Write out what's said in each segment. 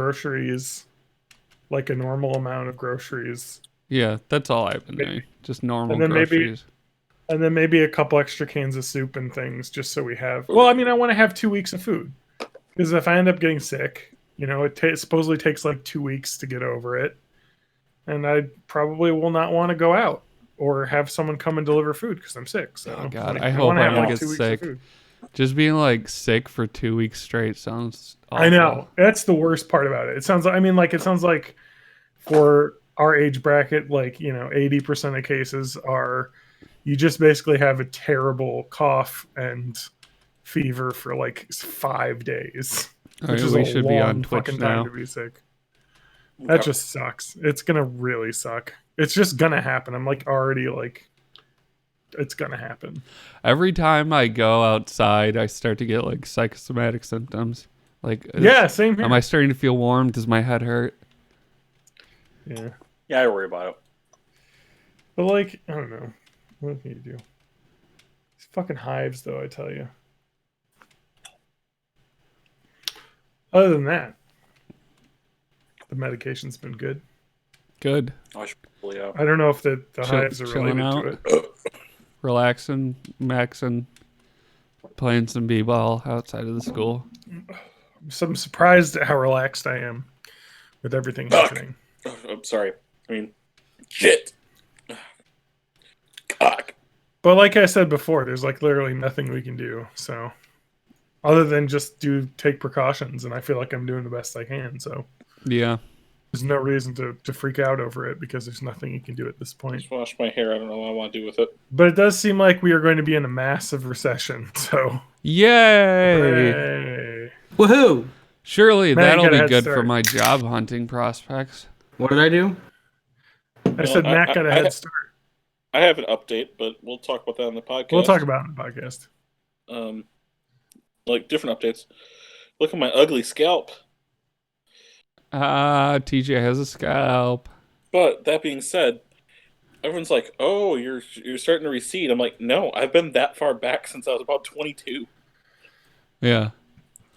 groceries, like a normal amount of groceries, Yeah, that's all I've been doing. Just normal and then maybe groceries. and then maybe a couple extra cans of soup and things, just so we have. Well, I mean, I want to have 2 weeks of food because if I end up getting sick, it supposedly takes like 2 weeks to get over it, and I probably will not want to go out or have someone come and deliver food because I'm sick. Oh So, God, like, I I want hope to I have don't like get 2 weeks of sick. food. Just being like sick for 2 weeks straight sounds I awful. know that's the worst part about it. It sounds like, I mean, like, it sounds like for our age bracket, like, 80% of cases are you just basically have a terrible cough and fever for like 5 days, All which right, is a we should be on long Twitch fucking time now. to be sick. That Okay. just sucks. It's gonna really suck. It's just gonna happen. I'm like already like, it's gonna happen. Every time I go outside, I start to get like psychosomatic symptoms. Like, Yeah, same am I here. starting to feel warm? Does my head hurt? Yeah, Yeah, I worry about it. but like, I don't know. What can you do? These fucking hives, though. I tell you. Other than that, the medication's been good. Good. I should probably, I don't know if the hives are Chilling related out, to it. relaxing, maxing, playing some b-ball outside of the school. So I'm surprised at how relaxed I am with everything happening. Oh, I'm sorry. I mean, shit. Cock. But like I said before, there's like literally nothing we can do. So other than just take precautions, and I feel like I'm doing the best I can. So Yeah. there's no reason to freak out over it because there's nothing you can do at this point. Just wash my hair. I don't know what I want to do with it. But it does seem like we are going to be in a massive recession. So Yay! hooray. Woohoo! Surely Man, you that'll got a be head good for start. my job hunting prospects. What did I do? I said Matt got a head start. I have an update, but we'll talk about that on the podcast. We'll talk about it in the podcast. Like different updates. Look at my ugly scalp. TJ has a scalp. But that being said, everyone's like, "Oh, you're starting to recede." I'm like, "No, I've been that far back since I was about 22. Yeah.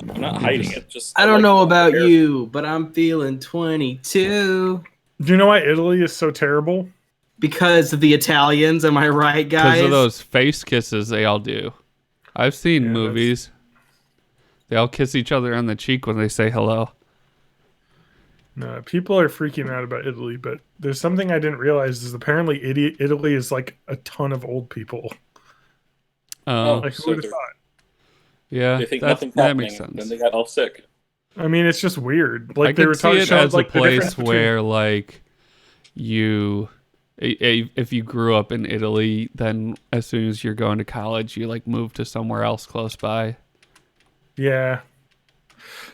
I'm not hiding it. Just I don't like know my about hair. you, but I'm feeling 22 Do you know why Italy is so terrible? because of the Italians. Am I right, guys? Because of those face kisses they all do. I've seen Yeah, movies. They all kiss each other on the cheek when they say hello. No, people are freaking out about Italy, but there's something I didn't realize is apparently Italy is like a ton of old people. Oh, Like, who so would have they're- thought? Yeah, They think that nothing's that happening. makes sense. Then they got all sick. I mean, it's just weird. I Like, they could were see talking it as like a the difference place where, like, if you grew up in Italy, then as soon as you're going to college, you like move to somewhere else close by. Yeah,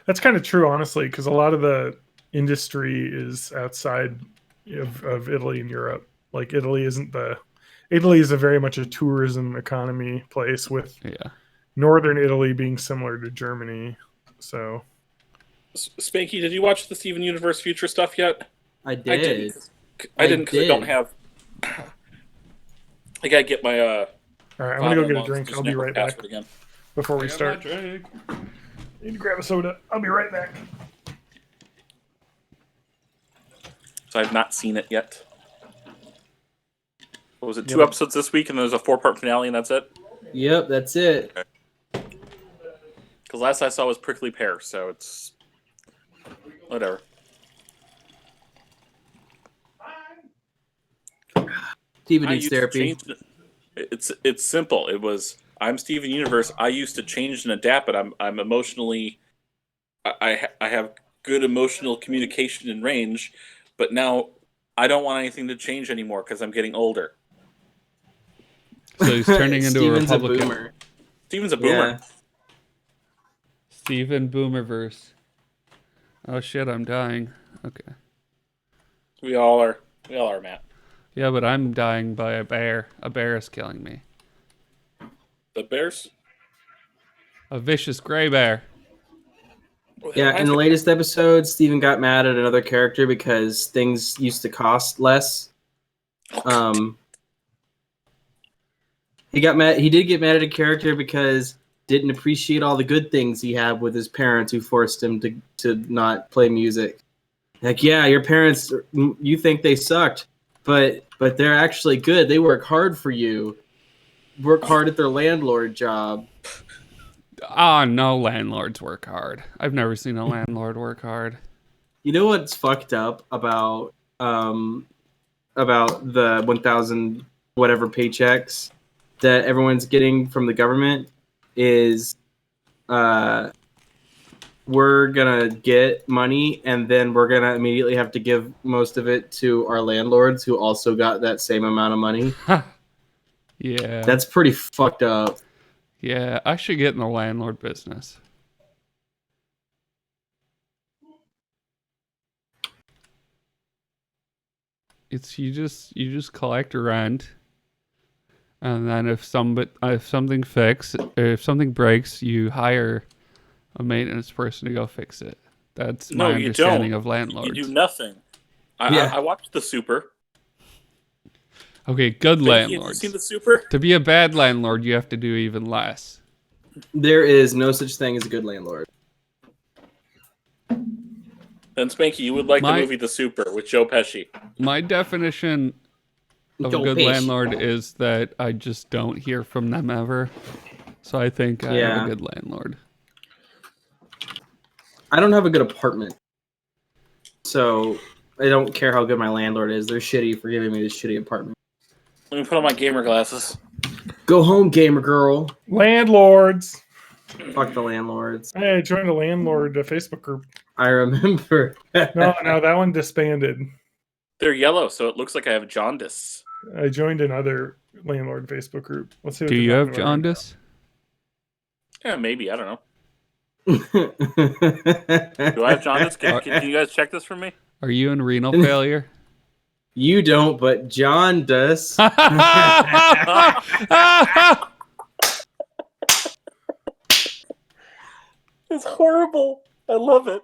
that's kind of true, honestly, because a lot of the industry is outside of Italy and Europe. Like, Italy is a very much a tourism economy place, with Yeah. northern Italy being similar to Germany. So Spanky, did you watch the Steven Universe Future stuff yet? I I did. didn't. I didn't because I don't have. I gotta get my. all right, I'm gonna go get a father-in-law's drink. just I'll be network right back password again. before we start. drink. Need to grab a soda. I'll be right back. So I've not seen it yet. What was it? Yeah, 2 but- episodes this week, and there's a 4-part finale, and that's it. Yep, that's it. Because last I saw was Prickly Pear, so it's whatever. Steven I needs used to therapy. change it's simple. It was I'm Steven Universe. I used to change and adapt, but I'm emotionally. I have good emotional communication and range, but now I don't want anything to change anymore because I'm getting older. So he's turning into Steven's a Republican. boomer. Steven's a boomer. Yeah. Steven Boomerverse. Oh shit, I'm dying. Okay. We all are. We all are, Matt. Yeah, but I'm dying by a bear. A bear is killing me. The Bears. A vicious gray bear. Yeah, in the latest episode, Steven got mad at another character because things used to cost less. He got mad. He did get mad at a character because didn't appreciate all the good things he had with his parents who forced him to not play music. Like, yeah, your parents, you think they sucked, but they're actually good. They work hard for you. Work hard at their landlord job. Ah, no landlords work hard. I've never seen a landlord work hard. You know what's fucked up about the 1,000 whatever paychecks that everyone's getting from the government is we're gonna get money and then we're gonna immediately have to give most of it to our landlords who also got that same amount of money. Yeah. That's pretty fucked up. Yeah, I should get in the landlord business. It's you just collect rent, and then if something breaks, you hire a maintenance person to go fix it. That's No, my you understanding don't. of landlords. You do nothing. Yeah. I watched The Super. Okay, good Have you landlords. seen The Super? To be a bad landlord, you have to do even less. There is no such thing as a good landlord. Then Spanky, you would like the movie The Super with Joe Pesci. My definition of a good landlord is that I just don't hear from them ever. So I think I have a good landlord. I don't have a good apartment. So I don't care how good my landlord is. They're shitty for giving me this shitty apartment. Let me put on my gamer glasses. Go home, gamer girl. Landlords. Fuck the landlords. Hey, I joined a landlord Facebook group. I remember. No, that one disbanded. They're yellow, so it looks like I have jaundice. I joined another landlord Facebook group. Let's see. What Do they're you have talking about right jaundice? Yeah, maybe. I don't know. Do I have jaundice? Can you guys check this for me? Are you in renal failure? You don't, but John does. It's horrible. I love it.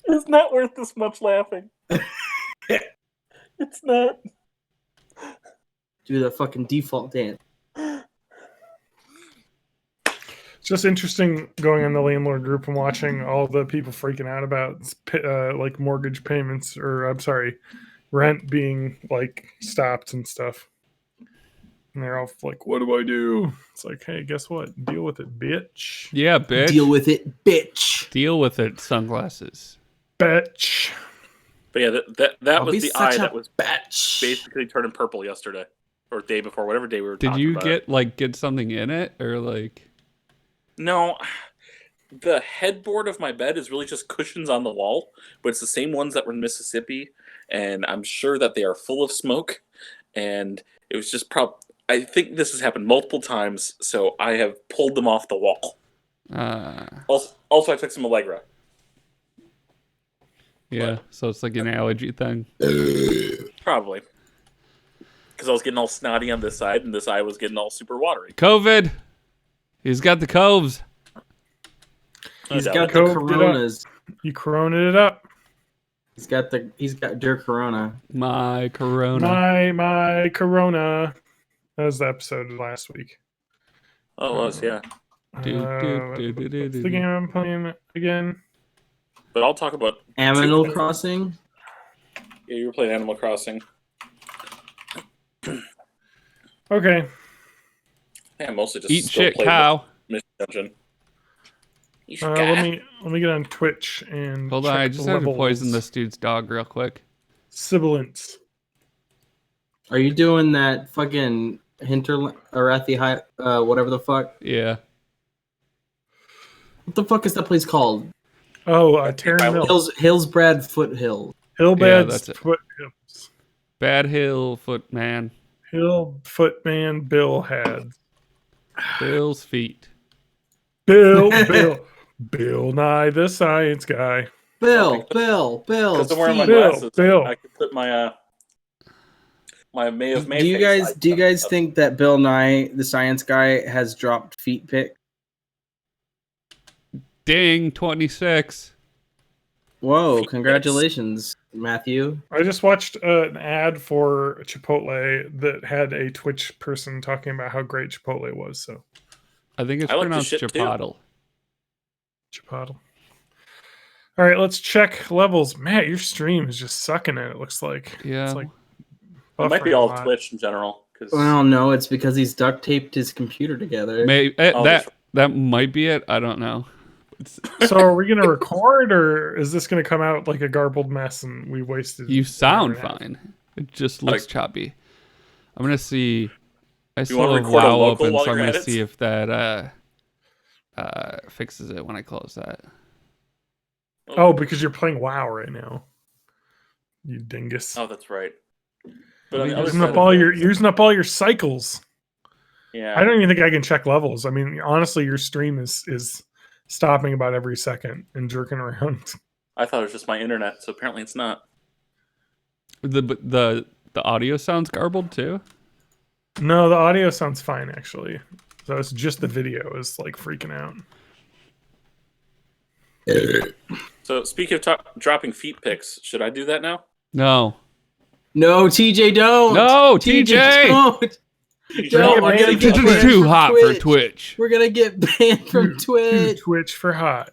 It's not worth this much laughing. It's not. Do the fucking default dance. It's just interesting going on the landlord group and watching all the people freaking out about like mortgage payments, or I'm sorry, rent being like stopped and stuff. And they're all like, "What do I do?" It's like, hey, guess what? Deal with it, bitch. Yeah, bitch. Deal with it, bitch. Deal with it, sunglasses. Bitch. But yeah, that was the eye that was bitch. basically turning purple yesterday. Or day before, whatever day we were talking about. Did you get something in it? Or like... No. The headboard of my bed is really just cushions on the wall. But it's the same ones that were in Mississippi. And I'm sure that they are full of smoke. And it was just I think this has happened multiple times. So I have pulled them off the wall. Also, I took some Allegra. Yeah, so it's like an allergy thing. Probably. Because I was getting all snotty on this side, and this eye was getting all super watery. COVID. He's got the coves. He's got the coronas. You coroned it up. He's got Der Corona. My corona. My corona. That was the episode last week. Oh, it was, yeah. What's the game I'm playing again? But I'll talk about Animal Crossing. Yeah, you were playing Animal Crossing. Okay. Yeah, mostly just eat shit, cow. Mission Dungeon. Let me get on Twitch and hold on. I just have to poison this dude's dog real quick. Sibilance. Are you doing that fucking Arathi High? Whatever the fuck. Yeah. What the fuck is that place called? Oh, Terran Mills. Hillsbrad Foothill. Hillbad's Foothills. Bad Hill Footman. Hill Footman Bill had. Bill's feet. Bill Nye the Science Guy. Bill. Because I'm wearing my Bill, glasses. Bill. I can put my my May of May. Do you guys think that Bill Nye the Science Guy has dropped feet pic? Ding, 26. Whoa! Congratulations. Matthew? I just watched an ad for Chipotle that had a Twitch person talking about how great Chipotle was. So I think it's I like the pronounced shit, too. Chipotle. Chipotle. All right, let's check levels. Matt, your stream is just sucking it. It looks like Yeah. it's like It might be buffering all a of lot. Twitch in general. Cause Well, no, it's because he's duct taped his computer together. Oh, that might be it. I don't know. So are we gonna record, or is this gonna come out like a garbled mess and we wasted? You an sound hour and a half? fine. It just looks choppy. I'm gonna see. I You still wanna have record a WoW local open, while so I'm you're gonna at it? see if that fixes it when I close that. Oh, because you're playing WoW right now. You dingus. Oh, that's right. I But on mean, the other using side up of all your things- using up all your cycles. yeah, I don't even think I can check levels. I mean, honestly, your stream is stopping about every second and jerking around. I thought it was just my internet, so apparently it's not. The audio sounds garbled too. No, the audio sounds fine actually. So it's just the video is like freaking out. So speaking of dropping feet pics, should I do that now? No. No, TJ, don't. No, TJ! don't. You No, should- we're gonna It's get banned too from hot for Twitch. Twitch. We're gonna get banned from Twitch. Twitch for hot.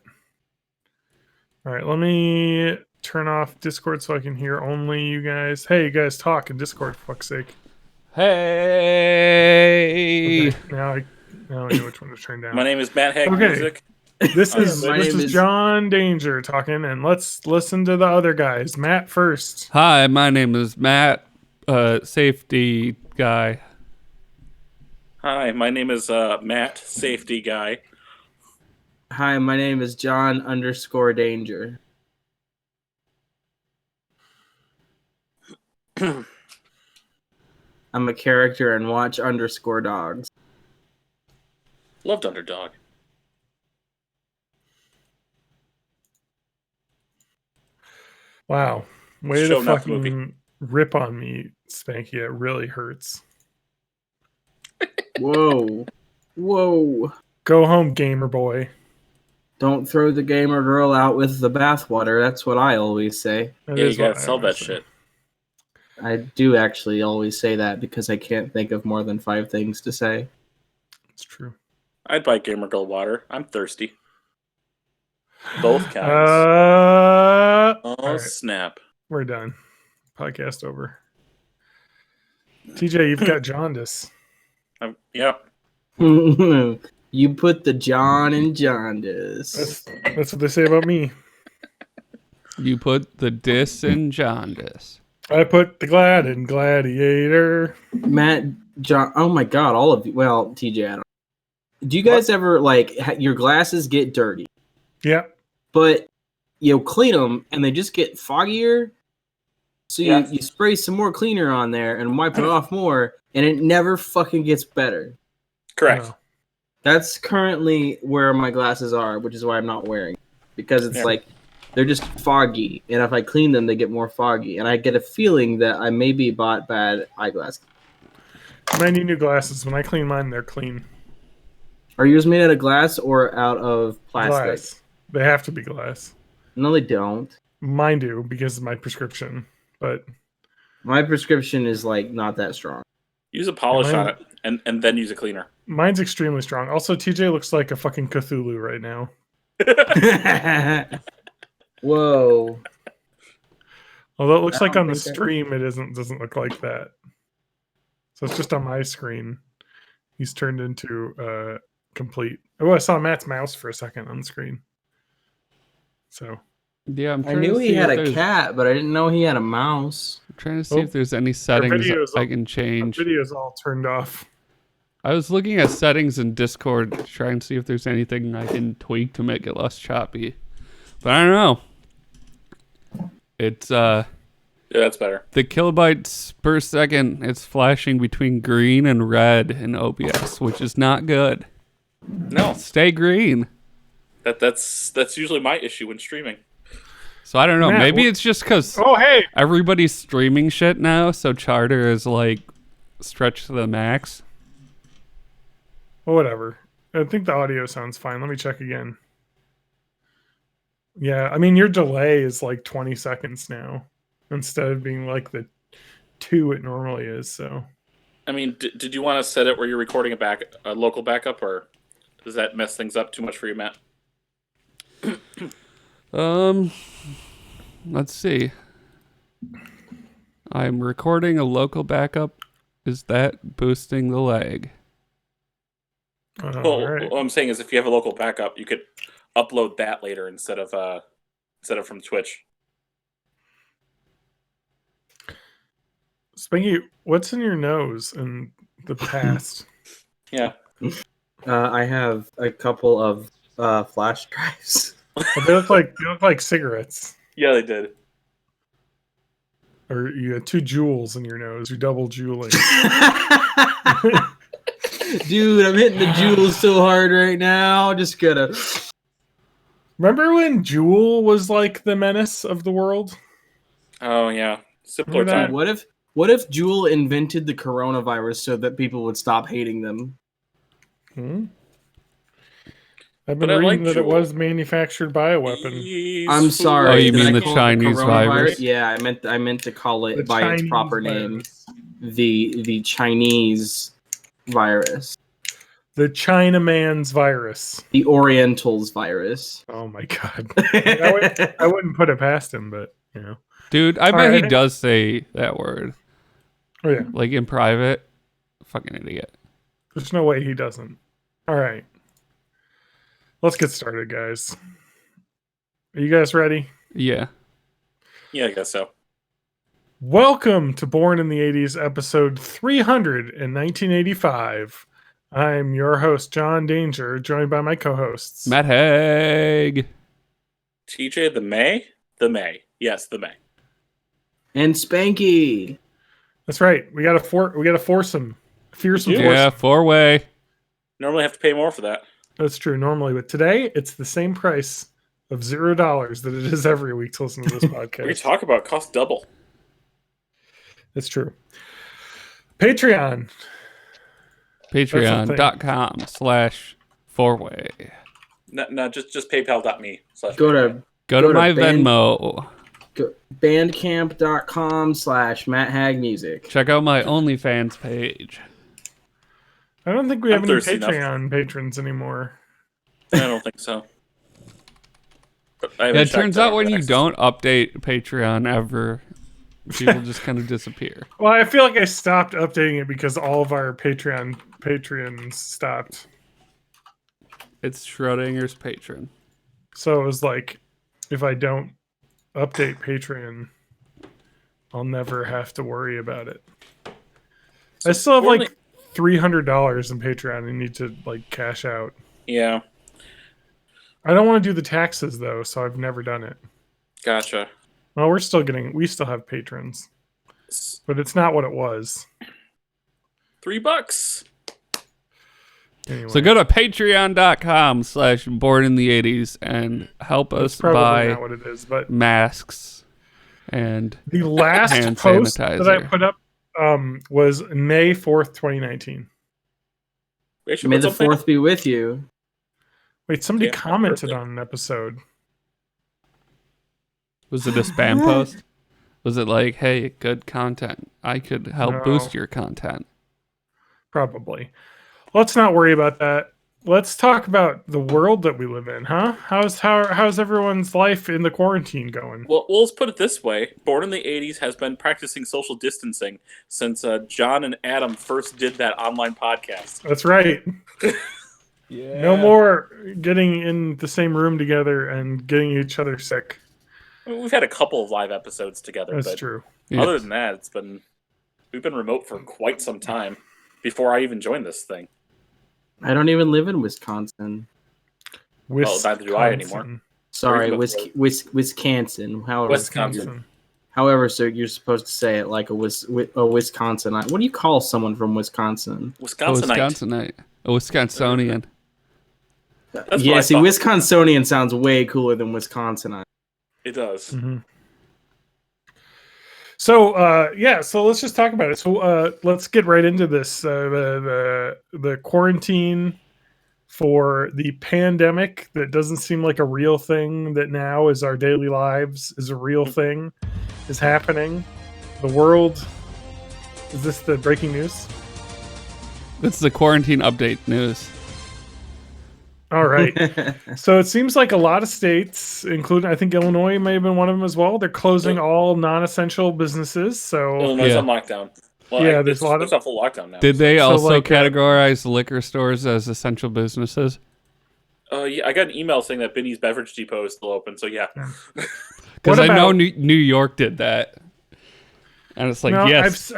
All right, let me turn off Discord so I can hear only you guys. Hey, you guys talk in Discord, for fuck's sake. Hey. Okay, now I know which one to turn down. My name is Matt Hag Okay. Music. This is My this name is is- John Danger talking, and let's listen to the other guys. Matt first. Hi, my name is Matt, safety guy. Hi, my name is Matt, safety guy. Hi, my name is John_Danger. I'm a character in Watch_Dogs. Loved Underdog. Wow, way Show, to not the movie. fucking rip on me, Spanky. It really hurts. Whoa. Whoa. Go home, gamer boy. Don't throw the gamer girl out with the bathwater. That's what I always say. That Yeah, you is what gotta I sell that always say. shit. I do actually always say that because I can't think of more than 5 things to say. It's true. I'd buy Gamer Girl water. I'm thirsty. Both kinds. All Oh right. snap! We're done. Podcast over. TJ, you've got jaundice. Yeah, You put the John in jaundice. That's what they say about me. You put the dis in jaundice. I put the glad in gladiator. Matt, John, oh my god, all of you. Well, TJ, I don't. Do you guys ever like your glasses get dirty, Yeah. but you clean them and they just get foggier? So Yeah. you spray some more cleaner on there and wipe it off more, and it never fucking gets better. correct. No. That's currently where my glasses are, which is why I'm not wearing, because it's Yeah. like they're just foggy, and if I clean them, they get more foggy, and I get a feeling that I maybe bought bad eyeglasses. My new glasses. When I clean mine, they're clean. Are yours made out of glass or out of plastic? Glass. They have to be glass. No, they don't. Mine do because of my prescription. But My prescription is like not that strong. Use a polish Mine- on it, and then use a cleaner. mine's extremely strong. Also, TJ looks like a fucking Cthulhu right now. Whoa. Although it looks I like don't on the think that- stream, it doesn't look like that. So it's just on my screen. He's turned into complete. Oh, I saw Matt's mouse for a second on the screen. So Yeah, I'm I trying knew to he see had if a there's- cat, but I didn't know he had a mouse. I'm trying to see Oh, if there's any settings video's I up. can the change. video's all turned off. I was looking at settings in Discord to try and see if there's anything I can tweak to make it less choppy. But I don't know. It's Yeah, that's better. the kilobytes per second, it's flashing between green and red in OBS, which is not good. No, Stay green. that's usually my issue when streaming. So I don't know. Matt, Maybe wh- it's just because Oh, hey. everybody's streaming shit now, so Charter is like stretched to the max. Well, whatever. I think the audio sounds fine. Let me check again. Yeah, I mean, your delay is like 20 seconds now. instead of being like the 2 it normally is. So I mean, did you want to set it where you're recording a local backup, or does that mess things up too much for you, Matt? Let's see. I'm recording a local backup. Is that boosting the lag? Well, all right. what I'm saying is, if you have a local backup, you could upload that later instead of from Twitch. Spanky, what's in your nose in the past? Yeah. I have a couple of flash drives. They look like cigarettes. Yeah, they did. Or you had 2 jewels in your nose. You're double jeweling. Dude, I'm hitting the jewels so hard right now. Just gonna. Remember when Juul was like the menace of the world? Oh yeah, simpler Remember that? time. What if Juul invented the coronavirus so that people would stop hating them? I've been But I reading like that it Juul. was manufactured by a weapon. I'm sorry. Oh, you did mean I the call it Chinese coronavirus? virus? Yeah, I meant to call it The by its Chinese proper name, virus. the Chinese virus, The Chinaman's virus. the Oriental's virus. Oh my god. I wouldn't put it past him, but you know. Dude, I All bet right. he does say that word. Oh yeah. Like in private. Fucking idiot. There's no way he doesn't. All right. Let's get started, guys. Are you guys ready? Yeah. Yeah, I guess so. Welcome to Born in the 80s, episode 300 in 1985. I'm your host, John Danger, joined by my co-hosts. Matt Haig. TJ, the May. Yes, the May. And Spanky. That's right. We got a foursome. Fearsome We do? foursome. Yeah, 4-way. Normally have to pay more for that. That's true normally, but today it's the same price of $0 that it is every week to listen to this What are you podcast. talking about? Cost double. That's true. Patreon. Patreon.com/4way. No, just PayPal.me. Go to Go Go to to my band- Venmo. bandcamp.com/MattHagmusic. Check out my OnlyFans page. I don't think we have I'm any thirsty enough. Patreon patrons anymore. I don't think so. But I Yeah, haven't it checked turns that out over when the you next- don't update Patreon ever, people just kind of disappear. Well, I feel like I stopped updating it because all of our Patreon patrons stopped. It's Schrodinger's patron. So it was like, if I don't update Patreon, I'll never have to worry about it. I still have we're like $300 in Patreon I need to like cash out. Yeah, I don't want to do the taxes though, so I've never done it. gotcha. Well, we still have patrons, but it's not what it was. $3. Anyway, So go to patreon.com/bornintheeighties and help that's us probably buy not what it is. But masks and the last Hand post that I sanitizer. put up was May 4th, 2019. We actually May put the something- 4th be with you. Wait, somebody Yeah, commented birthday. on an episode. was it a spam post? Was it like, hey, good content. I could help No. boost your content. Probably. Let's not worry about that. Let's talk about the world that we live in, huh? How's everyone's life in the quarantine going? Well, let's put it this way. Born in the 80s has been practicing social distancing since John and Adam first did that online podcast. That's right. Yeah. No more getting in the same room together and getting each other sick. I mean, we've had a couple of live episodes together, That's but true. other than that, we've been remote for quite some time before I even joined this thing. I don't even live in Wisconsin. neither do I anymore. Sorry, Where you Wisconsin. However, Wisconsin. However, so you're supposed to say it like a Wisconsinite. What do you call someone from Wisconsin? A Wisconsinite. Wisconsinite. A Wisconsinian. That's what Yeah, I see, thought. Wisconsinian sounds way cooler than Wisconsinite. It does. Mm-hmm. So so let's just talk about it. So let's get right into this. The quarantine for the pandemic that doesn't seem like a real thing that now is our daily lives is a real thing. is happening. The world. Is this the breaking news? That's the quarantine update news. All right. So it seems like a lot of states, including I think Illinois may have been one of them as well, they're closing all non-essential businesses. So Illinois Yeah. on lockdown. Well, Yeah, there's a lot of- it's not full lockdown now. Did they So, also like, categorize liquor stores as essential businesses? Yeah, I got an email saying that Binny's Beverage Depot is still open. So yeah. Because What I know about- New York did that, and it's like no, yes,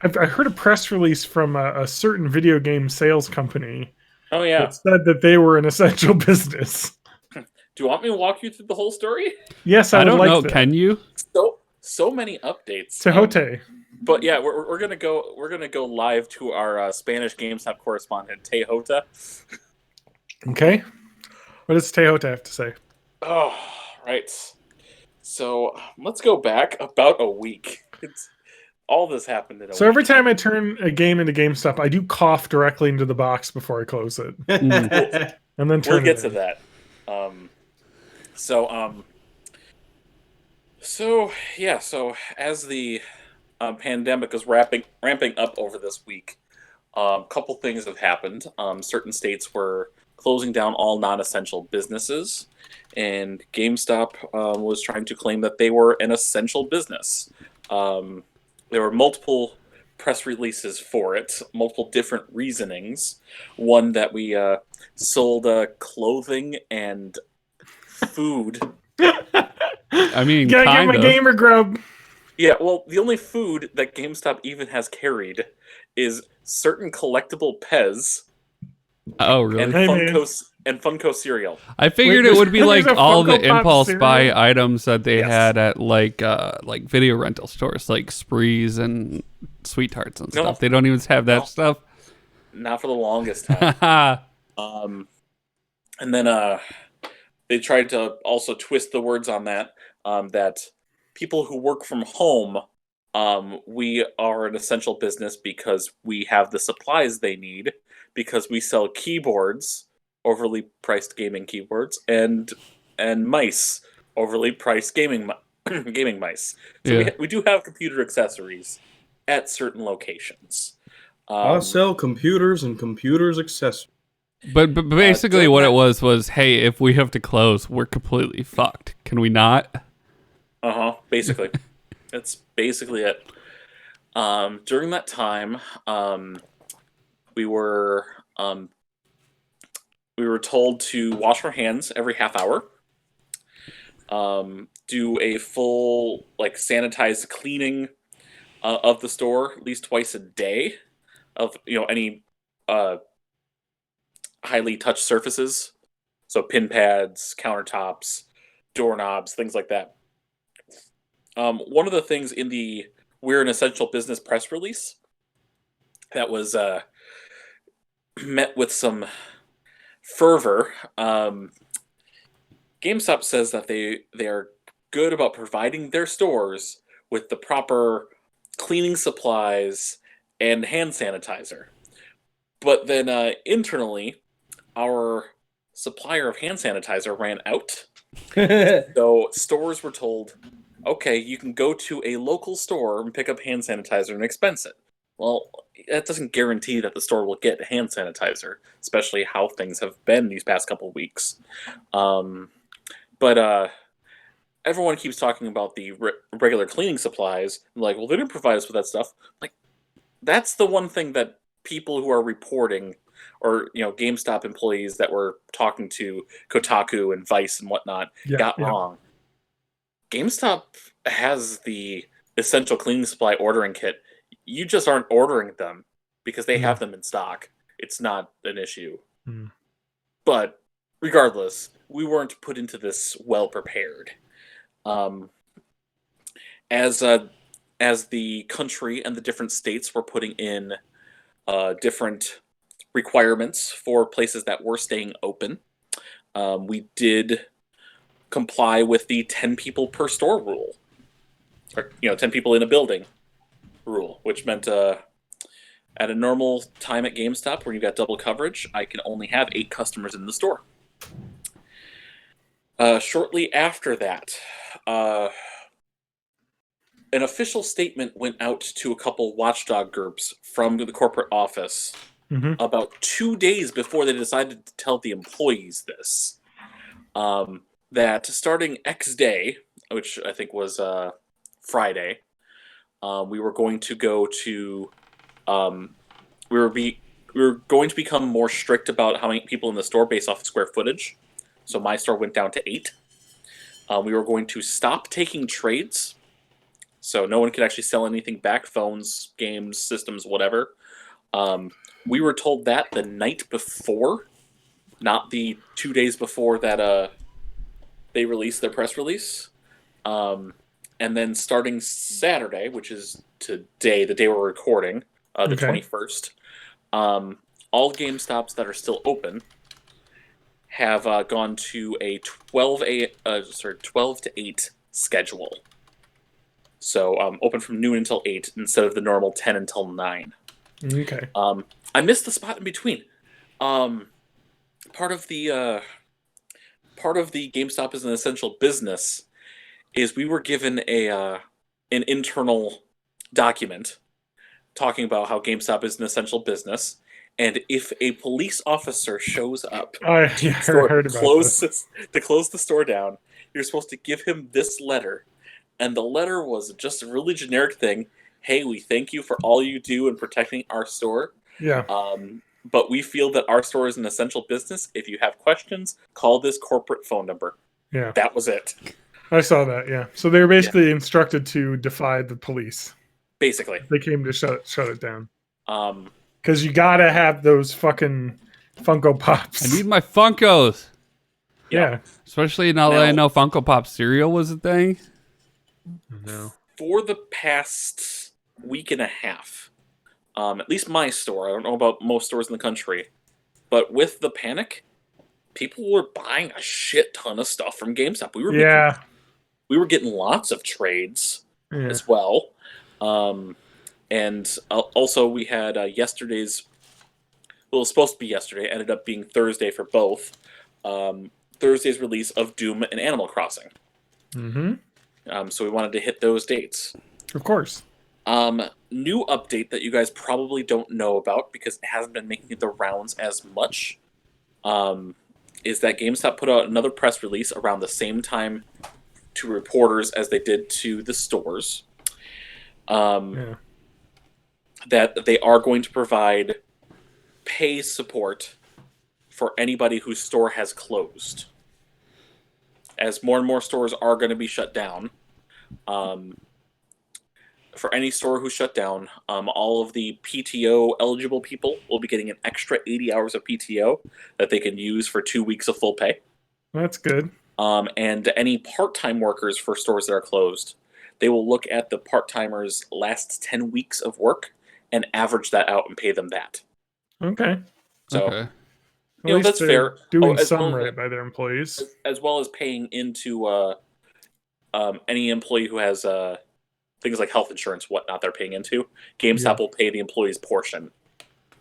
I heard a press release from a certain video game sales company Oh yeah. that said that they were an essential business. Do you want me to walk you through the whole story? Yes, I would don't like know. that. Can you? So many updates. Tejote. But yeah, we're gonna go live to our Spanish GameStop correspondent Tejota. Okay. What does Tejote have to say? Oh, right. So let's go back about a week. All this happened in a So week. every time I turn a game into GameStop, I do cough directly into the box before I close it, and then turn We'll get it to in. that. So yeah. So as the pandemic is ramping up over this week, a couple things have happened. Certain states were closing down all non-essential businesses, and GameStop was trying to claim that they were an essential business. There were multiple press releases for it, multiple different reasonings. One that we sold clothing and food. I mean, Gotta get kind my of. gamer grub. Yeah, well, the only food that GameStop even has carried is certain collectible Pez Oh, and really? Hey, man. Funko cereal. I figured Wait, it would be there's like a all the Funko Pop impulse cereal? buy items that they Yes. had at like video rental stores, like Sprees and Sweet Tarts and No. stuff. They don't even have that No. stuff. Not for the longest time. Haha. And then they tried to also twist the words on that, that people who work from home, we are an essential business because we have the supplies they need, because we sell keyboards, overly priced gaming keyboards, and mice, overly priced gaming mice. So Yeah. we do have computer accessories at certain locations. I'll sell computers and computers accessories. But basically, during what that- it was, hey, if we have to close, we're completely fucked. Can we not? Basically. That's basically it. During that time, we were told to wash our hands every half hour, do a full sanitized cleaning of the store at least twice a day of any highly touched surfaces, so pin pads, countertops, doorknobs, things like that. One of the things in the "We're an Essential Business" press release that was met with some fervor. GameStop says that they are good about providing their stores with the proper cleaning supplies and hand sanitizer. But then internally, our supplier of hand sanitizer ran out. So stores were told, okay, you can go to a local store and pick up hand sanitizer and expense it. Well, that doesn't guarantee that the store will get hand sanitizer, especially how things have been these past couple of weeks. But everyone keeps talking about the regular cleaning supplies. Like, well, they didn't provide us with that stuff. Like, that's the one thing that people who are reporting, or GameStop employees that were talking to Kotaku and Vice and whatnot, got wrong. GameStop has the essential cleaning supply ordering kit. You just aren't ordering them because they have them in stock. It's not an issue. But regardless, we weren't put into this well prepared. As the country and the different states were putting in different requirements for places that were staying open, we did comply with the 10 people per store rule, or 10 people in a building rule, which meant at a normal time at GameStop where you got double coverage, I can only have 8 customers in the store. Shortly after that, an official statement went out to a couple watchdog groups from the corporate office Hmm. about 2 days before they decided to tell the employees this. That starting X day, which I think was Friday, we were going to go to we were going to become more strict about how many people in the store based off of square footage. So my store went down to 8. We were going to stop taking trades, so no one could actually sell anything back: phones, games, systems, whatever. We were told that the night before, not the 2 days before that they released their press release. And then starting Saturday, which is today, the day we're recording, the Okay. 21st, all GameStops that are still open have gone to a 12 to 8 schedule. So open from noon until 8 instead of the normal 10 until 9. Okay. I missed the spot in between. Part of the GameStop is an essential business is we were given an internal document talking about how GameStop is an essential business, and if a police officer shows up I store, heard about this. to close the store down, you're supposed to give him this letter. And the letter was just a really generic thing. Hey, we thank you for all you do in protecting our store. Yeah. But we feel that our store is an essential business. If you have questions, call this corporate phone number. Yeah. That was it. I saw that. Yeah. So they were basically instructed to defy the police. Basically. They came to shut it down. Um, Because you gotta have those fucking Funko Pops. I need my Funkos. Yeah. Especially now that I know Funko Pop cereal was a thing. No. for the past week and a half, at least my store, I don't know about most stores in the country, but with the panic, people were buying a shit ton of stuff from GameStop. We were getting lots of trades Yeah. as well. And also we had yesterday's, well, it was supposed to be yesterday, ended up being Thursday for both. Thursday's release of Doom and Animal Crossing. Mm-hmm. So we wanted to hit those dates. Of course. New update that you guys probably don't know about because it hasn't been making the rounds as much, is that GameStop put out another press release around the same time to reporters as they did to the stores. Yeah. That they are going to provide pay support for anybody whose store has closed. As more and more stores are going to be shut down, for any store who shut down, all of the PTO eligible people will be getting an extra 80 hours of PTO that they can use for 2 weeks of full pay. That's good. And any part-time workers for stores that are closed, they will look at the part-timers' last 10 weeks of work and average that out and pay them that. Okay. So, Okay. At you know, least that's they're fair. Doing as some well right by their employees. as well as paying into any employee who has things like health insurance, whatnot, they're paying into. GameStop will pay the employee's portion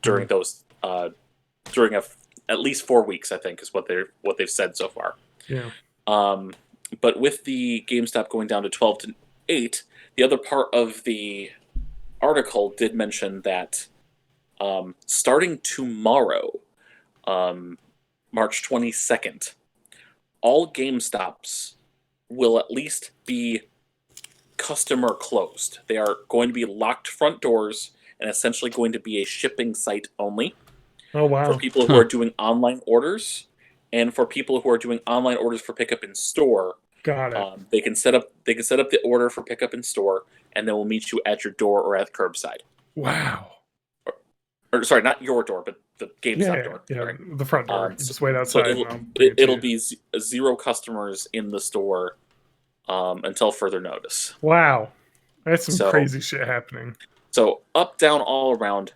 during those during at least 4 weeks, I think, is what they've said so far. Yeah. But with the GameStop going down to 12 to 8, the other part of the article did mention that starting tomorrow, March 22nd, all GameStops will at least be customer closed. They are going to be locked front doors and essentially going to be a shipping site only Oh wow. for people who are doing online orders, and for people who are doing online orders for pickup in store. Got it. They can set up the order for pickup in store, and they will meet you at your door or at curbside. Wow. Or sorry, not your door, but the GameStop Yeah. door. Yeah. Sorry. The front door. You just wait So outside. it'll, and I'll bring it to it'll you. be 0 customers in the store until further notice. Wow. That's some So- crazy shit happening. So up, down, all around.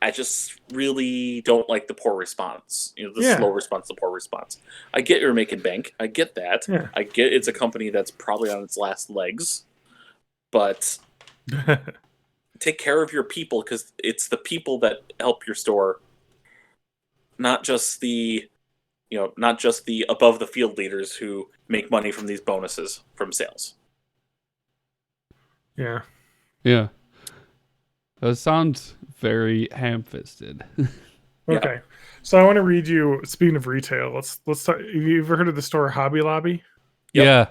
I just really don't like the poor response. You know, the slow response, the poor response. I get you're making bank. I get that. Yeah. I get it's a company that's probably on its last legs. But take care of your people, because it's the people that help your store, not just the above the field leaders who make money from these bonuses from sales. Yeah. Yeah. That sounds very ham-fisted. Yeah. Okay. So I want to read you. Speaking of retail, let's talk. Have you ever heard of the store Hobby Lobby? Yep. Yeah.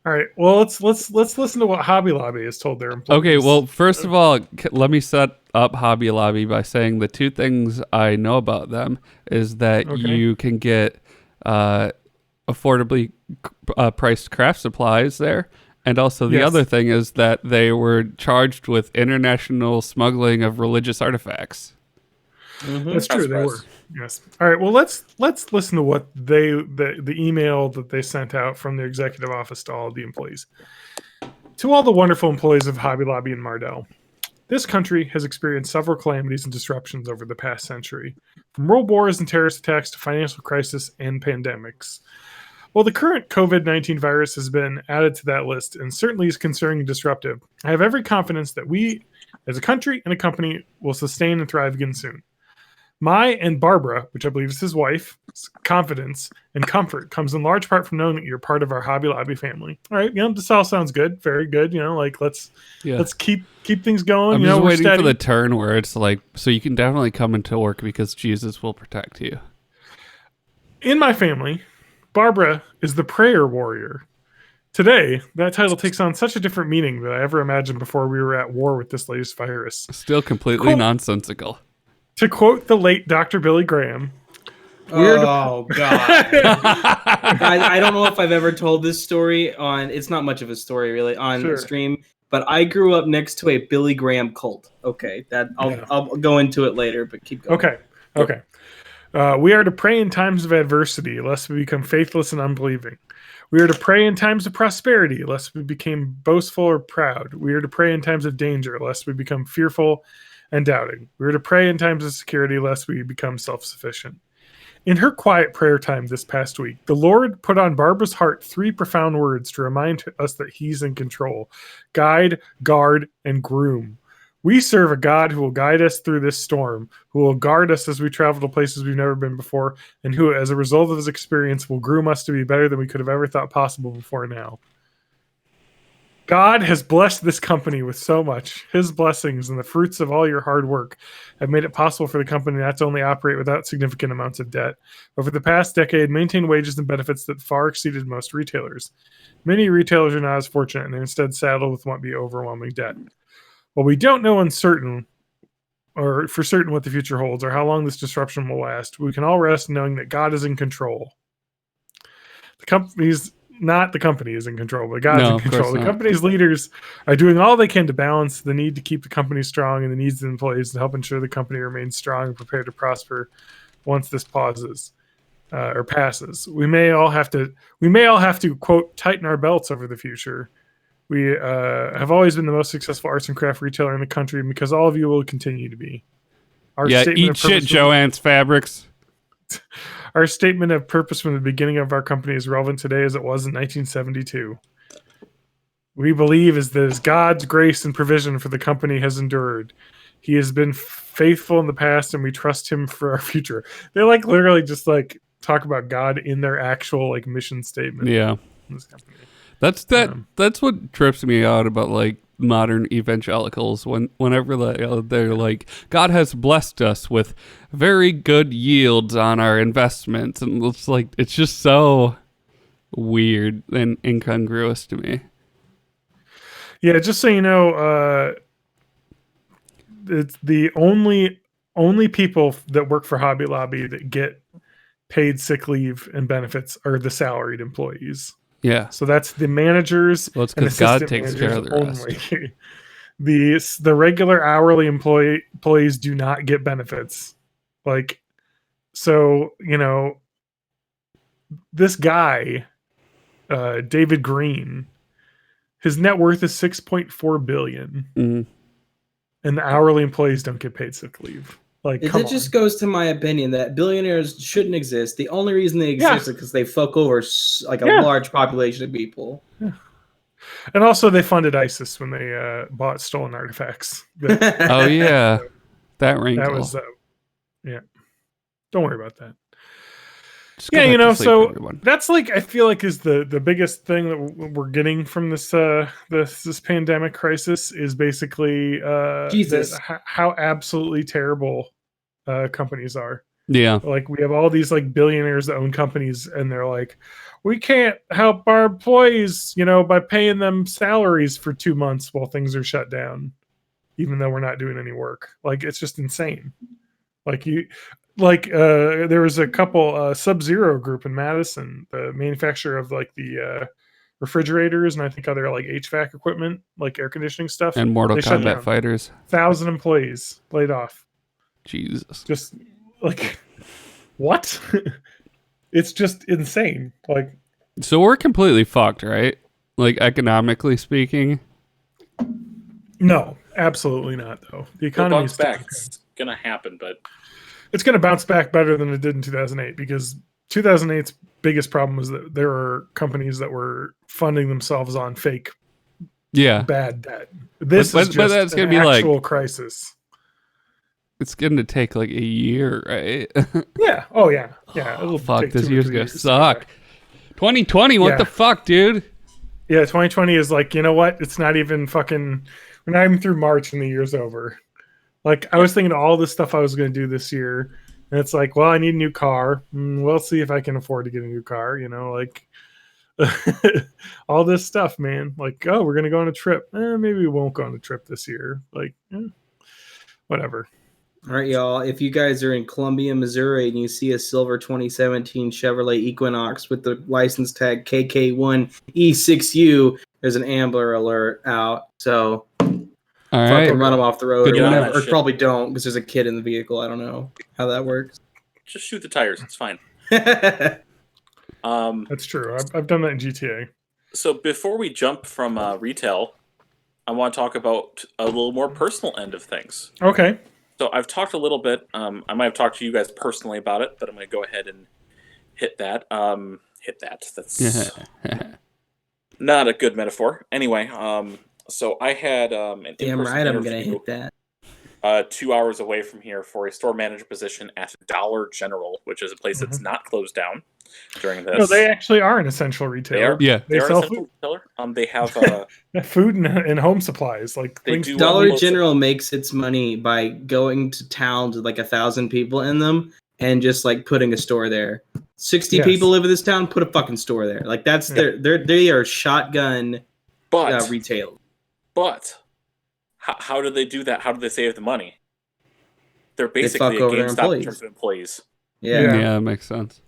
All right. Well, let's listen to what Hobby Lobby has told their employees. Okay, well, first of all, let me set up Hobby Lobby by saying the two things I know about them is that Okay. you can get affordably priced craft supplies there. And also the Yes. other thing is that they were charged with international smuggling of religious artifacts. That's Not true. They were. surprised. Yes. All right. Well, let's listen to what the email that they sent out from their executive office to all of the employees. To all the wonderful employees of Hobby Lobby in Mardell, this country has experienced several calamities and disruptions over the past century, from world wars and terrorist attacks to financial crisis and pandemics. While the current COVID-19 virus has been added to that list and certainly is concerning and disruptive, I have every confidence that we, as a country and a company, will sustain and thrive again soon. My and Barbara, which I believe is his wife, confidence and comfort comes in large part from knowing that you're part of our Hobby Lobby family. All right, this all sounds good, very good. Like let's keep things going. I'm You just know, we're waiting steady. for the turn where it's like, so you can definitely come into work because Jesus will protect you. In my family, Barbara is the prayer warrior. Today, that title takes on such a different meaning than I ever imagined before we were at war with this latest virus. Still completely Cool. nonsensical. To quote the late Dr. Billy Graham, Oh God! Guys, I don't know if I've ever told this story on. It's not much of a story really on Sure. stream, but I grew up next to a Billy Graham cult. Okay, I'll go into it later, but keep going. Okay. We are to pray in times of adversity, lest we become faithless and unbelieving. We are to pray in times of prosperity, lest we become boastful or proud. We are to pray in times of danger, lest we become fearful and doubting. We are to pray in times of security, lest we become self-sufficient. In her quiet prayer time this past week, the Lord put on Barbara's heart 3 profound words to remind us that He's in control: guide, guard, and groom. We serve a God who will guide us through this storm, who will guard us as we travel to places we've never been before, and who, as a result of His experience, will groom us to be better than we could have ever thought possible before now. God has blessed this company with so much. His blessings and the fruits of all your hard work have made it possible for the company not to only operate without significant amounts of debt, but for the past decade maintain wages and benefits that far exceeded most retailers. Many retailers are not as fortunate and they're instead saddled with what be overwhelming debt. While we don't know for certain what the future holds or how long this disruption will last, we can all rest knowing that God is in control. Not the company is in control, but God's in control. The company's leaders are doing all they can to balance the need to keep the company strong and the needs of the employees to help ensure the company remains strong and prepared to prosper once this passes. We may all have to quote tighten our belts over the future. We have always been the most successful arts and craft retailer in the country, and because all of you will continue to be. Eat shit, Joann's Fabrics. Our statement of purpose from the beginning of our company is relevant today as it was in 1972. We believe is that as God's grace and provision for the company has endured, He has been faithful in the past, and we trust Him for our future. They literally just talk about God in their actual mission statement. Yeah, in this company. That's what trips me out about modern evangelicals whenever they're like, God has blessed us with very good yields on our investments, and it's just so weird and incongruous to me. Yeah, just so you know, it's the only people that work for Hobby Lobby that get paid sick leave and benefits are the salaried employees. Yeah. So that's the managers. Well, it's because God takes care of the rest. The regular hourly employees do not get benefits. This guy, David Green, his net worth is $6.4 billion, and the hourly employees don't get paid sick leave. It just goes to my opinion that billionaires shouldn't exist. The only reason they exist is because they fuck over a large population of people. Yeah. And also, they funded ISIS when they bought stolen artifacts. Oh yeah, that wrinkle. That was yeah. Don't worry about that. Just go Yeah, back to sleep, so everyone. that's like I feel like is the biggest thing that we're getting from this pandemic crisis is basically Jesus. how absolutely terrible companies are. Yeah. Like we have all these like billionaires that own companies, and they're like, we can't help our employees, by paying them salaries for 2 months while things are shut down, even though we're not doing any work. Like it's just insane. There was a couple Sub-Zero Group in Madison, the manufacturer of like the refrigerators and I think other like HVAC equipment, like air conditioning stuff. And Mortal They shut Kombat down. fighters. 1,000 employees laid off. Jesus. Just like what? It's just insane. Like So we're completely fucked, right? Like economically speaking. no, absolutely not though. The It'll economy bounce back. It's gonna happen, but it's going to bounce back better than it did in 2008 because 2008's biggest problem was that there were companies that were funding themselves on fake Yeah. bad debt. This But is just that's an gonna be like- actual crisis. It's going to take like a year, right? Yeah. Oh yeah. Yeah. It'll Fuck, take this 2 or year's 3 gonna years. suck. 2020, what Yeah. the fuck, dude? Yeah. 2020 is like, you know what? It's not even fucking. We're not even through March and the year's over. Like I was thinking of all the stuff I was going to do this year, and it's like, well, I need a new car. We'll see if I can afford to get a new car. Like all this stuff, man. Like, oh, we're going to go on a trip. Maybe we won't go on a trip this year. Like, whatever. All right, y'all. If you guys are in Columbia, Missouri, and you see a silver 2017 Chevrolet Equinox with the license tag KK1E6U, there's an Ambler alert out. So All fucking right. run them off the road Good or to know. whatever. Or Shit. probably don't because there's a kid in the vehicle. I don't know how that works. just shoot the tires. It's fine. That's true. I've done that in GTA. So before we jump from retail, I want to talk about a little more personal end of things. Okay. So I've talked a little bit. I might have talked to you guys personally about it, but I'm going to go ahead and hit that. That's not a good metaphor. Anyway, so I had an Damn in-person right, I'm gonna interview, hit that. 2 hours away from here for a store manager position at Dollar General, which is a place that's not closed down during this. No, they actually are an essential They retailer. are. Yeah. They They are sell a central retailer. They have food and home supplies. Like They things- do. Dollar almost- General makes its money by going to towns with like 1,000 people in them and just like putting a store there. 60 Yes. people live in this town, put a fucking store there. Like that's Yeah. they are shotgun but retail. But how do they do that? How do they save the money? They're fuck basically a over their GameStop in employees. terms of employees. Yeah. Yeah. Yeah, that makes sense.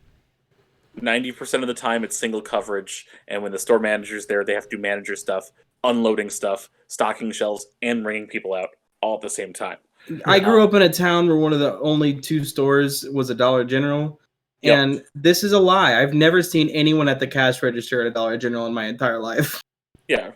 90% of the time, it's single coverage, and when the store manager's there, they have to do manager stuff, unloading stuff, stocking shelves, and ringing people out all at the same time. I grew up in a town where one of the only 2 stores was a Dollar General. Yep. And this is a lie. I've never seen anyone at the cash register at a Dollar General in my entire life. Yeah,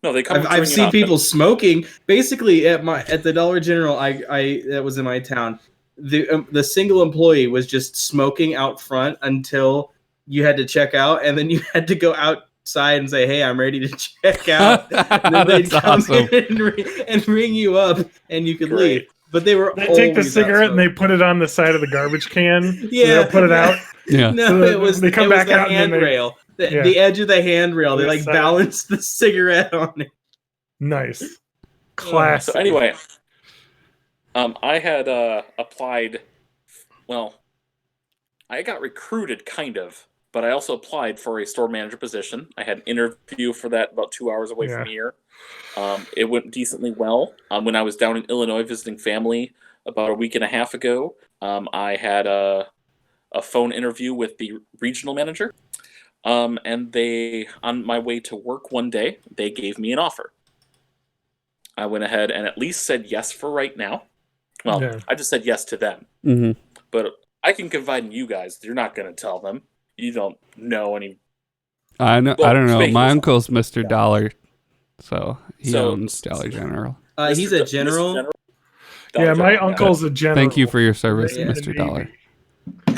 no, they come. I've seen people smoking. Basically, at the Dollar General, I that was in my town. The single employee was just smoking out front until you had to check out, and then you had to go outside and say, "Hey, I'm ready to check out." And then they'd That's come awesome. in and ring you up, and you could Great. leave. But they were They take the always cigarette and out they put it on the side of the garbage can. Yeah. They'll put it out. Yeah. No, So it was they come it was back the out and then they- handrail. Yeah. The edge of the handrail. They The like side. balanced the cigarette on it. Nice. Classic. So anyway, I had applied. Well, I got recruited, kind of, but I also applied for a store manager position. I had an interview for that about 2 hours away from here. It went decently well. When I was down in Illinois visiting family about a week and a half ago, I had a phone interview with the regional manager. And they, on my way to work one day, they gave me an offer. I went ahead and at least said yes for right now. Well, Yeah. I just said yes to them. hmm But I can confide in you guys. You're not going to tell them. You don't know any. I know. Well, I don't know. speaking My of- uncle's Mr. Dollar, so he So- owns Dollar General. He's a general. Dollar Yeah, my General, uncle's a general. Thank you for your service, Yeah. Mr. Dollar.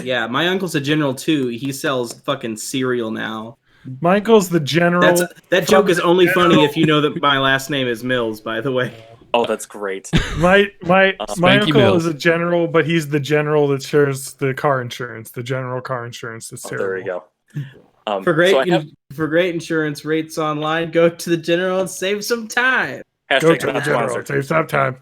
Yeah, my uncle's a general too. He sells fucking cereal now. Michael's the general. That joke is only General. funny if you know that my last name is Mills. By the way, Oh, that's great. My Spanky uncle Bills. is a general, but he's the general that shares the car insurance, the general car insurance. That's Oh, terrible. there you go. For great so I have for great insurance rates online, go to the general and save some time. Go hashtag to the not general. sponsored. Save some time.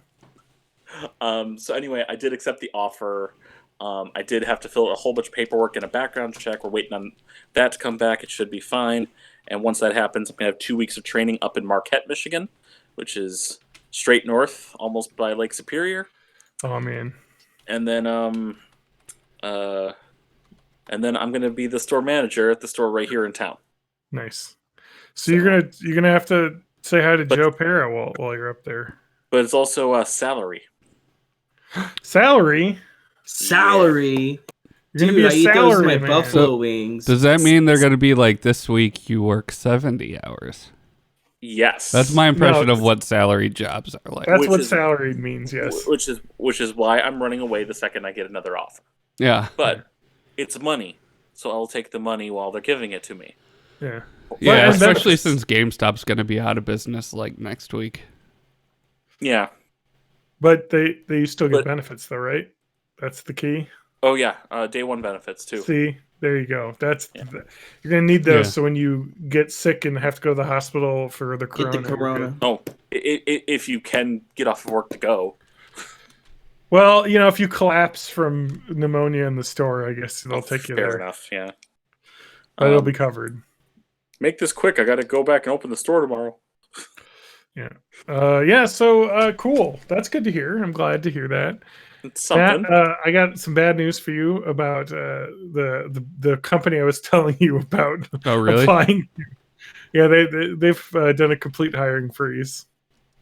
So anyway, I did accept the offer. I did have to fill out a whole bunch of paperwork and a background check. We're waiting on that to come back. It should be fine. And once that happens, I'm gonna have 2 weeks of training up in Marquette, Michigan, which is straight north, almost by Lake Superior. Oh man. And then I'm gonna be the store manager at the store right here in town. Nice. So you're gonna have to say hi to But- Joe Pera while you're up there. But it's also a salary. Salary. Salary. You're gonna Dude, be a I eat those salary with my man. buffalo wings. Does that mean they're going to be like this week you work 70 hours? Yes. That's my impression No, of what salary jobs are like. That's Which what is- salary means. Yes. Which is why I'm running away the second I get another offer. Yeah. But it's money, so I'll take the money while they're giving it to me. Yeah. Yeah, and especially that's- since GameStop's going to be out of business like next week. Yeah. But they still get But- benefits though, right? That's the key. Oh yeah. Day one benefits too. See, there you go. You're gonna need those. Yeah. So when you get sick and have to go to the hospital for the Get corona, the you're corona. good. Oh, if you can get off of work to go. Well, if you collapse from pneumonia in the store, I guess they'll take you Fair there. enough. Yeah. But it'll Um, be covered. Make this quick. I got to go back and open the store tomorrow. Yeah. So cool. That's good to hear. I'm glad to hear that. It's something. I got some bad news for you about the company I was telling you about. Oh, really? Applying. Yeah, they've done a complete hiring freeze.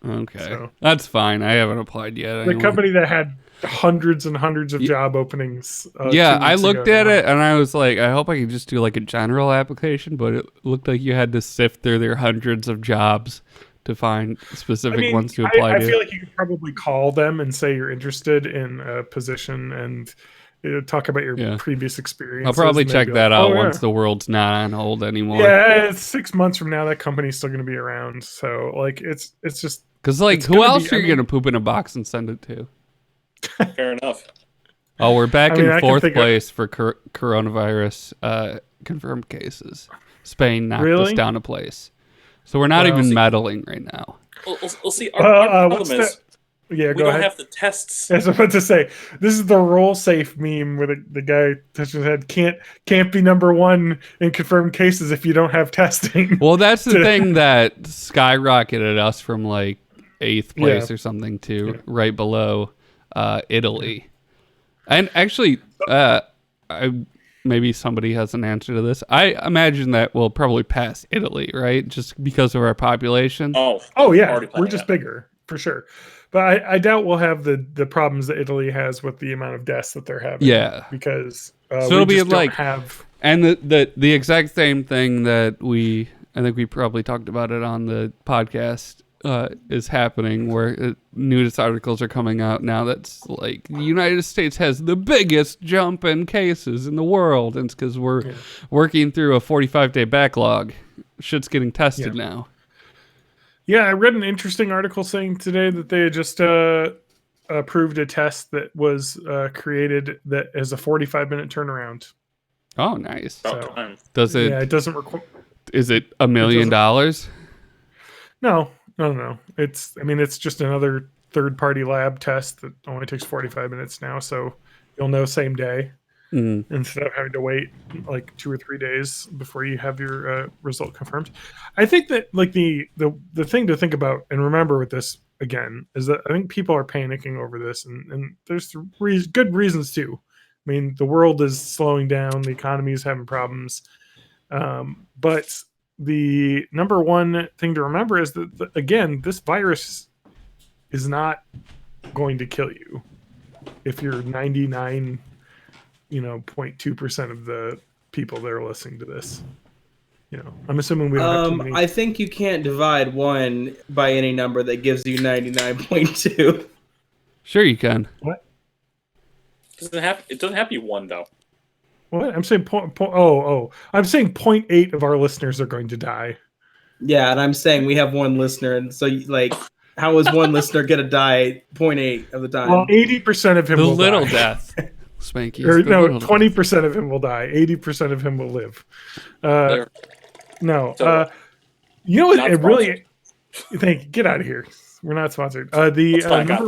Okay. So- That's fine. I haven't applied yet. The anyway. company that had hundreds and hundreds of Ye- job openings. Yeah, 2 I weeks looked ago at now. it and I was like, I hope I could just do like a general application, but it looked like you had to sift through their hundreds of jobs to find specific ones to apply I to. feel like you could probably call them and say you're interested in a position and talk about your Yeah. previous experience. I'll probably check that out once Yeah. the world's not on hold anymore. Yeah, it's 6 months from now. That company's still going to be around. So like, it's just Because like, It's who gonna else be- are I you mean- gonna poop in a box and send it to? Fair enough. Oh, we're back I mean, I in can fourth think of- place for coronavirus confirmed cases. Spain knocked us Really? down a place, so we're not Well, even see- meddling right now. We'll see. Our what's problem is yeah. we Go don't ahead. have the tests. As I was about to say, this is the roll safe meme where the guy touching his head can't be number one in confirmed cases if you don't have testing. Well, that's the thing that skyrocketed us from like 8th place or something to right below Italy. And actually, maybe somebody has an answer to this. I imagine that we'll probably pass Italy, right? Just because of our population. Oh yeah, already we're planning just that. bigger for sure. But I doubt we'll have the problems that Italy has with the amount of deaths that they're having. Yeah. because So we it'll be just don't like- have. And the exact same thing that I think we probably talked about it on the podcast, is happening where news articles are coming out now that's like the United States has the biggest jump in cases in the world. And it's because we're working through a 45-day backlog. Shit's getting tested now. Yeah, I read an interesting article saying today that they had just approved a test that was created that has a 45-minute turnaround. Oh, nice. About So- time. Does it? Yeah, it doesn't require. Is it $1 million? No. It's just another third-party lab test that only takes 45 minutes now, so you'll know same day Mm. instead of having to wait like 2 or 3 days before you have your result confirmed. I think that like the thing to think about and remember with this again is that I think people are panicking over this, and there's good reasons too. I mean, the world is slowing down, the economy is having problems, but the number one thing to remember is that again, this virus is not going to kill you if you're 99.2% of the people that are listening to this. I'm assuming we don't have too many. I think you can't divide 1 by any number that gives you 99.2. Sure, you can. It doesn't have to be one though. What? I'm saying I'm saying 0.8 of our listeners are going to die. Yeah, and I'm saying we have 1 listener, and so like How is one listener gonna die 0.8 of the time? Well, 80% of him The will little die. death. Spanky. Or the no, little 20% of him will die. 80% of him will live. There. No. So- You know what? Not It really. Get out of here. We're not sponsored. The It's fine, got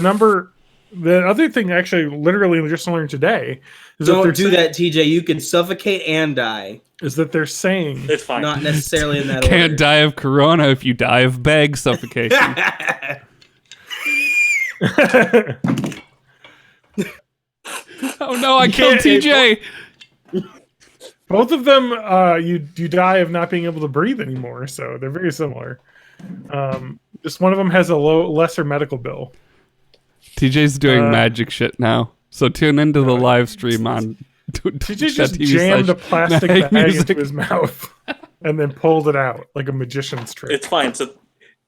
number, this. the other thing, actually, literally just learned today, is that Don't do that, TJ. You can suffocate and die. Is that they're saying It's fine. Not necessarily in that Can't order. die of corona if you die of bag suffocation. Oh no, I killed TJ. both of them, you die of not being able to breathe anymore. So they're very similar. Just one of them has a lesser medical bill. TJ's doing magic shit now. So tune into the live stream on TJ just jammed a plastic bag into his mouth and then pulled it out like a magician's trick. It's fine. So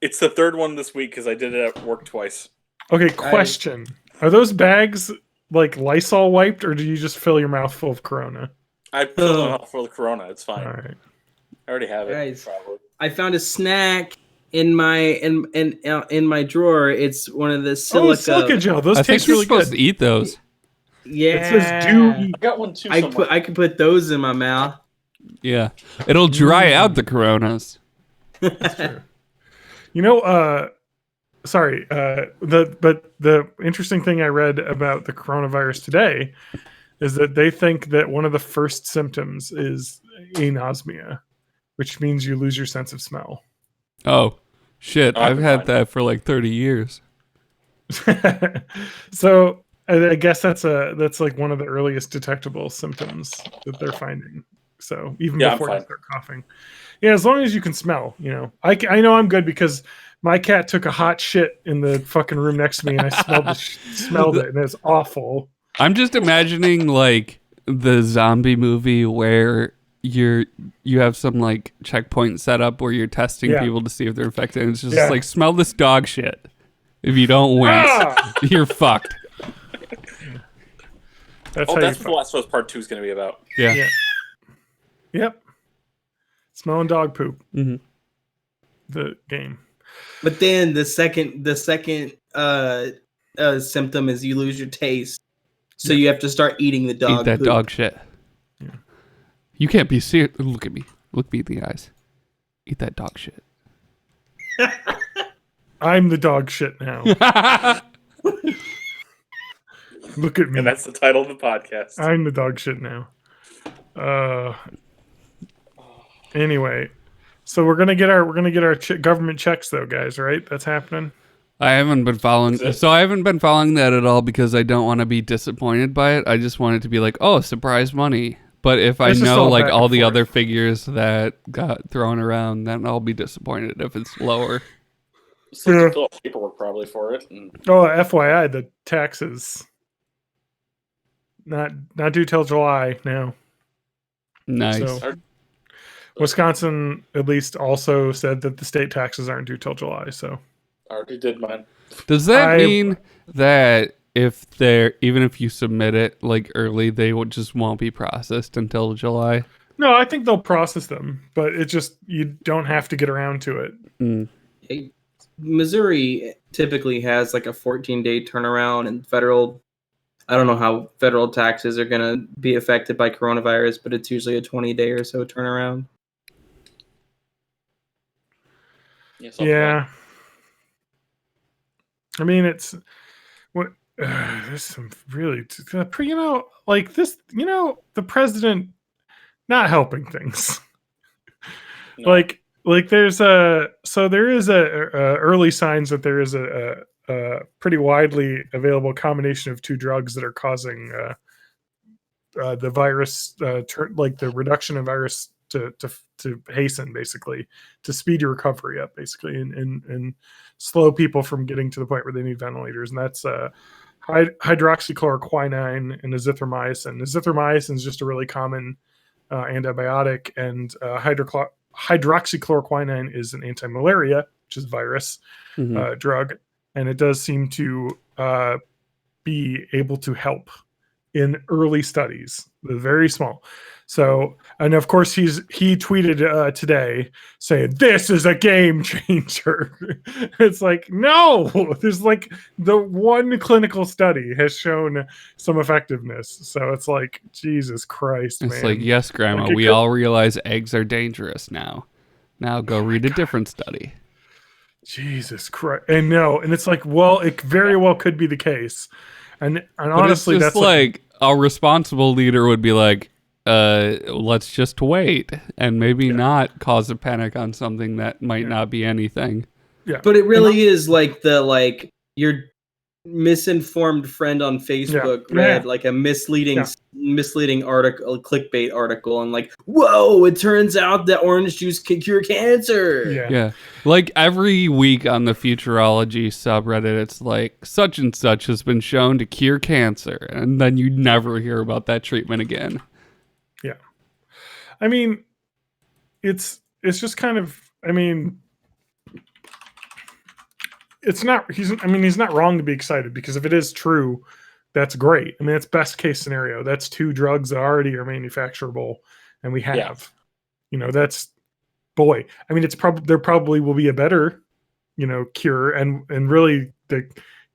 it's the third one this week because I did it at work twice. Okay, question. Are those bags like Lysol wiped, or do you just fill your mouth full of Corona? I fill them up for the Corona. It's fine. All right. I already have it. Guys. Probably. I found a snack in my drawer. It's one of the silica gel. Those I think taste you're really supposed good. to eat those. Yeah. It says do eat. I got one too. I could put those in my mouth. Yeah. It'll dry out the coronas. You know, the interesting thing I read about the coronavirus today is that they think that one of the first symptoms is anosmia, which means you lose your sense of smell. Oh, shit. Oh, I I've can had find that for like 30 years. So I guess that's like one of the earliest detectable symptoms that they're finding. So even Yeah, I'm before you fine. start coughing, yeah, as long as you can smell, I know I'm good because my cat took a hot shit in the fucking room next to me, and I smelled it, and it's awful. I'm just imagining like the zombie movie where you have some like checkpoint set up where you're testing Yeah. people to see if they're infected. And it's just Yeah. like, smell this dog shit. If you don't win, Ah! you're fucked. That's Oh, how that's you what The Last of Us Part 2 is going to be about. Yeah. Yeah. Yep. Smelling dog poop. Mhm. The game. But then the second symptom is you lose your taste. So you have to start eating the dog. Eat that poop. dog shit. Yeah. You can't be serious. Look at me. Look me in the eyes. Eat that dog shit. I'm the dog shit now. Look at me. And that's the title of the podcast. I'm the dog shit now. Anyway, so we're gonna get our government checks though, guys. Right? That's happening. I haven't been following. So I haven't been following that at all because I don't want to be disappointed by it. I just want it to be like, oh, surprise money. But if I It's just know all like back all and the forth. other figures that got thrown around, then I'll be disappointed if it's lower. So Yeah. there's still paperwork probably for it. And Oh, FYI, the taxes not due till July now. Nice. So Wisconsin at least also said that the state taxes aren't due till July. So I already did mine. Does that I- mean that even if you submit it like early, they just won't be processed until July? no, I think they'll process them, but it just you don't have to get around to it. Mm. Missouri typically has like a 14-day turnaround, and I don't know how federal taxes are going to be affected by coronavirus, but it's usually a 20-day or so turnaround. Yeah. I mean, it's what there's some really, like this, the president not helping things. No. Like there's there is early signs that there is a pretty widely available combination of two drugs that are causing the virus, like the reduction of virus to hasten, basically, to speed your recovery up, basically, and slow people from getting to the point where they need ventilators. And that's hydroxychloroquine and azithromycin. Azithromycin is just a really common antibiotic, and hydroxychloroquine is an anti-malaria, which is a virus Mhm. drug, and it does seem to be able to help in early studies, very small. So, and of course he tweeted today saying this is a game changer. It's like, no, there's like the one clinical study has shown some effectiveness. So it's like, Jesus Christ, It's man. like, yes, Grandma, Like, it we could- all realize eggs are dangerous now. Now go read a different study. Jesus Christ. And no, and it's like, well, it very well could be the case. And But honestly, it's just that's like a responsible leader would be like, let's just wait and maybe not cause a panic on something that might not be anything. But it really is like your misinformed friend on Facebook read like a misleading article, a clickbait article, and like, whoa, it turns out that orange juice can cure cancer. Yeah. Like every week on the Futurology subreddit, it's like such and such has been shown to cure cancer, and then you never hear about that treatment again. Yeah. I mean, it's just kind of, I mean, he's not wrong to be excited, because if it is true, that's great. I mean, it's best case scenario. That's 2 drugs that already are manufacturable, and we have, that's, boy, I mean, there probably will be a better, cure, and really the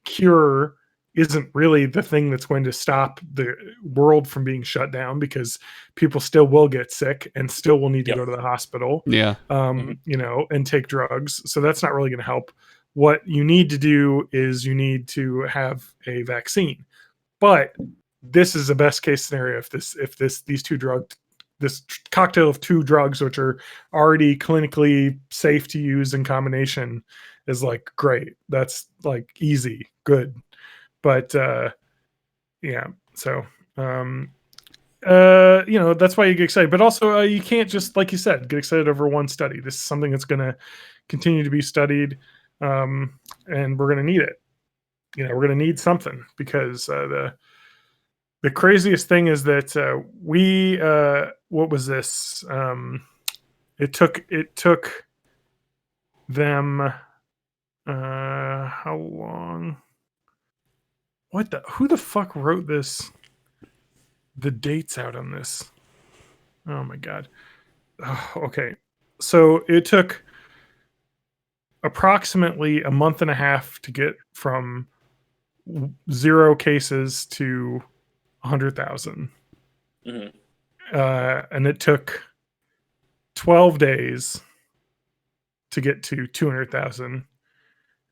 cure isn't really the thing that's going to stop the world from being shut down, because people still will get sick and still will need to go to the hospital. Yeah. And take drugs. So that's not really going to help. What you need to do is you need to have a vaccine. But this is a best case scenario if these 2 drugs, this cocktail of 2 drugs, which are already clinically safe to use in combination, is like great. That's like easy, good. But yeah, so that's why you get excited. But also you can't just, like you said, get excited over one study. This is something that's going to continue to be studied, and we're going to need it. We're going to need something, because the craziest thing is that what was this? It took them how long? Who the fuck wrote this? The dates out on this. Oh my God. Oh, okay. So it took approximately a month and a half to get from 0 cases to 100,000. And it took 12 days to get to 200,000.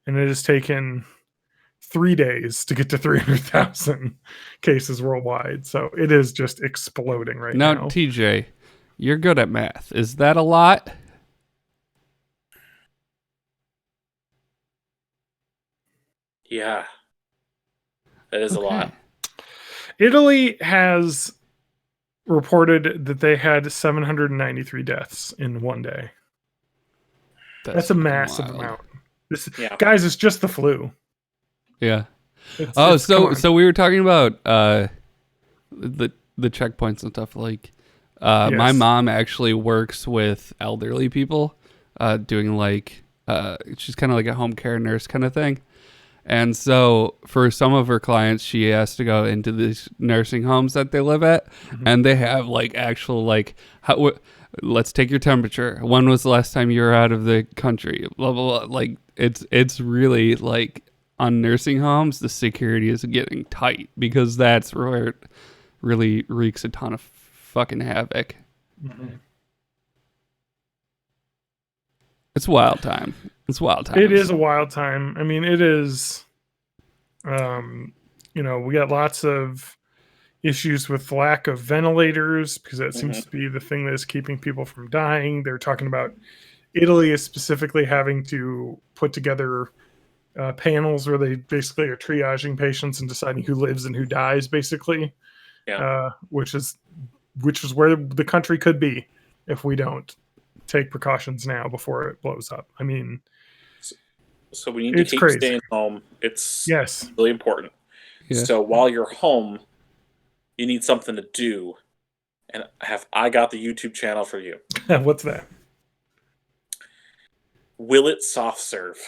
And it has taken 3 days to get to 300,000 cases worldwide. So it is just exploding right now. Now, TJ, you're good at math. Is that a lot? Yeah. That is a lot. Italy has reported that they had 793 deaths in one day. That's a massive amount. Guys, it's just the flu. Yeah. It's So we were talking about the checkpoints and stuff. Like, my mom actually works with elderly people, doing like she's kind of like a home care nurse kind of thing. And so for some of her clients, she has to go into these nursing homes that they live at, and they have like actual like let's take your temperature. When was the last time you were out of the country? Blah blah blah. Like it's really like on nursing homes, the security is getting tight, because that's where it really wreaks a ton of fucking havoc. It's wild time. It's wild time. It is a wild time. I mean, it is, we got lots of issues with lack of ventilators, because that seems to be the thing that is keeping people from dying. They're talking about Italy is specifically having to put together panels where they basically are triaging patients and deciding who lives and who dies, basically. Yeah. Which is where the country could be if we don't take precautions now before it blows up. I mean, so we need to keep staying home. It's really important. Yeah. So while you're home, you need something to do. And I got the YouTube channel for you. What's that? Will It Soft Serve.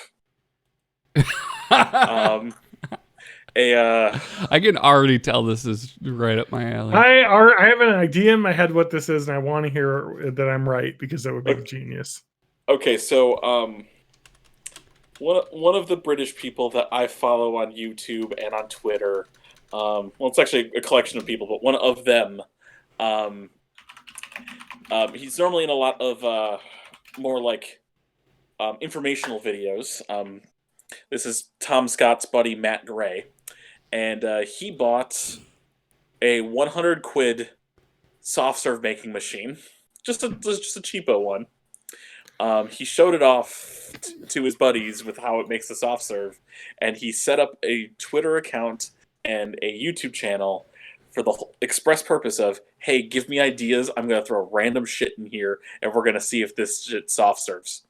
I can already tell this is right up my alley. I have an idea in my head what this is, and I want to hear that I'm right because that would be genius. Okay, so one of the British people that I follow on YouTube and on Twitter, well, it's actually a collection of people, but one of them, he's normally in a lot of more like informational videos. This is Tom Scott's buddy Matt Gray, and he bought a 100 quid soft serve making machine, just a cheapo one. He showed it off to his buddies with how it makes the soft serve, and he set up a Twitter account and a YouTube channel for the express purpose of, hey, give me ideas. I'm going to throw random shit in here, and we're going to see if this shit soft serves.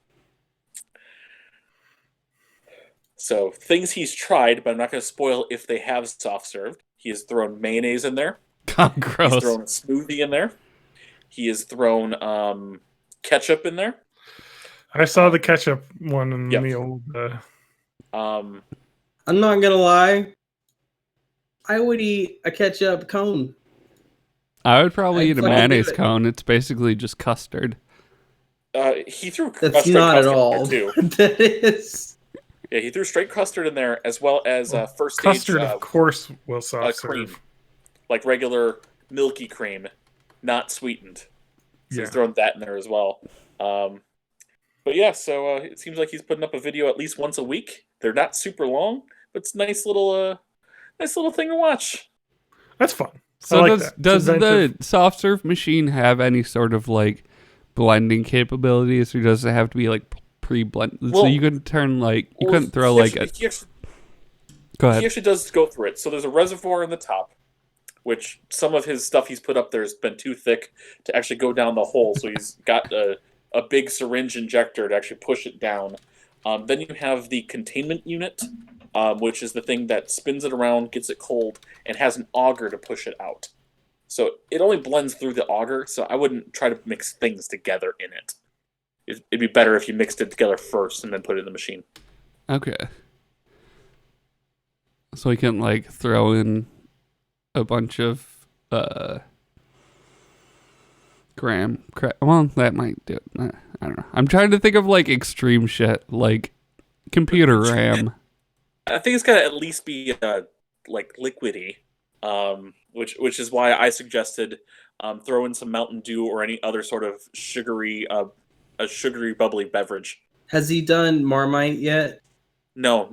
So, things he's tried, but I'm not going to spoil if they have soft served. He has thrown mayonnaise in there. God, gross. He's thrown a smoothie in there. He has thrown ketchup in there. I saw the ketchup one in Yep. the old. Um, I'm not gonna lie. I would eat a ketchup cone. I would probably eat a fucking mayonnaise do it. cone. It's basically just custard. he threw That's straight not at custard in all. there, too. That is. Yeah, he threw straight custard in there, as well as first stage Custard, of course, will soft cream, serve. like regular milky cream, not sweetened. So Yeah. he's thrown that in there as well. But yeah, so it seems like he's putting up a video at least once a week. They're not super long, but it's a nice little thing to watch. That's fun. So I like does that. It's does the inventive. soft serve machine have any sort of like blending capabilities, or does it have to be like pre-blend? So Well- you couldn't turn like you Well, couldn't throw he like a. actually, Go he ahead. actually does go through it. So there's a reservoir in the top, which some of his stuff he's put up there has been too thick to actually go down the hole. So he's got a big syringe injector to actually push it down. Then you have the containment unit, which is the thing that spins it around, gets it cold, and has an auger to push it out. So it only blends through the auger, so I wouldn't try to mix things together in it. It'd be better if you mixed it together first and then put it in the machine. Okay. So we can like throw in a bunch of well, that might do it. I don't know. I'm trying to think of like extreme shit, like computer RAM. I think it's got to at least be like liquidy, which is why I suggested throw in some Mountain Dew or any other sort of sugary, a sugary bubbly beverage. Has he done Marmite yet? No,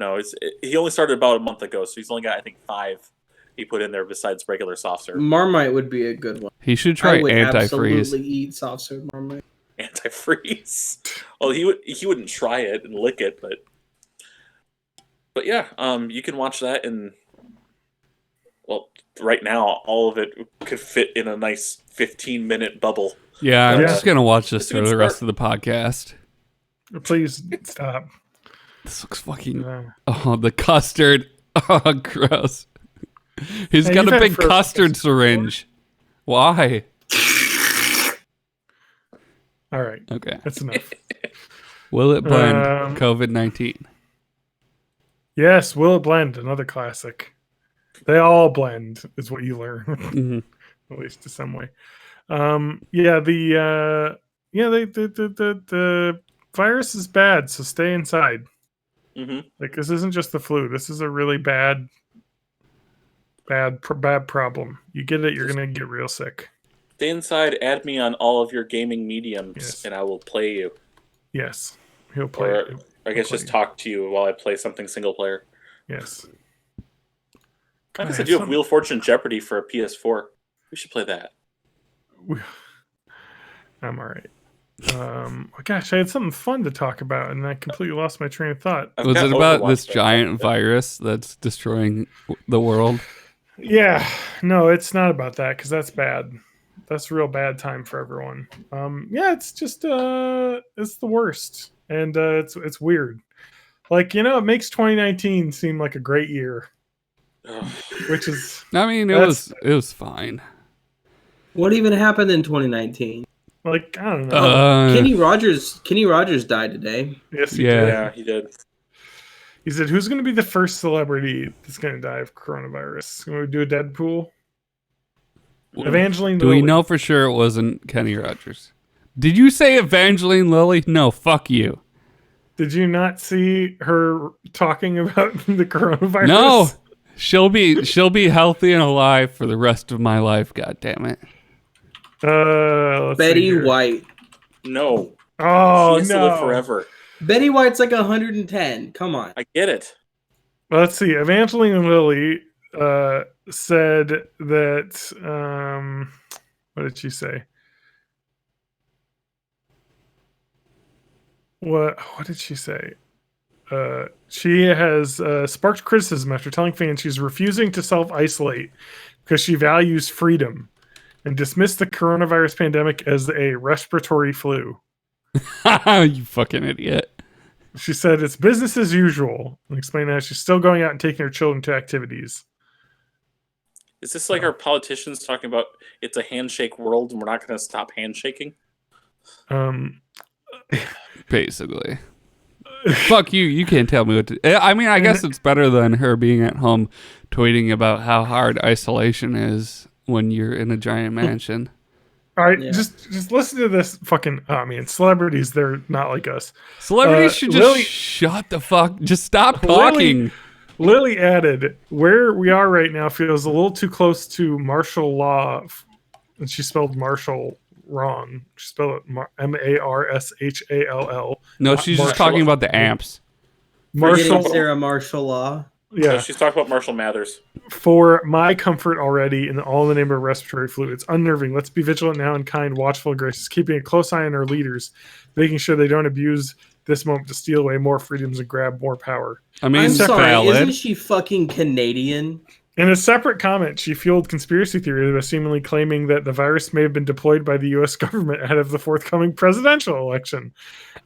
he only started about a month ago, so he's only got I think 5 he put in there besides regular soft serve. Marmite would be a good one. He should try I would antifreeze. absolutely eat soft serve Marmite. Antifreeze. Well, he wouldn't try it and lick it, but yeah, you can watch that, and well, right now all of it could fit in a nice 15-minute bubble. Yeah, I'm Yeah. just gonna watch this It's a for good the rest start. of the podcast. Please stop. This looks fucking. Uh, Oh, the custard. Oh, gross. He's Hey, got you've a had big frozen custard custard before? syringe. Why? all right, Okay. that's enough. Will it blend Um, COVID-19? Yes, Will It Blend? Another classic. They all blend, is what you learn, Mhm. at least to some way. The virus is bad, so stay inside. hmm Like, this isn't just the flu. This is a really bad problem. You get it, you're gonna get real sick. Stay inside. Add me on all of your gaming mediums, Yes. and I will play you. Yes, he'll play. Or it. I guess just talk to you while I play something single player. Yes. I guess I I do have some- Wheel of Fortune Jeopardy for a PS4. We should play that. I'm all right. Gosh, I had something fun to talk about, and I completely lost my train of thought. I've Was got it about Overwatch, this though. giant virus that's destroying the world? Yeah, no, it's not about that because that's bad. That's a real bad time for everyone. Yeah, it's just it's the worst, and it's weird. Like, it makes 2019 seem like a great year, Ugh. which is I mean, it was fine. What even happened in 2019? like, I don't know. Kenny Rogers died today. Yes, he yeah. did. Yeah, he did. He said, "Who's going to be the first celebrity that's going to die of coronavirus? Can we do a Deadpool?" Evangeline Do we Lilly. know for sure it wasn't Kenny Rogers? Did you say Evangeline Lilly? No, fuck you. Did you not see her talking about the coronavirus? No, she'll be healthy and alive for the rest of my life. God damn it. Let's see Betty here. White. No. Oh She has to live no! forever. Betty White's like 110. Come on. I get it. Let's see. Evangeline Lilly said that. What did she say? What did she say? She has sparked criticism after telling fans she's refusing to self-isolate because she values freedom and dismissed the coronavirus pandemic as a respiratory flu. You fucking idiot. She said it's business as usual and explained that she's still going out and taking her children to activities. Is this like our politicians talking about it's a handshake world and we're not going to stop handshaking? Basically. Fuck you. You can't tell me what to... I mean, I guess it's better than her being at home tweeting about how hard isolation is when you're in a giant mansion. All right, Yeah. just listen to this fucking... I mean, celebrities, they're not like us. Celebrities should just Lily- shut the fuck... Just stop Lily- talking. Lily added, where we are right now feels a little too close to martial law. And she spelled Marshall wrong. She spelled it Marshall. No, she's just Martial- talking about the amps. Forgetting Marshall, Sarah Martial Law. yeah. She's talking about Marshall Mathers. For my comfort already, in all in the name of respiratory flu. It's unnerving. Let's be vigilant now and kind, watchful, and gracious, keeping a close eye on our leaders, making sure they don't abuse this moment to steal away more freedoms and grab more power. I mean, I'm it's sorry, valid. isn't she fucking Canadian? In a separate comment, she fueled conspiracy theories by seemingly claiming that the virus may have been deployed by the U.S. government ahead of the forthcoming presidential election.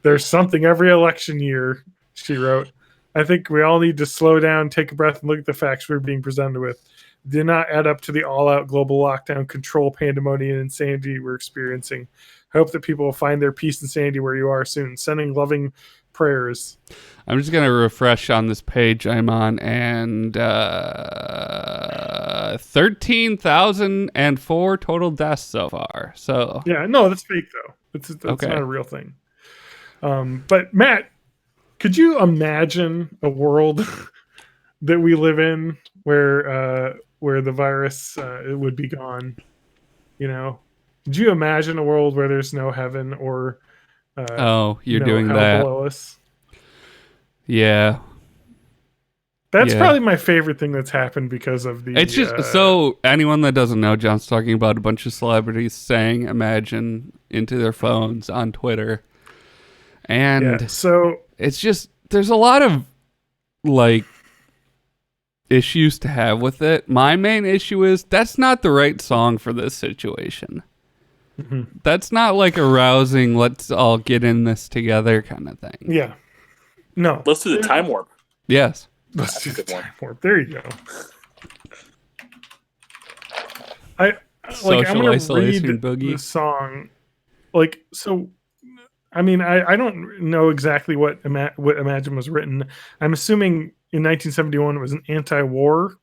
There's something every election year, she wrote. I think we all need to slow down, take a breath, and look at the facts we're being presented with. Do not add up to the all-out global lockdown, control, pandemonium, and insanity we're experiencing. I hope that people will find their peace and sanity where you are soon. Sending loving prayers. I'm just going to refresh on this page I'm on, and 13,004 total deaths so far. So, Yeah, no, that's fake, though. That's Okay. not a real thing. But, Matt, could you imagine a world that we live in where the virus it would be gone? You know? Could you imagine a world where there's no heaven or you're no doing hell that. below us? Yeah. That's Yeah. probably my favorite thing that's happened because of the. It's just so anyone that doesn't know, John's talking about a bunch of celebrities saying "Imagine" into their phones on Twitter, and Yeah, so it's just there's a lot of like issues to have with it. My main issue is that's not the right song for this situation. Mhm. That's not like a rousing, let's all get in this together kind of thing. yeah, no. Let's do the time warp. Yes. Let's That's do a the good one. time warp. There you go. I'm Social gonna isolation read boogie. the song. Like, so, I mean, I don't know exactly what Imagine was written. I'm assuming in 1971 it was an anti-war.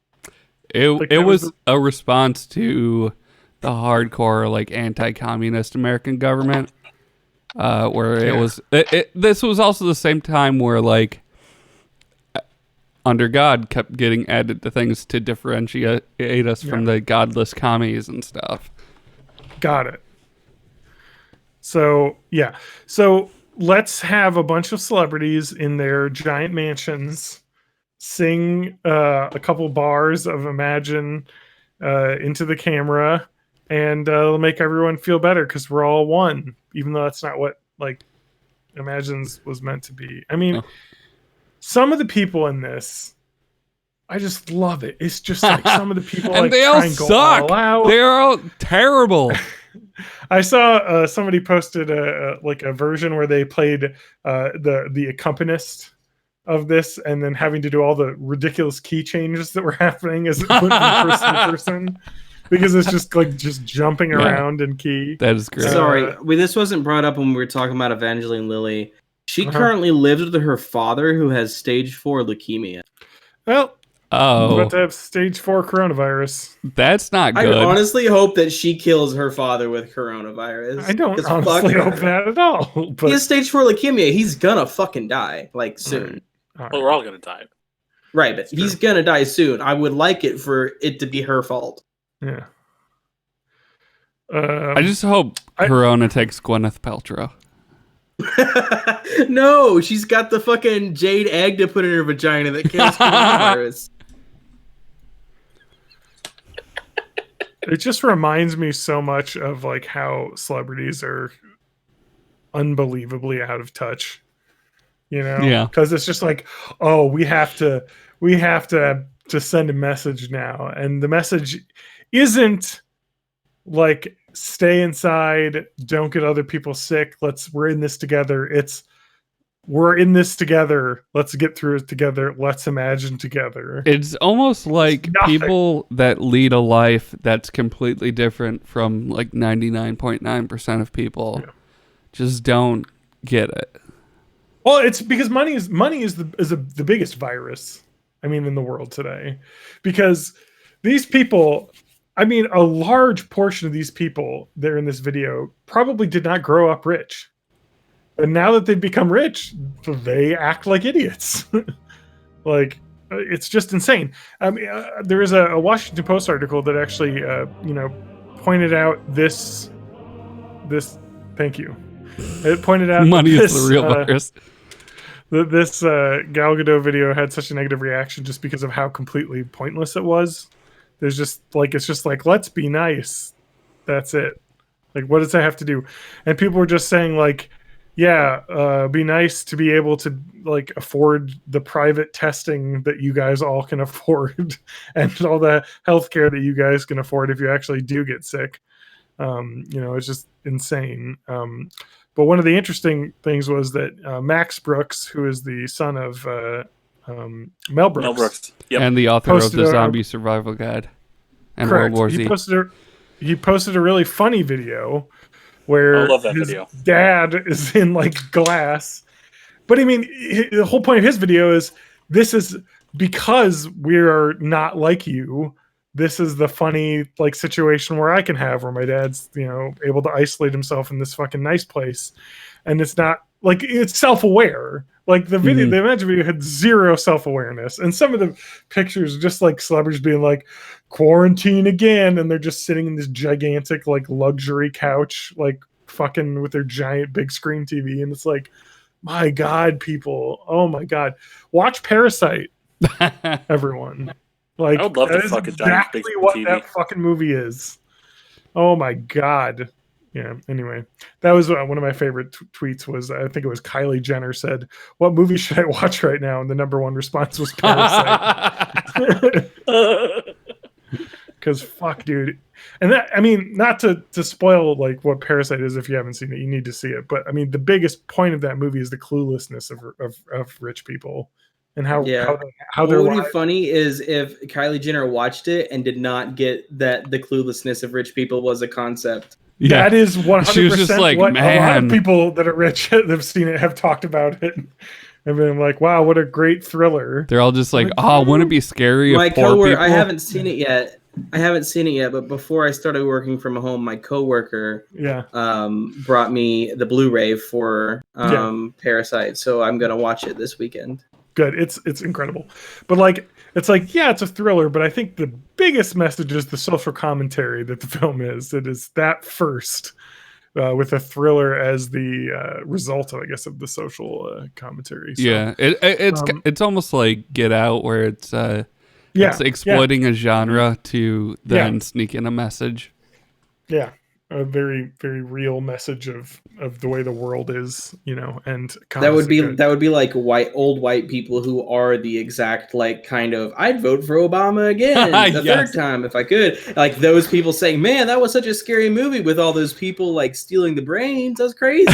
It Like, it that was was a response to the hardcore like anti-communist American government, where it Yeah. was. This was also the same time where like Under God kept getting added to things to differentiate us from the godless commies and stuff. Got it. So, yeah. So let's have a bunch of celebrities in their giant mansions sing a couple bars of Imagine into the camera, and it'll make everyone feel better because we're all one, even though that's not what like Imagine's was meant to be. I mean, Oh. some of the people in this, I just love it. It's just like some of the people And like they try all and go suck. all out. They're all terrible. I saw somebody posted a version where they played the accompanist of this, and then having to do all the ridiculous key changes that were happening as it went from person to person, because it's just jumping around in key. That is great. So- Sorry, this wasn't brought up when we were talking about Evangeline Lilly. She Uh-huh. currently lives with her father, who has stage 4 leukemia. Well, I'm Oh, about to have stage 4 coronavirus. that's not I good. honestly hope that she kills her father with coronavirus. I don't 'Cause honestly fuck hope her. that at all. He But has stage 4 leukemia. He's gonna fucking die, like, soon. all Well, right. we're all gonna die. Right, but That's he's true. gonna die soon. I would like it for it to be her fault. Yeah. I just hope Corona takes Gwyneth Paltrow. No, she's got the fucking jade egg to put in her vagina that kills coronavirus. It just reminds me so much of like how celebrities are unbelievably out of touch. You know? Yeah. Because it's just like, oh, we have to send a message now. And the message isn't like stay inside, don't get other people sick. We're in this together. It's we're in this together. Let's get through it together. Let's imagine together. It's almost like nothing. people that lead a life that's completely different from like 99.9% of people just don't get it. Well, it's because money is the biggest virus. I mean, in the world today, because these people, I mean, a large portion of these people there in this video probably did not grow up rich, and now that they've become rich, they act like idiots. Like it's just insane. I mean, there is a Washington Post article that actually, pointed out this. Thank you. It pointed out Money that is the real virus. This Gal Gadot video had such a negative reaction just because of how completely pointless it was. There's just like, it's just like, let's be nice. That's it. Like, what does that have to do? And people were just saying like, yeah, be nice to be able to like afford the private testing that you guys all can afford and all the healthcare that you guys can afford if you actually do get sick. It's just insane. But one of the interesting things was that Max Brooks, who is the son of Mel Brooks, Yep. And the author of Posted the a- Zombie Survival Guide and correct. World War Z. He posted a really funny video where I love that his video. dad is in like glass. But I mean, the whole point of his video is this is because we're not like you. This is the funny like situation where I can have where my dad's, able to isolate himself in this fucking nice place. And it's not like it's self-aware. Like the video, the Imagine video had zero self-awareness. And some of the pictures are just like celebrities being like, quarantine again. And they're just sitting in this gigantic like luxury couch, like fucking with their giant big screen TV. And it's like, my God, people. Oh my God. Watch Parasite, everyone. Like, I would love to that is fuck a giant exactly big screen what TV. that fucking movie is. Oh my God. Yeah. Anyway, that was one of my favorite tweets. Was I think it was Kylie Jenner said, "What movie should I watch right now?" And the number one response was Parasite. Because fuck, dude. And that, I mean, not to spoil like what Parasite is if you haven't seen it, you need to see it. But I mean, the biggest point of that movie is the cluelessness of rich people and how What they're would be funny is if Kylie Jenner watched it and did not get that the cluelessness of rich people was a concept. Yeah. That is 100% She was just like, what a lot man. of people that are rich have seen it, have talked about it. And been like, wow, what a great thriller. They're all just like, oh, wouldn't it be scary My if poor coworker, people... I haven't seen it yet, but before I started working from home, my coworker Yeah. brought me the Blu-ray for Parasite, so I'm gonna watch it this weekend. Good. It's incredible. But like, it's like, yeah, it's a thriller, but I think the biggest message is the social commentary that the film is. It is that first, with a thriller as the result, I guess, of the social commentary. So, Yeah, it's almost like Get Out, where it's exploiting a genre to then sneak in a message. Yeah, a very, very real message of the way the world is, and That would be like old white people who are the exact like kind of I'd vote for Obama again the Yes. third time if I could. Like those people saying, "Man, that was such a scary movie with all those people like stealing the brains. That's crazy."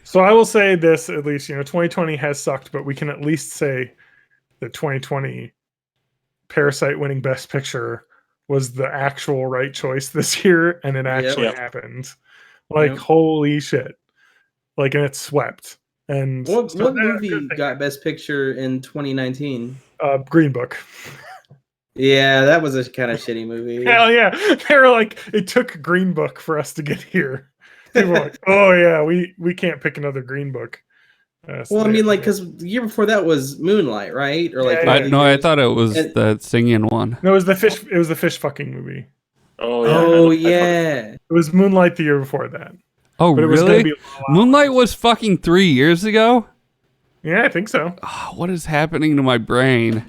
So I will say this, at least, 2020 has sucked, but we can at least say that 2020 Parasite winning Best Picture was the actual right choice this year, and it actually Yep. happened. Like, Yep. holy shit. Like, and it swept. And What so movie got Best Picture in 2019? Green Book. Yeah, that was a kind of shitty movie. Hell yeah. They were like, it took Green Book for us to get here. People were like, oh yeah, we can't pick another Green Book. So Well, I they- mean, like, because the year before that was Moonlight, right? Or like, Yeah, one yeah. of the No, I years- thought it was And- the singing one. No, it was the fish. It was the fish fucking movie. Oh yeah. Oh I yeah. It was Moonlight the year before that. Oh, But it was going really? to be. Moonlight was fucking 3 years ago? Yeah, I think so. Oh, what is happening to my brain?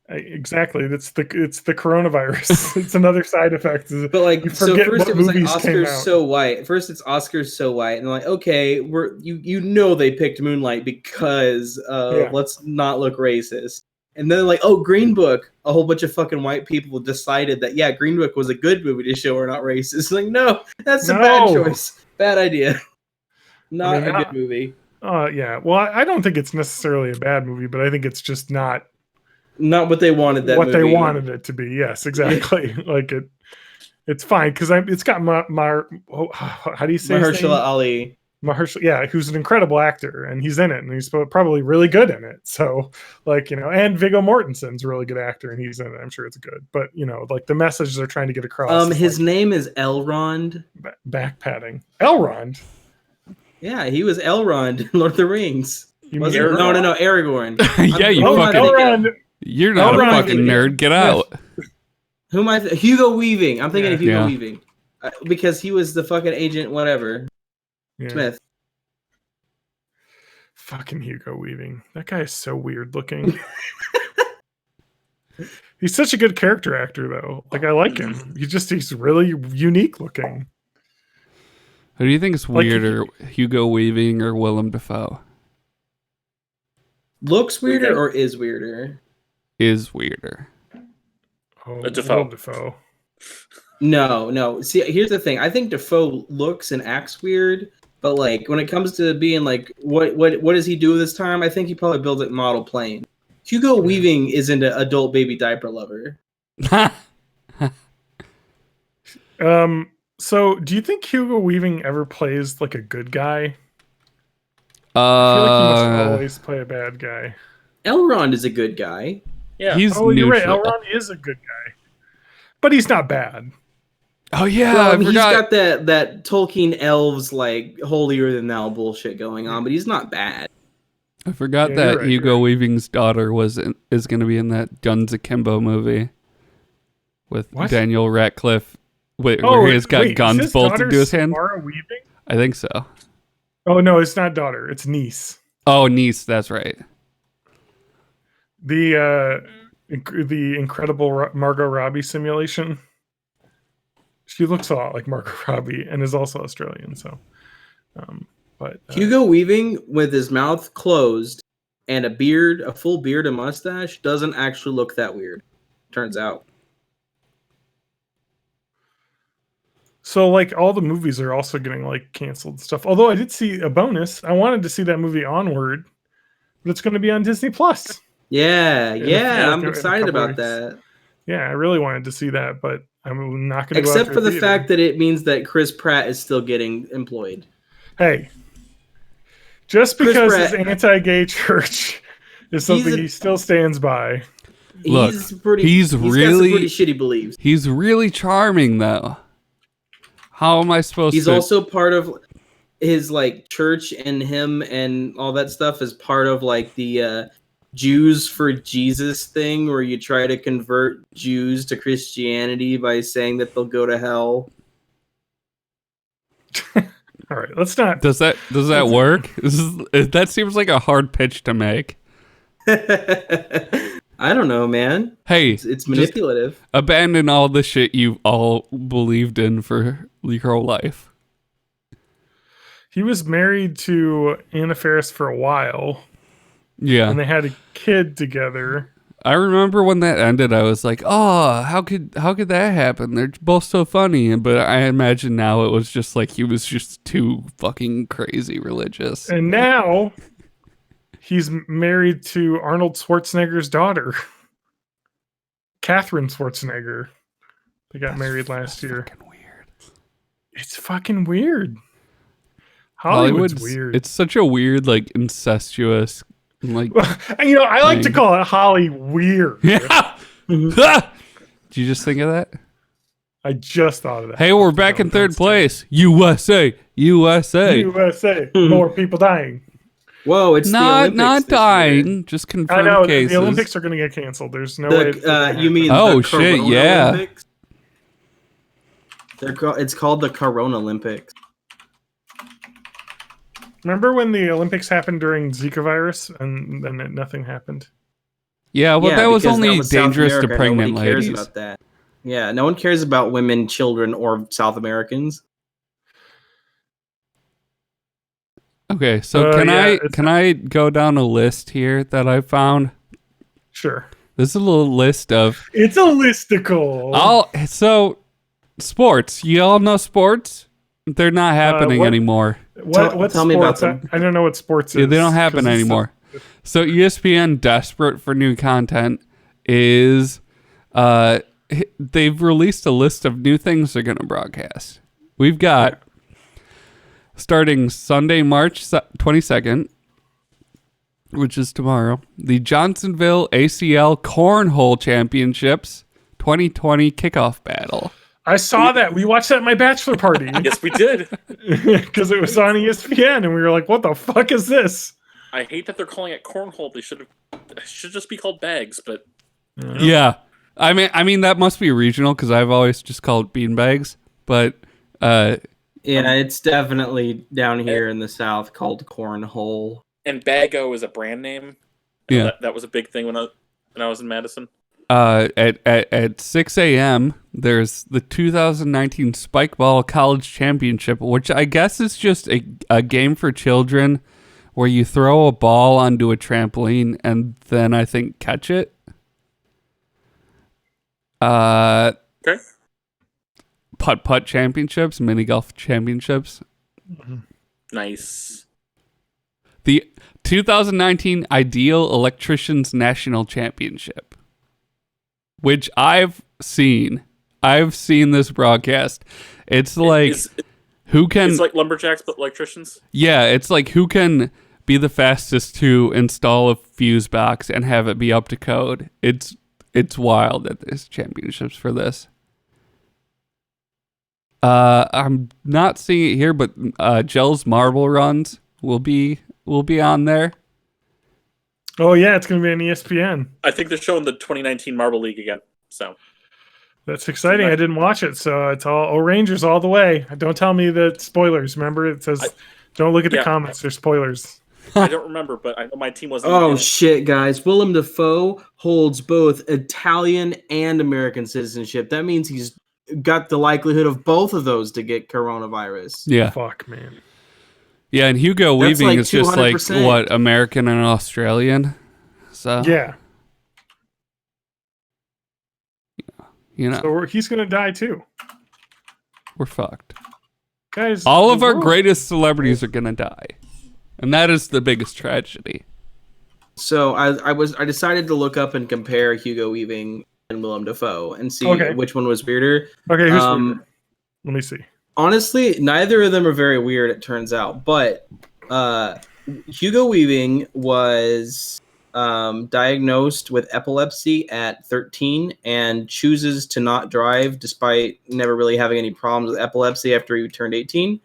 Exactly. It's the coronavirus. It's another side effect. But like, You so forget first what it was like movies came Oscars out. So White. First it's Oscars So White, and they're like, okay, you know they picked Moonlight because Yeah. let's not look racist. And then like, oh, Green Book. A whole bunch of fucking white people decided that yeah, Green Book was a good movie to show we're not racist. Like, no, that's a bad No. choice, bad idea. Not mean, a good movie. Yeah. Well, I don't think it's necessarily a bad movie, but I think it's just not Not what they wanted. That what they movie. wanted it to be. Yes, exactly. Like it's fine because it's got how do you say his name? Mahershala Ali. Mahershala, yeah, who's an incredible actor, and he's in it, and he's probably really good in it. So, like, and Viggo Mortensen's a really good actor, and he's in it. I'm sure it's good, but like the message they're trying to get across. is, His like, name is Elrond. back padding. Elrond. Yeah, he was Elrond in Lord of the Rings. You Was mean it? No, Aragorn. Yeah, you who am I fucking- thinking of? You're not Elrond, a fucking nerd. Get out. Who am I? Hugo Weaving. I'm thinking Yeah. of Hugo Yeah. Weaving because he was the fucking agent, whatever. Yeah. Smith. Fucking Hugo Weaving. That guy is so weird looking. He's such a good character actor, though. Like, I like him. He's really unique looking. Who do you think is Like, weirder, Hugo Weaving or Willem Dafoe? Looks weirder Okay. or is weirder? Is weirder. Oh, Dafoe. Willem Dafoe. No. See, here's the thing. I think Defoe looks and acts weird, but like when it comes to being like, what does he do this time? I think he probably builds a model plane. Hugo Weaving isn't an adult baby diaper lover. So, do you think Hugo Weaving ever plays like a good guy? I feel like he must always play a bad guy. Elrond is a good guy. Yeah. He's Oh, you're right. neutral. Elrond is a good guy, but he's not bad. Oh yeah, Well, I I mean, he's forgot. got that Tolkien elves like holier than thou bullshit going on, but he's not bad. I forgot Yeah, that you're right, Hugo you're right. Weaving's daughter is going to be in that Guns Akimbo movie with What? Daniel Radcliffe, where he's got wait, guns is his bolted daughter to his hand. Samara Weaving? I think so. Oh no, it's not daughter. It's niece. Oh, niece. That's right. The incredible Margot Robbie simulation. She looks a lot like Margot Robbie and is also Australian. So, but Hugo Weaving with his mouth closed and a full beard and mustache doesn't actually look that weird. Turns out. so like all the movies are also getting like canceled and stuff. Although I did see a bonus. I wanted to see that movie Onward, but it's going to be on Disney Plus. Yeah, Yeah, I'm in a excited couple about weeks. that. Yeah, I really wanted to see that, but I'm not going to. Except for the fact that it means that Chris Pratt is still getting employed. hey, just Chris because Pratt- his anti-gay church is something He's a- he still stands by. Look, he's got he's some really- pretty shitty beliefs. He's really charming, though. How am I supposed He's to? also part of his like church, and him and all that stuff is part of like the Jews for Jesus thing, where you try to convert Jews to Christianity by saying that they'll go to hell. All right, let's not. Does that work? That seems like a hard pitch to make. I don't know, man. Hey, It's manipulative. abandon all the shit you've all believed in for your whole life. He was married to Anna Faris for a while, Yeah. and they had a kid together. I remember when that ended, I was like, "Oh, how could that happen? They're both so funny." But I imagine now it was just like he was just too fucking crazy religious. And now he's married to Arnold Schwarzenegger's daughter, Catherine Schwarzenegger. They got married last year. Fucking weird. It's fucking weird. Hollywood's weird. It's such a weird, like, incestuous, like. You know, I like to thing. call it Holly weird. Yeah. Did you just think of that? I just thought of that. Hey, we're back in third place. USA, USA. USA, more people dying. Whoa, it's the Olympics Not this year. dying, just I confirmed know cases. the Olympics are going to get canceled. There's no way. You mean Oh, the shit, Corona yeah. Olympics? It's called the Corona Olympics. Remember when the Olympics happened during Zika virus and then nothing happened? Yeah, well, Yeah, that was because only South dangerous to America, pregnant nobody cares ladies. about that. Yeah, no one cares about women, children, or South Americans. Okay, so can I go down a list here that I found? Sure. This is a little list of It's a listicle. so sports. You all know sports? They're not happening what- anymore. What tell me about sports? them. I don't know what sports is. Yeah, they don't happen 'cause it's- anymore. So ESPN, desperate for new content, is they've released a list of new things they're going to broadcast. We've got starting Sunday, March 22nd, which is tomorrow, the Johnsonville ACL Cornhole Championships 2020 kickoff battle. I saw that. We watched that at my bachelor party Yes, we did. because it was on ESPN, and we were like, "What the fuck is this?" I hate that they're calling it cornhole. It should just be called bags. But Yeah. I mean that must be regional because I've always just called it beanbags, but Yeah, it's definitely down here in the South called Cornhole. and Bago is a brand name. Yeah. That was a big thing when I was in Madison. at 6 a.m. there's the 2019 Spikeball College Championship, which I guess is just a game for children where you throw a ball onto a trampoline and then I think catch it. Okay. Putt-putt championships, mini golf championships. Nice. The 2019 Ideal Electricians National Championship, which I've seen. I've seen this broadcast. It's like who can It's like lumberjacks but electricians. yeah, it's like who can be the fastest to install a fuse box and have it be up to code. It's wild that there's championships for this. I'm not seeing it here, but Gels Marble Runs will be on there. Oh yeah, it's going to be on ESPN. I think they're showing the 2019 Marble League again. So That's exciting. I didn't watch it, so it's all Rangers all the way. Don't tell me that spoilers. Remember, it says don't look at the Yeah. comments. There's spoilers. I don't remember, but I know my team wasn't. Oh in it. shit, guys! Willem Dafoe holds both Italian and American citizenship. That means he's got the likelihood of both of those to get coronavirus. Yeah. Fuck, man. Yeah, and Hugo That's Weaving like is just like 200%. what, American and Australian. So Yeah. you know, So he's going to die too, we're fucked. guys. All the of our world- greatest celebrities are gonna die. And that is the biggest tragedy. So I decided to look up and compare Hugo Weaving and Willem Dafoe and see Okay. which one was weirder. Okay, who's let me see. Honestly, neither of them are very weird, it turns out. But Hugo Weaving was diagnosed with epilepsy at 13 and chooses to not drive despite never really having any problems with epilepsy after he turned 18.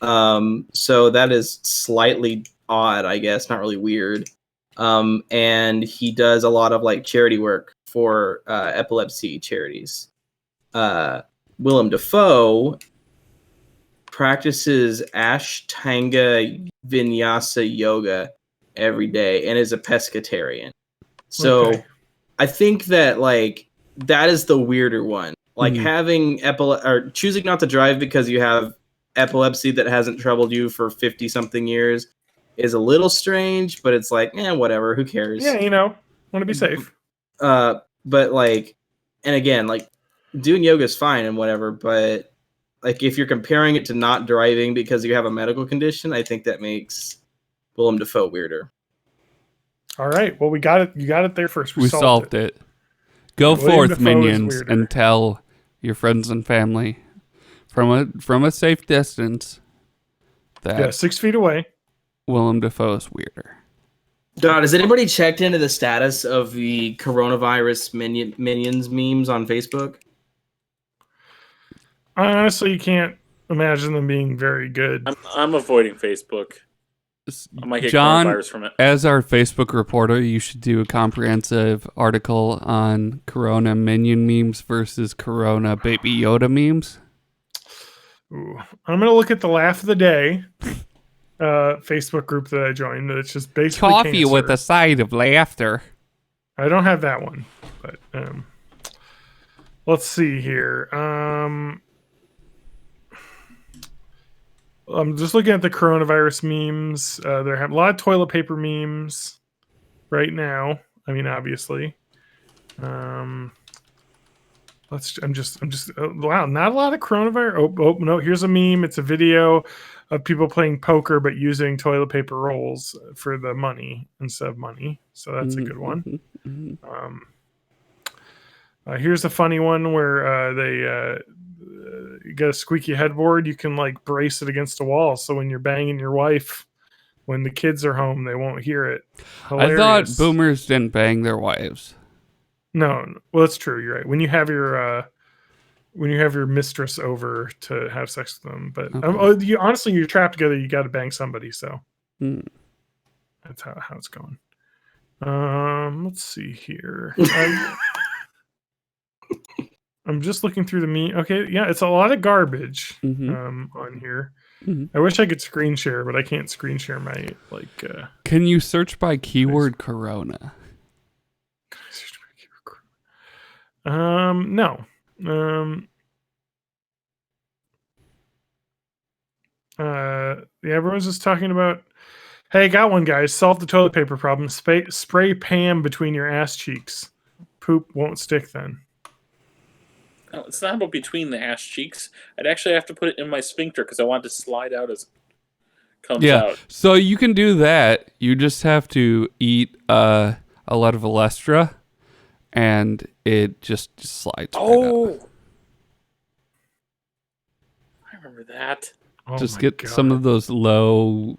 So that is slightly odd, I guess, not really weird. And he does a lot of like charity work for epilepsy charities. Willem Dafoe practices Ashtanga Vinyasa yoga every day and is a pescatarian. So Okay. I think that like that is the weirder one. Like Mhm. having or choosing not to drive because you have epilepsy that hasn't troubled you for 50 something years is a little strange, but it's like, whatever, who cares? Yeah, want to be safe. But like, and again, like doing yoga is fine and whatever, but like if you're comparing it to not driving because you have a medical condition, I think that makes Willem Dafoe weirder. All right. Well, we got it. You got it there first. We solved it. Go William forth, Dafoe is minions, weirder. and tell your friends and family from a safe distance that Yeah, 6 feet away. Willem Dafoe is weirder. God, has anybody checked into the status of the coronavirus minions memes on Facebook? I honestly can't imagine them being very good. I'm avoiding Facebook. I might get John, coronavirus from it. as our Facebook reporter, you should do a comprehensive article on Corona minion memes versus Corona Baby Yoda memes. Ooh. I'm gonna look at the laugh of the day Facebook group that I joined. It's just basically Coffee cancer. with a side of laughter. I don't have that one, but let's see here. I'm just looking at the coronavirus memes. There have a lot of toilet paper memes right now. I mean, obviously. I'm just. Wow, not a lot of coronavirus. Oh no! Here's a meme. It's a video of people playing poker but using toilet paper rolls for the money instead of money. So that's a good one. Here's a funny one where they you get a squeaky headboard. You can like brace it against a wall, so when you're banging your wife, when the kids are home, they won't hear it. Hilarious. I thought boomers didn't bang their wives. No, well, that's true. You're right. When you have your mistress over to have sex with them, but Okay. honestly, you're trapped together. You got to bang somebody, so that's how it's going. Let's see here. I'm just looking through the meme. Okay, yeah, it's a lot of garbage on here. I wish I could screen share, but I can't screen share my Can you search by keyword Corona? No. Everyone's just talking about. Hey, got one, guys. Solve the toilet paper problem. Spray Pam between your ass cheeks. Poop won't stick then. No, it's not about between the ass cheeks. I'd actually have to put it in my sphincter because I want it to slide out as it comes out. So you can do that. You just have to eat a lot of Alestra, and it just slides. Oh, right out. I remember that. Oh Just my get God. some of those low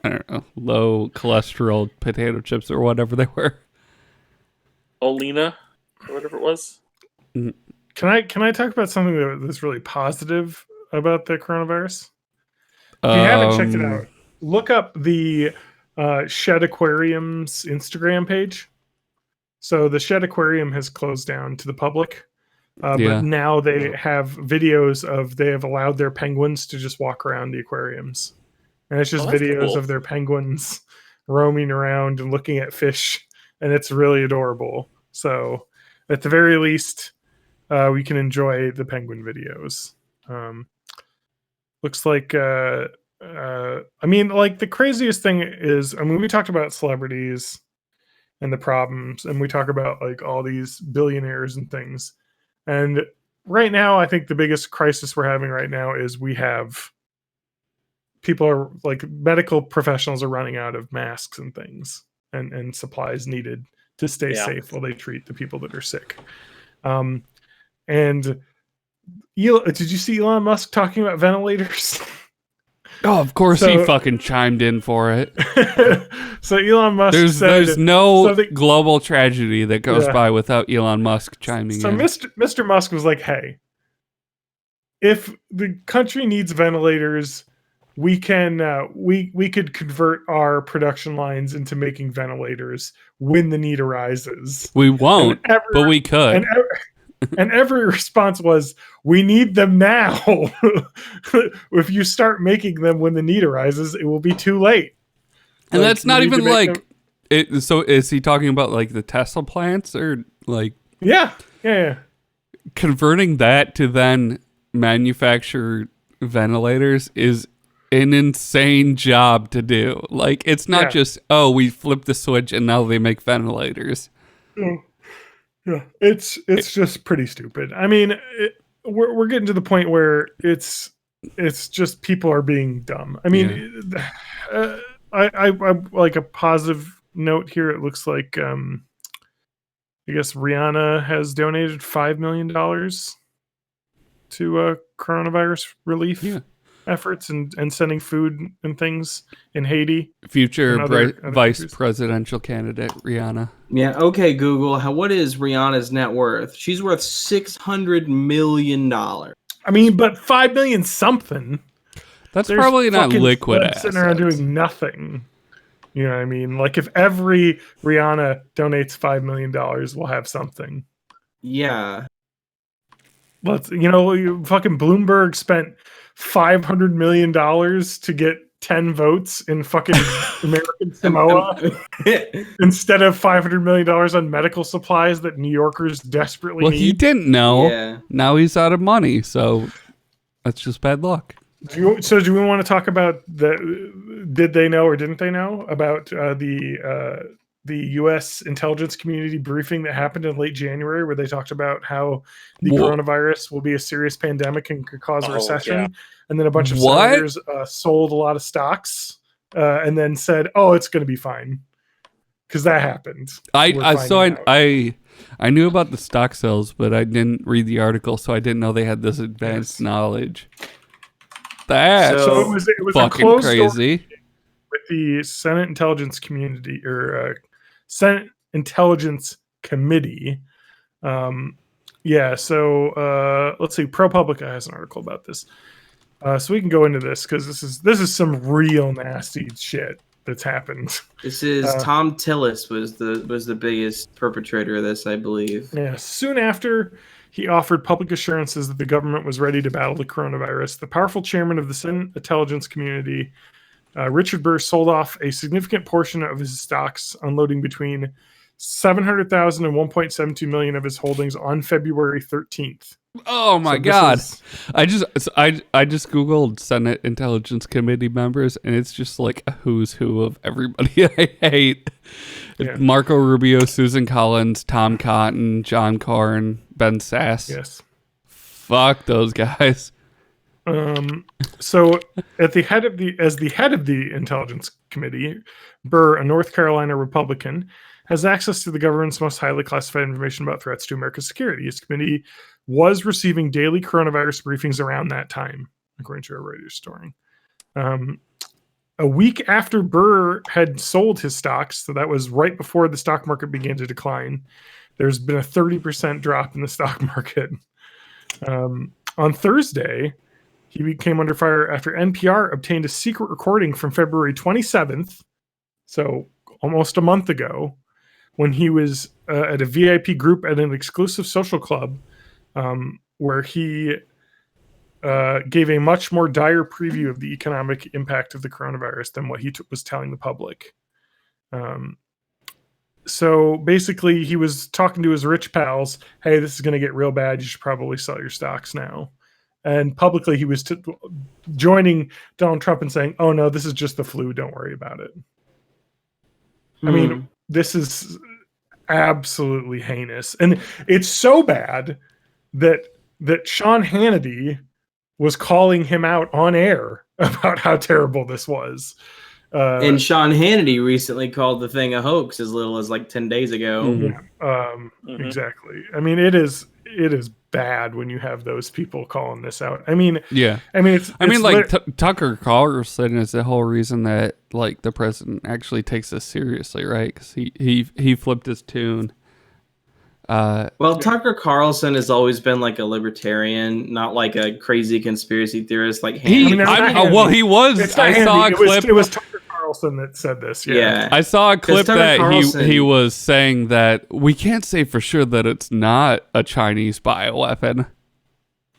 cholesterol potato chips or whatever they were. Olina, or whatever it was. Can I talk about something that's really positive about the coronavirus? If you haven't checked it out, look up the Shed Aquarium's Instagram page. So the Shed Aquarium has closed down to the public, but now they have videos of they have allowed their penguins to just walk around the aquariums, and it's just Oh, that's videos cool. of their penguins roaming around and looking at fish, and it's really adorable. So at the very least, we can enjoy the penguin videos. Looks like I mean, like the craziest thing is, I mean, we talked about celebrities and the problems, and we talk about like all these billionaires and things. And right now, I think the biggest crisis we're having right now is we have people are like medical professionals are running out of masks and things and supplies needed to stay safe while they treat the people that are sick. And did you see Elon Musk talking about ventilators? Oh, of course he fucking chimed in for it. So Elon Musk there's no global tragedy that goes by without Elon Musk chiming in. So Mr. Musk was like, hey, if the country needs ventilators, we can we could convert our production lines into making ventilators when the need arises. We won't, but we could. And every response was, we need them now. If you start making them when the need arises, it will be too late. And that's not even like it. So is he talking about like the Tesla plants or like? Yeah. Converting that to then manufacture ventilators is an insane job to do. Like, it's not just, oh, we flipped the switch and now they make ventilators. Yeah, it's just pretty stupid. I mean, we're getting to the point where it's just people are being dumb. I mean, I like a positive note here. It looks like I guess Rihanna has donated $5 million to coronavirus relief. Yeah. efforts and sending food and things in Haiti. Future And other vice countries. presidential candidate Rihanna. Yeah. Okay, Google. What is Rihanna's net worth? She's worth $600 million. I mean, but 5 million something. That's There's probably not fucking liquid plebs assets. sitting around doing nothing. You know what I mean? Like if every Rihanna donates $5 million, we'll have something. Yeah. Let's, fucking Bloomberg spent $500 million to get 10 votes in fucking American Samoa instead of $500 million on medical supplies that New Yorkers desperately Well, need. he didn't know. Yeah. Now he's out of money, so that's just bad luck. Do we want to talk about did they know or didn't they know about the U.S. intelligence community briefing that happened in late January, where they talked about how the Wha- coronavirus will be a serious pandemic and could cause a Oh, recession, yeah. and then a bunch of What? senators sold a lot of stocks and then said, "Oh, it's going to be fine," because that happened. We're finding out. I knew about the stock sales, but I didn't read the article, so I didn't know they had this advanced Yes. knowledge. That's So it was a fucking closed door crazy. with the Senate Intelligence Community or Senate Intelligence Committee. Yeah, so let's see. ProPublica has an article about this, so we can go into this because this is some real nasty shit that's happened. This is Tom Tillis was the biggest perpetrator of this, I believe. Yeah, soon after he offered public assurances that the government was ready to battle the coronavirus, the powerful chairman of the Senate Intelligence Community, Richard Burr, sold off a significant portion of his stocks, unloading between 700,000 and 1.72 million of his holdings on February 13th. Oh my So this god! is- I just googled Senate Intelligence Committee members, and it's just like a who's who of everybody I hate. Yeah. Marco Rubio, Susan Collins, Tom Cotton, John Cornyn, Ben Sass. Yes. Fuck those guys. So, as the head of the Intelligence Committee, Burr, a North Carolina Republican, has access to the government's most highly classified information about threats to America's security. His committee was receiving daily coronavirus briefings around that time, according to a Reuters story. A week after Burr had sold his stocks, so that was right before the stock market began to decline, there's been a 30% drop in the stock market. On Thursday, he came under fire after NPR obtained a secret recording from February 27th, so almost a month ago, when he was at a VIP group at an exclusive social club where he gave a much more dire preview of the economic impact of the coronavirus than what he was telling the public. So basically, he was talking to his rich pals, hey, this is going to get real bad. You should probably sell your stocks now. And publicly, he was joining Donald Trump and saying, oh, no, this is just the flu. Don't worry about it. I mean, this is absolutely heinous. And it's so bad that Sean Hannity was calling him out on air about how terrible this was. And Sean Hannity recently called the thing a hoax as little as like 10 days ago. Mhm. Exactly. I mean, it is bad when you have those people calling this out. I mean, Yeah. it's like Tucker Carlson is the whole reason that like the president actually takes this seriously, right? Because he flipped his tune. Well, Tucker Carlson has always been like a libertarian, not like a crazy conspiracy theorist like He Hannity. was. it's not I saw a Hannity. clip. It was Tucker Carlson that said this. Yeah. I saw a clip Tucker that Carlson- he was saying that we can't say for sure that it's not a Chinese bioweapon.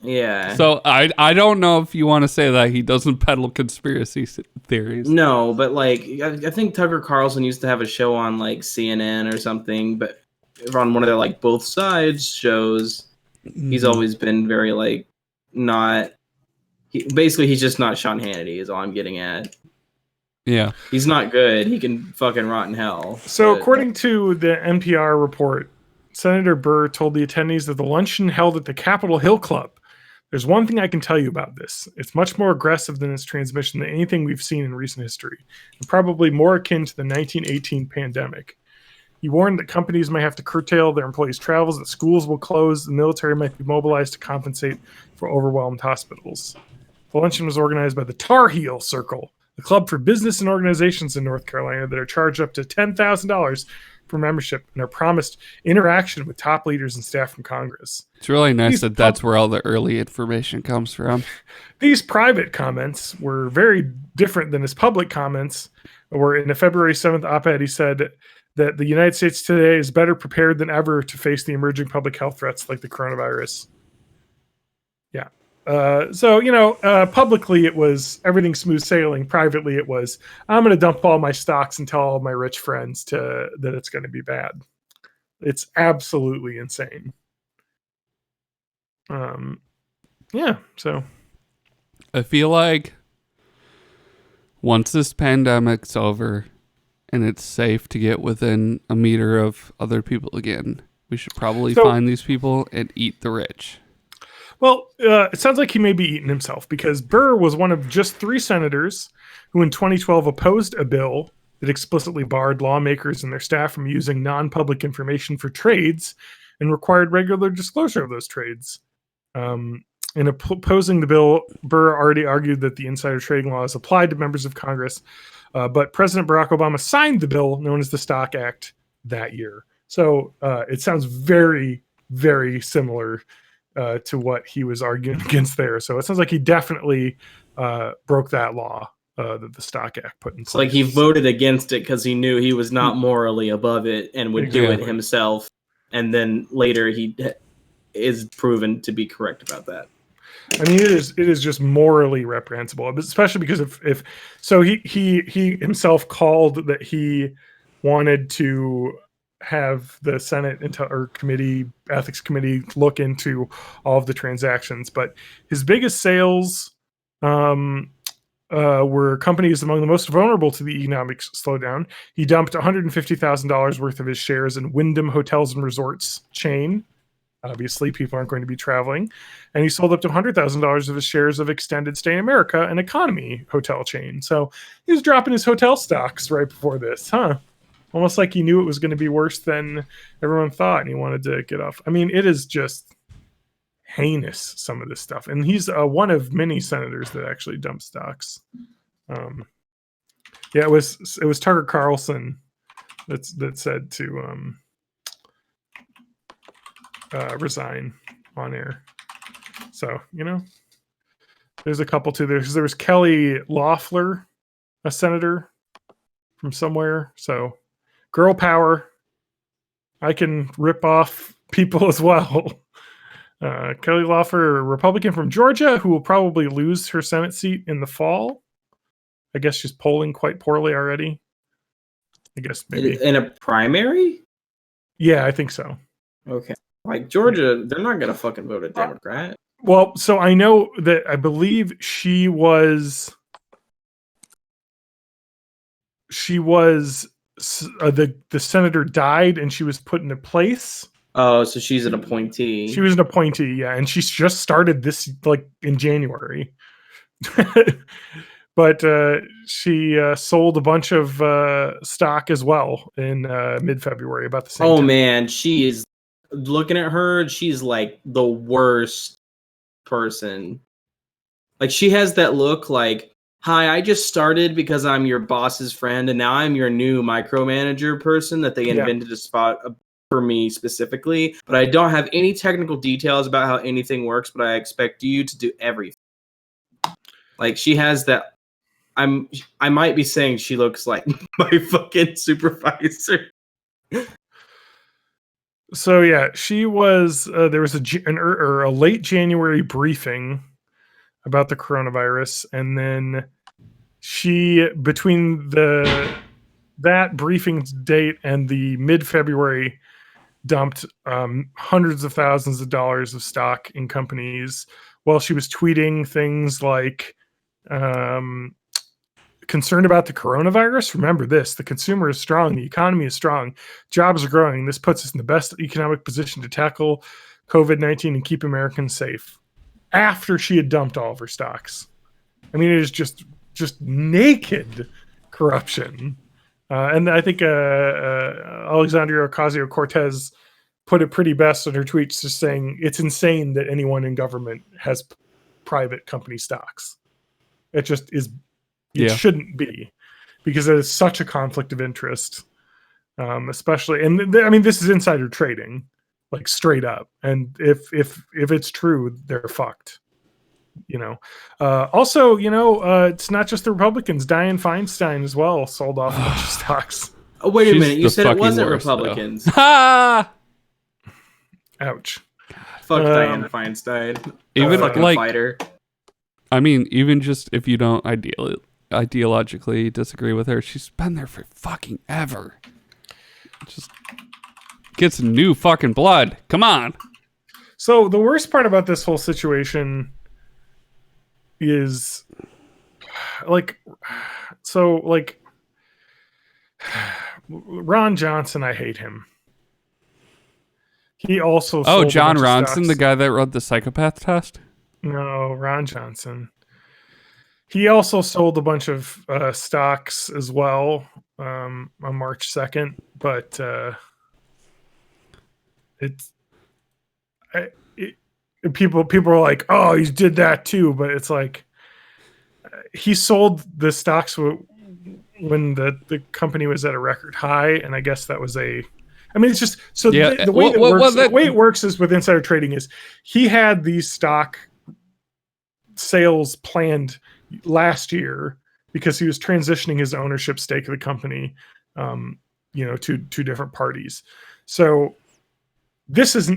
Yeah. So I don't know if you want to say that he doesn't peddle conspiracy theories. No, but like I think Tucker Carlson used to have a show on like CNN or something, but on one of their like both sides shows, he's always been very like not. Basically, he's just not Sean Hannity. Is all I'm getting at. Yeah. He's not good. He can fucking rot in hell. So, But- according to the NPR report, Senator Burr told the attendees of the luncheon held at the Capitol Hill Club, "There's one thing I can tell you about this. It's much more aggressive than its transmission than anything we've seen in recent history, and probably more akin to the 1918 pandemic." He warned that companies may have to curtail their employees' travels, that schools will close, the military might be mobilized to compensate for overwhelmed hospitals. The luncheon was organized by the Tar Heel Circle, a club for business and organizations in North Carolina that are charged up to $10,000 for membership and are promised interaction with top leaders and staff from Congress. It's really nice These that that's where all the early information comes from. These private comments were very different than his public comments, where in a February 7th op-ed he said that the United States today is better prepared than ever to face the emerging public health threats like the coronavirus. Yeah. Publicly it was everything smooth sailing. Privately it was, I'm going to dump all my stocks and tell all my rich friends that it's going to be bad. It's absolutely insane. So I feel like once this pandemic's over and it's safe to get within a meter of other people again, we should probably find these people and eat the rich. Well, it sounds like he may be eating himself, because Burr was one of just 3 senators who in 2012 opposed a bill that explicitly barred lawmakers and their staff from using non-public information for trades and required regular disclosure of those trades. In opposing the bill, Burr already argued that the insider trading laws applied to members of Congress, but President Barack Obama signed the bill known as the Stock Act that year. So it sounds very, very similar to what he was arguing against there. So it sounds like he definitely broke that law that the Stock Act put in place. It's like he voted against it because he knew he was not morally above it and would do it himself. And then later he is proven to be correct about that. I mean, it is just morally reprehensible, especially because if he himself called that he wanted to have the Senate ethics committee look into all of the transactions, but his biggest sales were companies among the most vulnerable to the economic slowdown. He dumped $150,000 worth of his shares in Wyndham Hotels and Resorts chain. Obviously, people aren't going to be traveling. And he sold up to $100,000 of his shares of Extended Stay America, an economy hotel chain. So he was dropping his hotel stocks right before this, huh? Almost like he knew it was going to be worse than everyone thought, and he wanted to get off. I mean, it is just heinous, some of this stuff. And he's one of many senators that actually dump stocks. It was Tucker Carlson that said to resign on air. So, there's a couple too. There was Kelly Loeffler, a senator from somewhere. So girl power. I can rip off people as well. Kelly Loeffler, a Republican from Georgia, who will probably lose her Senate seat in the fall. I guess she's polling quite poorly already. I guess maybe in a primary. Yeah, I think so. Okay. Like Georgia, they're not gonna fucking vote a Democrat. Well, so I know that I believe she was the senator died and she was put into place. Oh, so she's an appointee. She was an appointee, yeah, and she's just started this in January. But she sold a bunch of stock as well in mid-February, about the same time. Man, she is. Looking at her, she's like the worst person. Like, she has that look like, hi, I just started because I'm your boss's friend, and now I'm your new micromanager person that they invented a spot for me specifically, but I don't have any technical details about how anything works, but I expect you to do everything. Like, she has that. I might be saying she looks like my fucking supervisor. So yeah, she was. There was a late January briefing about the coronavirus, and then she, between that briefing date and the mid-February, dumped hundreds of thousands of dollars of stock in companies while she was tweeting things like, concerned about the coronavirus? Remember this: the consumer is strong, the economy is strong, jobs are growing. This puts us in the best economic position to tackle COVID-19 and keep Americans safe. After she had dumped all of her stocks. I mean, it is just naked corruption. And I think Alexandria Ocasio-Cortez put it pretty best in her tweets, just saying it's insane that anyone in government has private company stocks. It just is. It shouldn't be, because it is such a conflict of interest, especially. And I mean, this is insider trading, like straight up. And if it's true, they're fucked. Also, it's not just the Republicans. Dianne Feinstein as well sold off a bunch of stocks. Oh, wait a She's minute. You the said it fucking wasn't worst, Republicans. Ha! Ouch. Fuck Dianne Feinstein. Even fucking like, fighter. I mean, even just if you don't ideologically disagree with her, she's been there for fucking ever. Just get some new fucking blood. Come on. So the worst part about this whole situation is Ron Johnson, I hate him. He also sold John a bunch of Ronson, stocks. the guy that wrote the psychopath test? No, Ron Johnson. He also sold a bunch of stocks as well on March 2nd, but people are like, oh, he did that too, but it's like he sold the stocks when the company was at a record high, and I guess that was it's just so the way the way it works is with insider trading is he had these stock sales planned last year because he was transitioning his ownership stake of the company, to different parties. So this is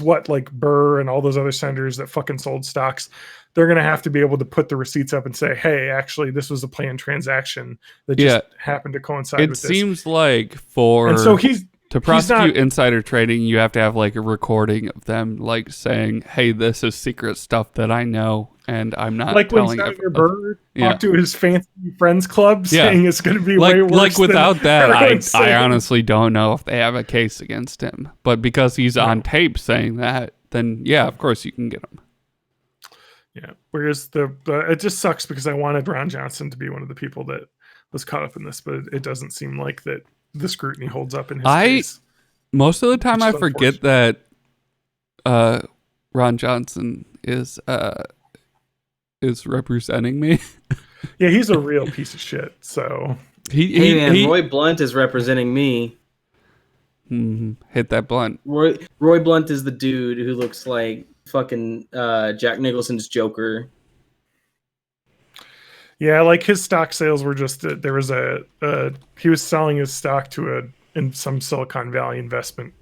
what like Burr and all those other senators that fucking sold stocks, they're going to have to be able to put the receipts up and say, hey, actually, this was a planned transaction that just happened to coincide with this. It seems like to prosecute insider trading, you have to have like a recording of them like saying, hey, this is secret stuff that I know and I'm not like telling when Senator Burr talked to his fancy friends club Yeah. saying it's going to be like, way worse. Like without than that, everyone's I saying. honestly don't know if they have a case against him. But because he's on tape saying that, then yeah, of course you can get him. Yeah. Whereas it just sucks because I wanted Ron Johnson to be one of the people that was caught up in this, but it doesn't seem like that the scrutiny holds up in his case. Most of the time, Which I is forget that Ron Johnson is representing me. Yeah, he's a real piece of shit. So Roy Blunt is representing me. Hit that blunt. Roy Blunt is the dude who looks like fucking Jack Nicholson's Joker. Yeah, like his stock sales were just there was he was selling his stock to in some Silicon Valley investment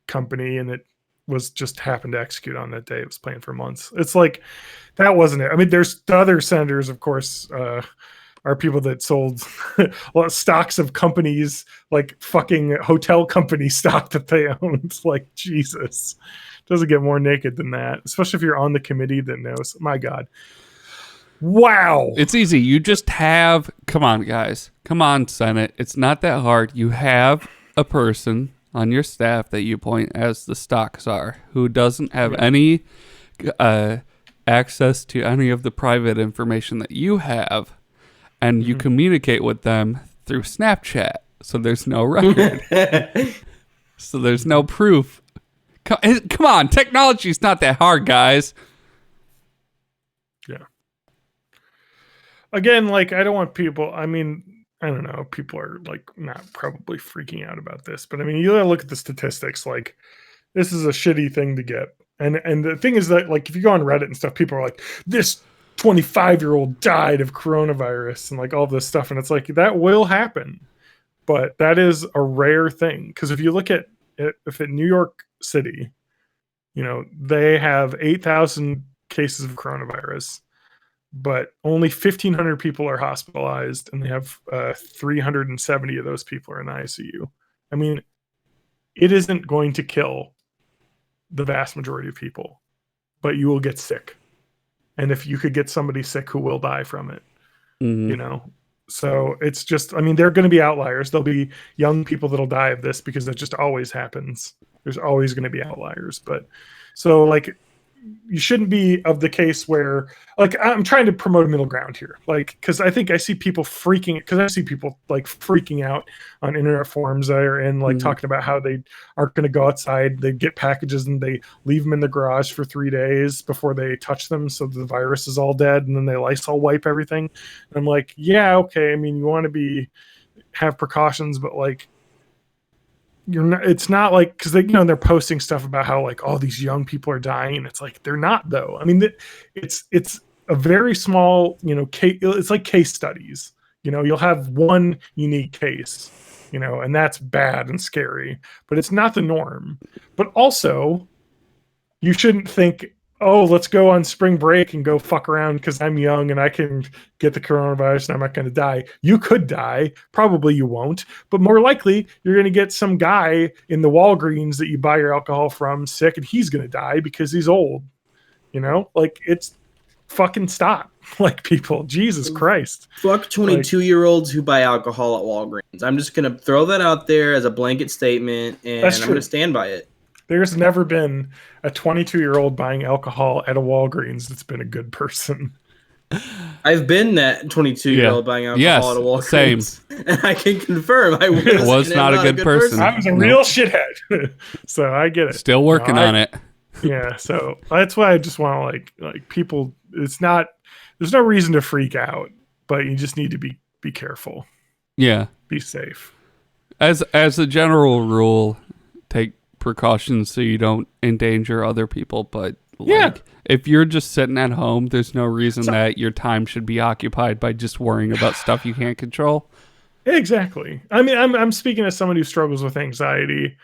company, and it was just happened to execute on that day. It was planned for months. It's like that wasn't it. I mean, there's the other senators, of course, are people that sold stocks of companies, like fucking hotel company stock that they owned. Like, Jesus, doesn't get more naked than that, especially if you're on the committee that knows. My God. Wow. It's easy. You just have, come on, guys. Come on, Senate. It's not that hard. You have a person on your staff that you appoint as the stock czar who doesn't have any access to any of the private information that you have, and you communicate with them through Snapchat. So there's no record. So there's no proof. Come on. Technology's not that hard, guys. Yeah. Again, like, I don't want people, I mean, I don't know, people are like not probably freaking out about this, but I mean, you gotta look at the statistics. Like, this is a shitty thing to get. And the thing is that, like, if you go on Reddit and stuff, people are like, this 25-year-old died of coronavirus and like all this stuff. And it's like, that will happen, but that is a rare thing. Because if you look at it, if in New York City, they have 8,000 cases of coronavirus, but only 1,500 people are hospitalized, and they have 370 of those people are in the ICU. I mean, it isn't going to kill the vast majority of people, but you will get sick. And if you could get somebody sick who will die from it, So it's just, I mean, there are going to be outliers. There'll be young people that'll die of this because that just always happens. There's always going to be outliers. But so, like, you shouldn't be of the case where, like, I'm trying to promote a middle ground here, like, because I think I see people like freaking out on internet forums that are in, like, talking about how they aren't going to go outside. They get packages and they leave them in the garage for 3 days before they touch them, so the virus is all dead, and then they Lysol wipe everything. And I'm like, yeah, okay. I mean, you want to have precautions, but like, it's not like, because they, they're posting stuff about how like all these young people are dying. It's like, they're not, though. I mean, it's a very small, case. It's like case studies. You'll have one unique case, and that's bad and scary, but it's not the norm. But also, you shouldn't think, oh, let's go on spring break and go fuck around because I'm young and I can get the coronavirus and I'm not going to die. You could die. Probably you won't. But more likely, you're going to get some guy in the Walgreens that you buy your alcohol from sick, and he's going to die because he's old. Like, it's fucking stop. Like, people, Jesus Christ. Fuck 22-year-olds who buy alcohol at Walgreens. I'm just going to throw that out there as a blanket statement, and I'm going to stand by it. There's never been a 22-year-old buying alcohol at a Walgreens that's been a good person. I've been that 22-year-old buying alcohol at a Walgreens. Same. And I can confirm I was not a good person. I was a real shithead. So I get it. Still working on it. Yeah, so that's why I just want to like people, there's no reason to freak out, but you just need to be careful. Yeah. Be safe. As a general rule, take precautions so you don't endanger other people, but if you're just sitting at home, there's no reason that your time should be occupied by just worrying about stuff you can't control. Exactly. I mean, I'm speaking as someone who struggles with anxiety.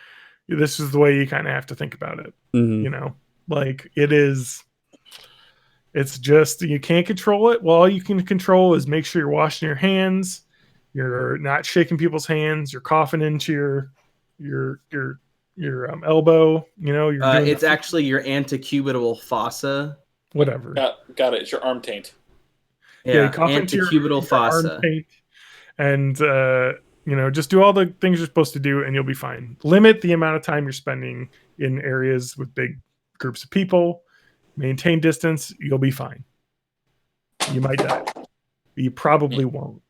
This is the way you kind of have to think about it. Like, it's just, you can't control it. Well, all you can control is make sure you're washing your hands, you're not shaking people's hands, you're coughing into your elbow, it's actually your antecubital fossa. Whatever. Got it. It's your arm taint. Yeah, antecubital fossa. Arm taint, and just do all the things you're supposed to do, and you'll be fine. Limit the amount of time you're spending in areas with big groups of people. Maintain distance. You'll be fine. You might die. You probably won't,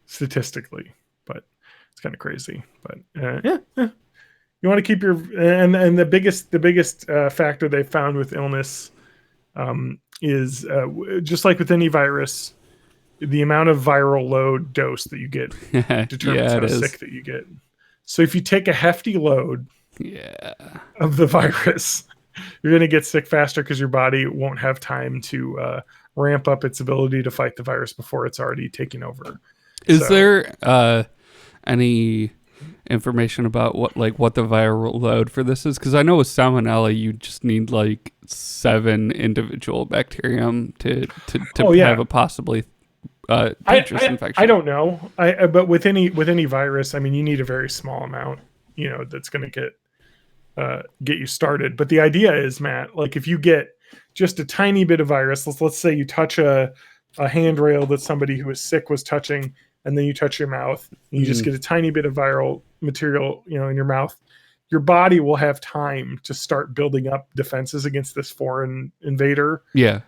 statistically, but it's kind of crazy. But you want to keep your and the biggest factor they found with illness is just like with any virus, the amount of viral load dose that you get determines how sick that you get. So if you take a hefty load of the virus, you're going to get sick faster because your body won't have time to ramp up its ability to fight the virus before it's already taken over. Is there any information about what the viral load for this is? Because I know with salmonella, you just need like 7 individual bacterium to have a possibly dangerous infection. I don't know. But with any virus, I mean, you need a very small amount, that's going to get you started. But the idea is, Matt, like if you get just a tiny bit of virus, let's say you touch a handrail that somebody who is sick was touching, and then you touch your mouth, and you just get a tiny bit of viral material, in your mouth, your body will have time to start building up defenses against this foreign invader. Yeah.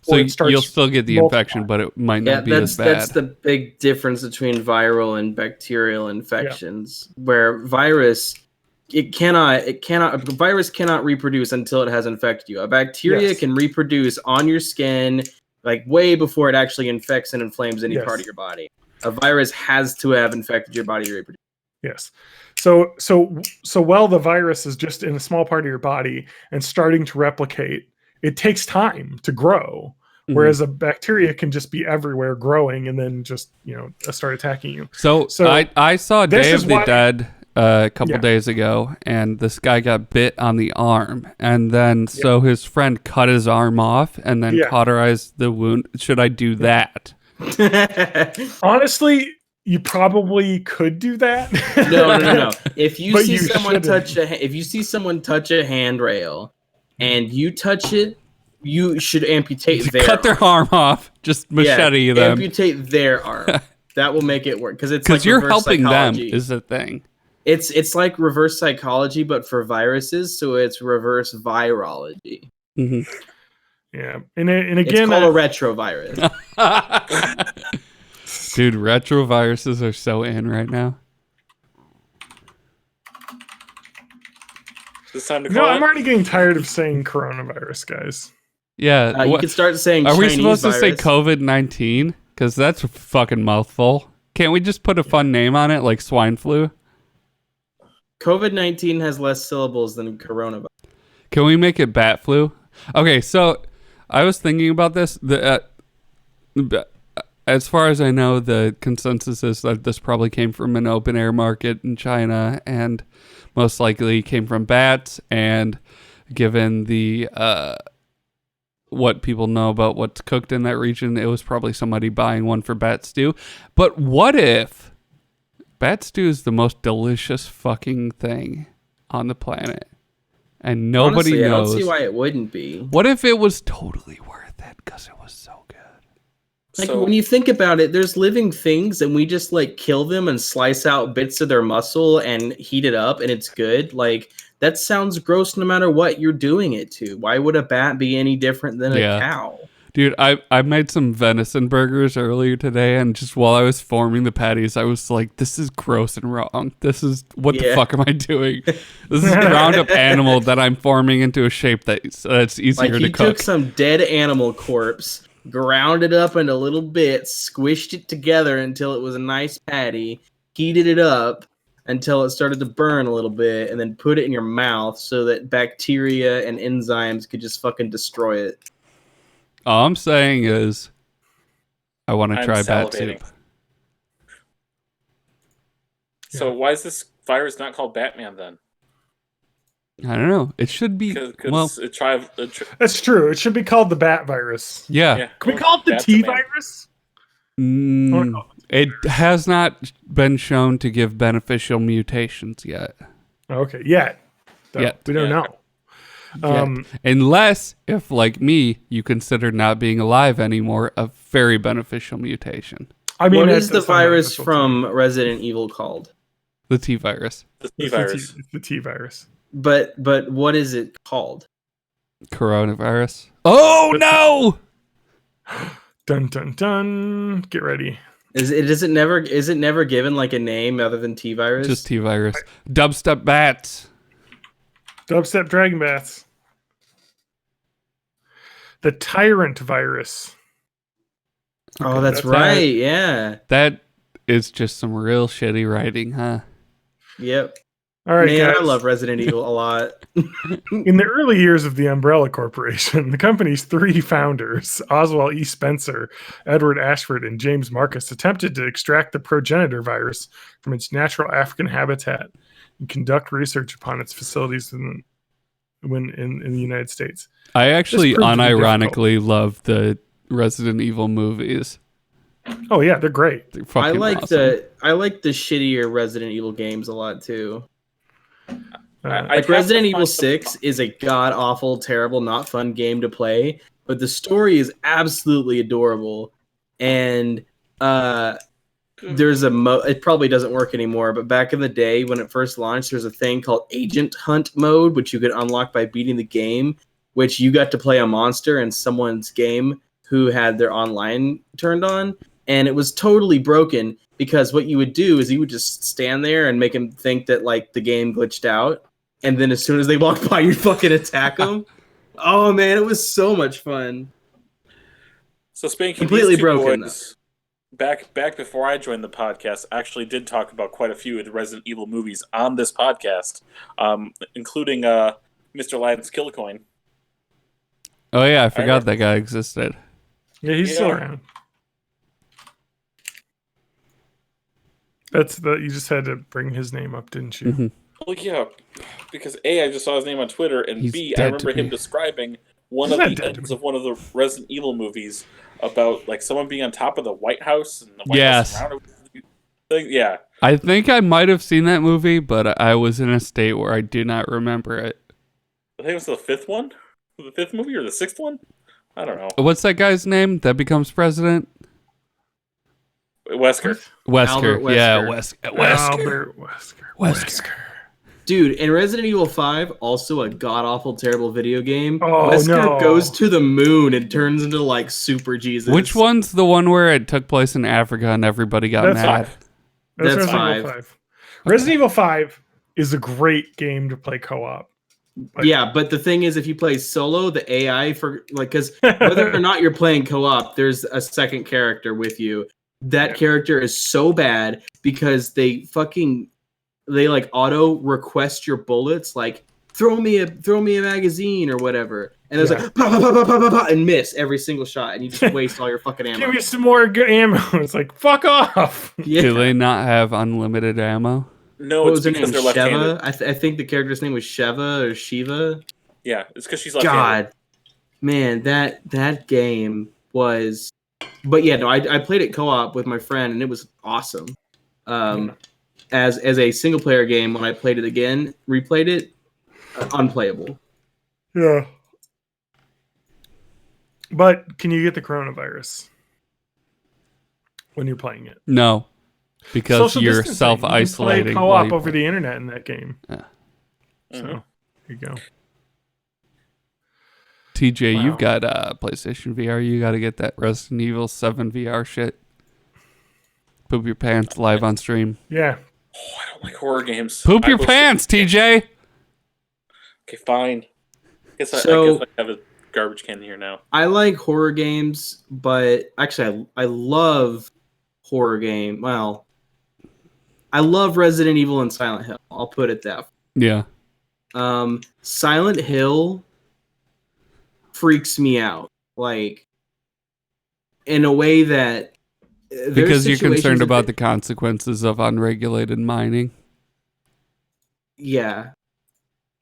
So you'll still get the infection, but it might not be as bad. That's the big difference between viral and bacterial infections, where virus virus cannot reproduce until it has infected you. A bacteria can reproduce on your skin, like way before it actually infects and inflames any part of your body. A virus has to have infected your body to reproduce. Yes. So while the virus is just in a small part of your body and starting to replicate, it takes time to grow. Whereas a bacteria can just be everywhere growing and then just, start attacking you. So I saw Day of the Dead a couple days ago, and this guy got bit on the arm, and then so his friend cut his arm off and then cauterized the wound. Should I do that? Honestly, you probably could do that. No. If you see someone touch a handrail and you touch it, you should amputate cut their arm off. Just machete them. Amputate their arm. That will make it work because you're helping psychology. Them is the thing. It's like reverse psychology, but for viruses. So it's reverse virology. Hmm. Yeah, and again, It's called a retrovirus. Dude, retroviruses are so in right now. Is this time to no, call I'm it? already getting tired of saying coronavirus, guys. Yeah. You what- can start saying. are we Chinese supposed to say virus. COVID-19? Because that's a fucking mouthful. Can't we just put a fun name on it, like swine flu? COVID-19 has less syllables than coronavirus. Can we make it bat flu? Okay, so I was thinking about this. As far as I know, the consensus is that this probably came from an open air market in China and most likely came from bats. And given the what people know about what's cooked in that region, it was probably somebody buying one for bat stew. But what if bat stew is the most delicious fucking thing on the planet? And nobody Honestly, knows. I don't see why it wouldn't be. What if it was totally worth it because it was so good? Like So- when you think about it, there's living things, and we just like kill them and slice out bits of their muscle and heat it up, and it's good. Like that sounds gross, no matter what you're doing it to. Why would a bat be any different than Yeah. a cow? Dude, I made some venison burgers earlier today, and just while I was forming the patties, I was like, this is gross and wrong. This is, what the Yeah. fuck am I doing? This is a ground up animal that I'm forming into a shape that's easier Like to he cook. took some dead animal corpse, ground it up into little bits, squished it together until it was a nice patty, heated it up until it started to burn a little bit, and then put it in your mouth so that bacteria and enzymes could just fucking destroy it. All I'm saying is, I want to I'm try bat salivating. soup. So why is this virus not called Batman then? I don't know. It should be, Because well, That's true. It should be called the bat virus. yeah. yeah. Can we call it the That's T a man. virus? I wanna Mm, call it has not been shown to give beneficial mutations yet. Okay, yet. Though, Yet. we don't Yeah. know. Unless, if like me, you consider not being alive anymore a very beneficial mutation. I mean, What that is the does sound virus beneficial to from me. Resident Evil called? The T virus. The T It's the virus. It's the T virus. But what is it called? Coronavirus. Oh no! Dun dun dun. Get ready. Is it never given like a name other than T virus? Just T virus. Dubstep bats. Dubstep dragon bats. The tyrant virus. Oh, that's that's right. Yeah. That is just some real shitty writing, huh? Yep. All right, Man, guys. I love Resident Evil a lot. In the early years of the Umbrella Corporation, the company's three founders, Oswald E. Spencer, Edward Ashford, and James Marcus, attempted to extract the progenitor virus from its natural African habitat and conduct research upon its facilities in the United States. I actually proved to be unironically love the Resident Evil movies. Oh yeah, they're great. They're I fucking like awesome. the shittier Resident Evil games a lot too. I'd Like have Resident to Evil find 6 is a god awful, terrible, not fun game to play, but the story is absolutely adorable. And there's it probably doesn't work anymore, but back in the day when it first launched, there's a thing called Agent Hunt mode, which you could unlock by beating the game, which you got to play a monster in someone's game who had their online turned on, and it was totally broken because what you would do is you would just stand there and make them think that like the game glitched out, and then as soon as they walk by, you'd fucking attack them. Oh man, it was so much fun. So speaking Completely of these two broken, boys, back before I joined the podcast, I actually did talk about quite a few of the Resident Evil movies on this podcast, including Mr. Lyons Kilcoin. Oh yeah, I forgot that guy existed. Yeah, he's still Yeah. around. You just had to bring his name up, didn't you? Mhm. Well, yeah, because A, I just saw his name on Twitter, and He's B, I dead remember to him me. describing one He's of not the dead to ends me. of one of the Resident Evil movies about like someone being on top of the White House and the White Yes. House surrounded with thing. Yeah, I think I might have seen that movie, but I was in a state where I do not remember it. I think it was the fifth one, the fifth movie or the sixth one. I don't know. What's that guy's name that becomes president? Wesker. Wesker. Albert Yeah, Wesker. Wesker. Albert Wesker. Wesker. Dude, and Resident Evil 5, also a god-awful, terrible video game. Oh, Wesker no. goes to the moon and turns into, like, Super Jesus. Which one's the one where it took place in Africa and everybody got That's mad? That's That's Resident Evil 5. Resident Evil 5 is a great game to play co-op. Yeah, but the thing is, if you play solo, the AI, because whether or not you're playing co-op, there's a second character with you. That character is so bad because they like auto request your bullets, like throw me a magazine or whatever, and there's like bah, bah, bah, bah, bah, bah, bah, and miss every single shot, and you just waste all your fucking ammo. Give me some more good ammo. It's like, fuck off. Yeah. Do they not have unlimited ammo? No, What it's was her because name? they're left-handed. Sheva? I think the character's name was Sheva or Shiva. Yeah, it's because she's left-handed. God, man, that game was. But yeah, no, I played it co-op with my friend, and it was awesome. As a single player game, when I played it again, replayed it, unplayable. Yeah. But can you get the coronavirus when you're playing it? No, because Social you're distancing. self-isolating. You can play while co-op you over play. the internet in that game. Yeah. So Mhm. here you go. TJ, Wow. you've got PlayStation VR. You got to get that Resident Evil 7 VR shit. Poop your pants live on stream. Yeah. Oh, I don't like horror games. Poop I your will- pants, TJ. Okay, fine. I guess So- I have a garbage can here now. I like horror games, but actually, I love horror game. Well, I love Resident Evil and Silent Hill. I'll put it that. Yeah. Silent Hill freaks me out, like in a way that Because you're concerned about the consequences of unregulated mining. Yeah.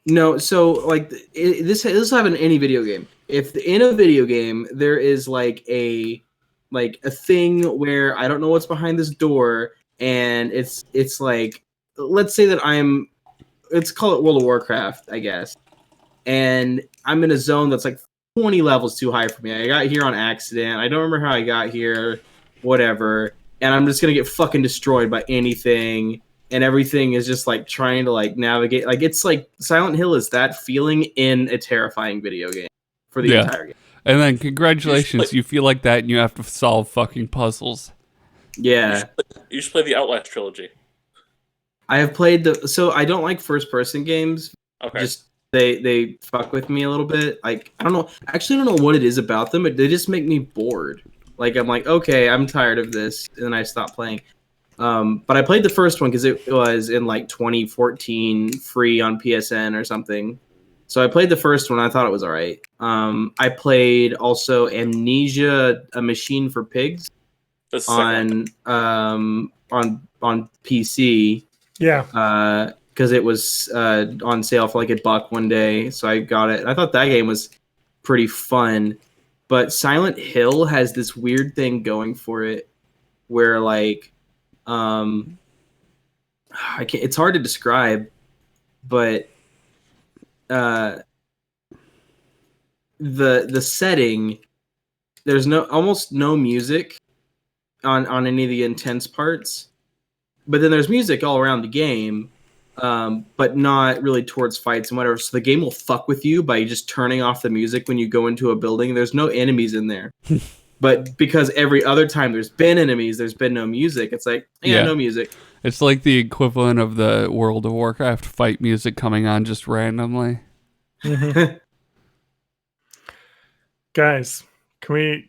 No, so like this will happen in any video game. If in a video game there is like a thing where I don't know what's behind this door, and it's like, let's say that let's call it World of Warcraft, I guess, and I'm in a zone that's like 20 levels too high for me. I got here on accident. I don't remember how I got here, whatever, and I'm just gonna get fucking destroyed by anything. And everything is just like trying to like navigate. Like it's like Silent Hill is that feeling in a terrifying video game for the entire game. And then congratulations, you feel like that and you have to solve fucking puzzles. Yeah, You should play the Outlast trilogy. I have played so I don't like first person games. Okay. Just they fuck with me a little bit. Like I don't know. Actually, I don't know what it is about them. They just make me bored. Like I'm like, okay, I'm tired of this, and then I stop playing. But I played the first one because it was in like 2014, free on PSN or something. So I played the first one. I thought it was all right. I played also Amnesia: A Machine for Pigs That's the second one. on PC. Yeah. Because it was on sale for like $1 one day, so I got it. I thought that game was pretty fun, but Silent Hill has this weird thing going for it, where like, it's hard to describe, but the setting, there's almost no music on any of the intense parts, but then there's music all around the game. But not really towards fights and whatever. So the game will fuck with you by just turning off the music when you go into a building. There's no enemies in there. But because every other time there's been enemies, there's been no music. It's like, no music. It's like the equivalent of the World of Warcraft fight music coming on just randomly. Guys, can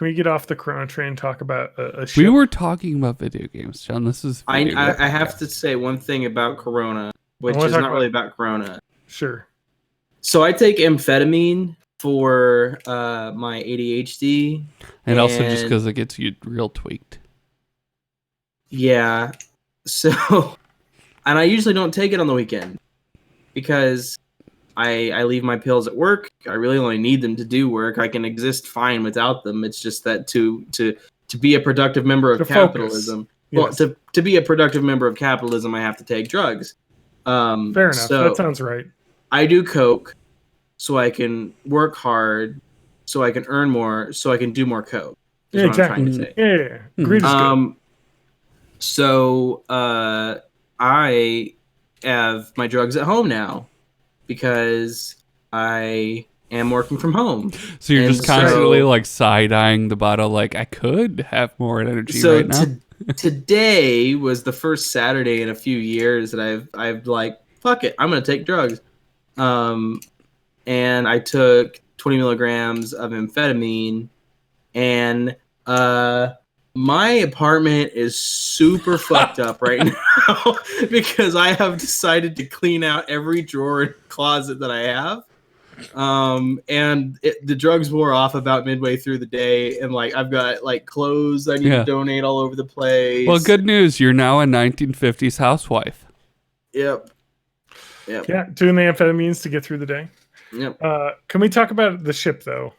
we get off the Corona train and talk about a ship? We were talking about video games, John. This is I video game have podcast. to say one thing about Corona, which wanna is talk not about- really about Corona. Sure. So I take amphetamine for my ADHD. And also just and- because it gets you real tweaked. Yeah. So, and I usually don't take it on the weekend because I leave my pills at work. I really only need them to do work. I can exist fine without them. It's just that to be a productive member of To focus. capitalism. Yes. Well, to be a productive member of capitalism, I have to take drugs. Fair enough. So That sounds right. I do coke so I can work hard, so I can earn more, so I can do more coke. is Yeah, what I'm trying exactly. to say. Yeah. Greed is good. So I have my drugs at home now because I am working from home. So you're And just constantly so- like side-eyeing the bottle, like I could have more energy So right now. today was the first Saturday in a few years that I've like, fuck it, I'm gonna take drugs. And I took 20 milligrams of amphetamine, and my apartment is super fucked up right now because I have decided to clean out every drawer and closet that I have. The drugs wore off about midway through the day, and like I've got like clothes I need Yeah. to donate all over the place. Well, good news, you're now a 1950s housewife. Yep. Yeah, doing the amphetamines to get through the day. Yep. Can we talk about the ship though?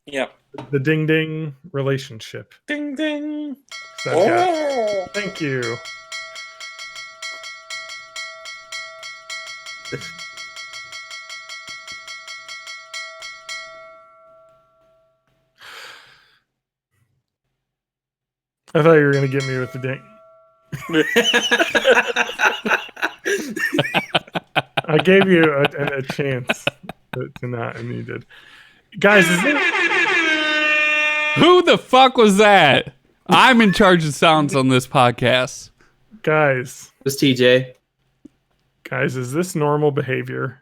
Yeah. The ding ding relationship. Ding ding. So I've got- Oh. Thank you. I thought you were gonna get me with the ding. I gave you a chance to not, and you did. Guys, is it? Who the fuck was that? I'm in charge of sounds on this podcast. Guys, It's TJ. is this normal behavior?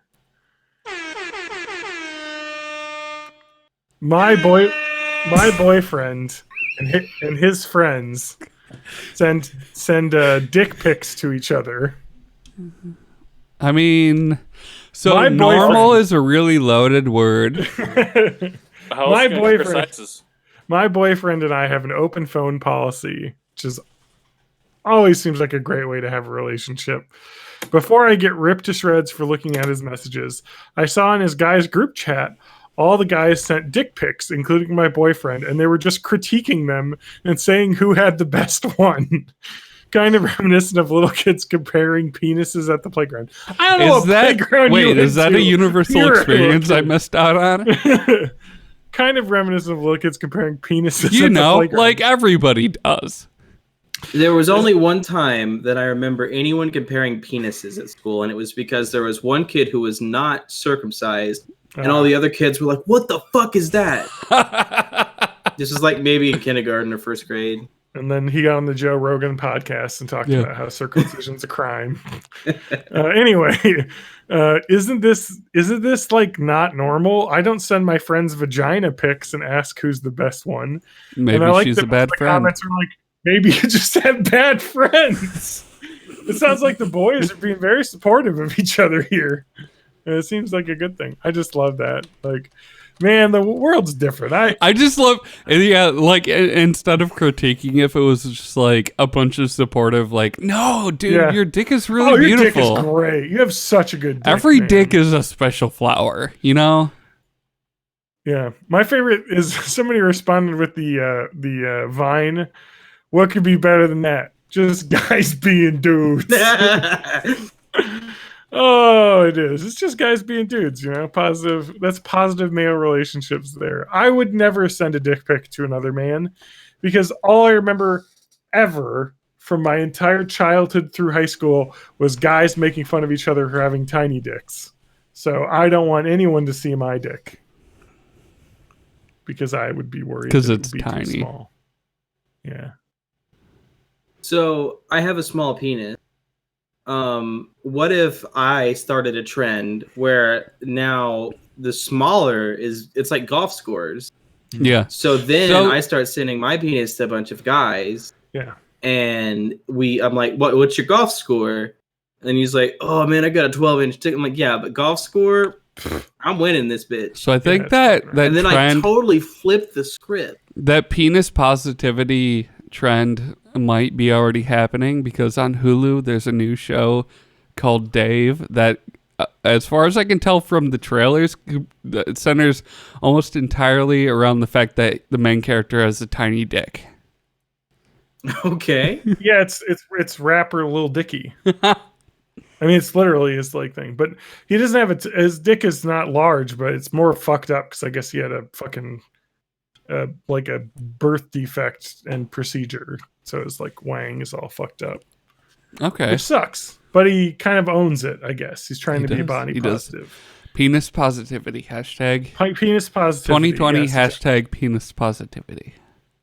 My boyfriend and his friends send dick pics to each other. I mean, so My normal boyfriend- is a really loaded word. How My else can I boyfriend- precise? My boyfriend and I have an open phone policy, which is always seems like a great way to have a relationship. Before I get ripped to shreds for looking at his messages, I saw in his guys' group chat all the guys sent dick pics, including my boyfriend, and they were just critiquing them and saying who had the best one. Kind of reminiscent of little kids comparing penises at the playground. I don't know Is what that playground you wait? Is that a went to. universal You're a experience I little missed out on? kid. Kind of reminiscent of little kids comparing penises. You at the know, playground. like everybody does. There was only one time that I remember anyone comparing penises at school, and it was because there was one kid who was not circumcised, and all the other kids were like, "What the fuck is that?" This was like maybe in kindergarten or first grade. And then he got on the Joe Rogan podcast and talked Yeah. about how circumcision's a crime. Anyway, isn't this like not normal? I don't send my friends vagina pics and ask who's the best one. Maybe And I like she's that a bad the friend. comments are like, maybe you just have bad friends. It sounds like the boys are being very supportive of each other here. And it seems like a good thing. I just love that. Like, man, the world's different. I just love, yeah, like instead of critiquing, if it was just like a bunch of supportive, like, no, dude, Yeah. your dick is really your dick beautiful. is great. You have such a good dick. Every man. dick is a special flower, you know? Yeah, my favorite is somebody responded with the Vine. What could be better than that? Just guys being dudes. Oh, it is. It's just guys being dudes. You know, positive. That's positive male relationships. There, I would never send a dick pic to another man because all I remember ever from my entire childhood through high school was guys making fun of each other for having tiny dicks. So I don't want anyone to see my dick. Because I would be worried 'Cause that it it's would be too tiny. small. Yeah. So I have a small penis. What if I started a trend where now the smaller it's like golf scores. Yeah. So then So- I start sending my penis to a bunch of guys, Yeah. and I'm like, what's your golf score? And he's like, oh man, I got a 12-inch dick. I'm like, yeah, but golf score, I'm winning this bitch. So I think it's that fine. that And then I trend, totally flipped the script. that penis positivity trend might be already happening because on Hulu there's a new show called Dave that, as far as I can tell from the trailers, it centers almost entirely around the fact that the main character has a tiny dick. Okay. Yeah, it's rapper Lil Dicky. I mean, it's literally his like thing, but he doesn't have his dick is not large, but it's more fucked up because I guess he had a fucking like a birth defect and procedure, so his like wang is all fucked up. Okay. which sucks. But he kind of owns it, I guess. He's trying He to be does. body He does. positive. Penis positivity hashtag. Penis positivity. 2020 yes. hashtag penis positivity.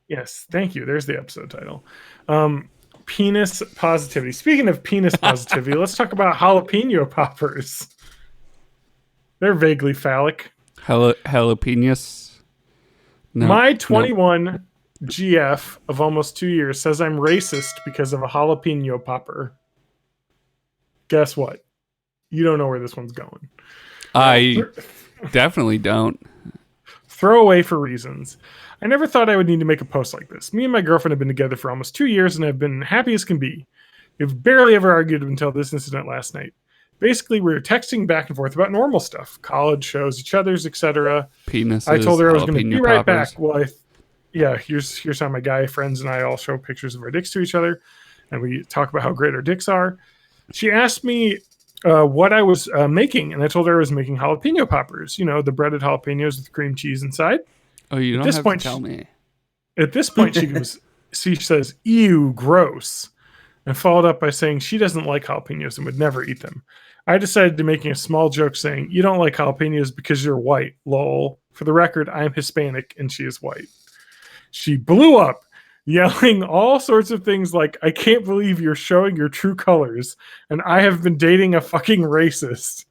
Yes, thank you. There's the episode title. Penis positivity. Speaking of penis positivity, let's talk about jalapeno poppers. They're vaguely phallic. Jalapenos. No, My no. 21 GF of almost 2 years says I'm racist because of a jalapeno popper. Guess what? You don't know where this one's going. I definitely don't. Throw away for reasons. I never thought I would need to make a post like this. Me and my girlfriend have been together for almost 2 years and have been happy as can be. We've barely ever argued until this incident last night. Basically, we were texting back and forth about normal stuff, college shows, each other's, etc. Penises. I told her I was going to be jalapeno right poppers. back. Well, here's how my guy friends and I all show pictures of our dicks to each other, and we talk about how great our dicks are. She asked me what I was making, and I told her I was making jalapeno poppers. You know, the breaded jalapenos with cream cheese inside. Oh, you don't this have point, to tell me. At this point, she says, "Ew, gross," and followed up by saying she doesn't like jalapenos and would never eat them. I decided to making a small joke saying, "You don't like jalapenos because you're white, lol. For the record, I'm Hispanic and she is white." She blew up, yelling all sorts of things like, "I can't believe you're showing your true colors, and I have been dating a fucking racist,"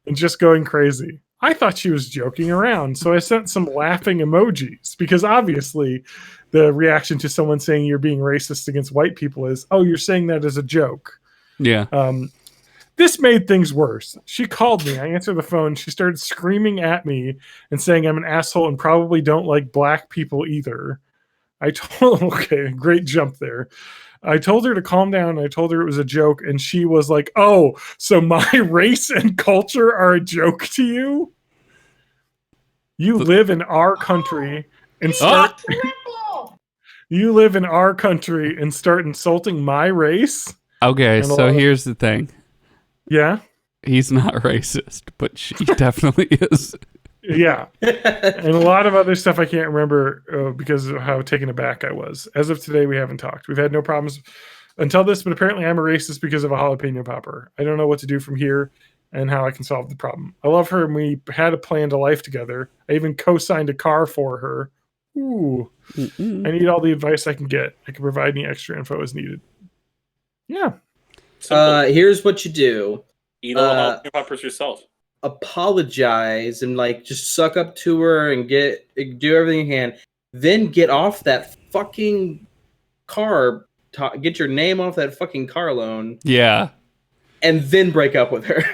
and just going crazy. I thought she was joking around, so I sent some laughing emojis because obviously the reaction to someone saying you're being racist against white people is, "Oh, you're saying that as a joke." Yeah. This made things worse. She called me. I answered the phone. She started screaming at me and saying I'm an asshole and probably don't like black people either. Okay, great jump there. I told her to calm down. I told her it was a joke, and she was like, "Oh, so my race and culture are a joke to you? You live in our country and start you live in our country and start insulting my race?" Okay, And a so lot of- here's the thing. Yeah. He's not racist, but she definitely is. Yeah. And a lot of other stuff I can't remember because of how taken aback I was. As of today, we haven't talked. We've had no problems until this, but apparently I'm a racist because of a jalapeno popper. I don't know what to do from here and how I can solve the problem. I love her and we had a plan to life together. I even co-signed a car for her. Ooh. Mm-mm. I need all the advice I can get. I can provide any extra info as needed. Yeah. Simple. Here's what you do. Eat all the jalapeno poppers yourself. Apologize and just suck up to her and do everything you can. Then get off that fucking car. Get your name off that fucking car loan. Yeah. And then break up with her.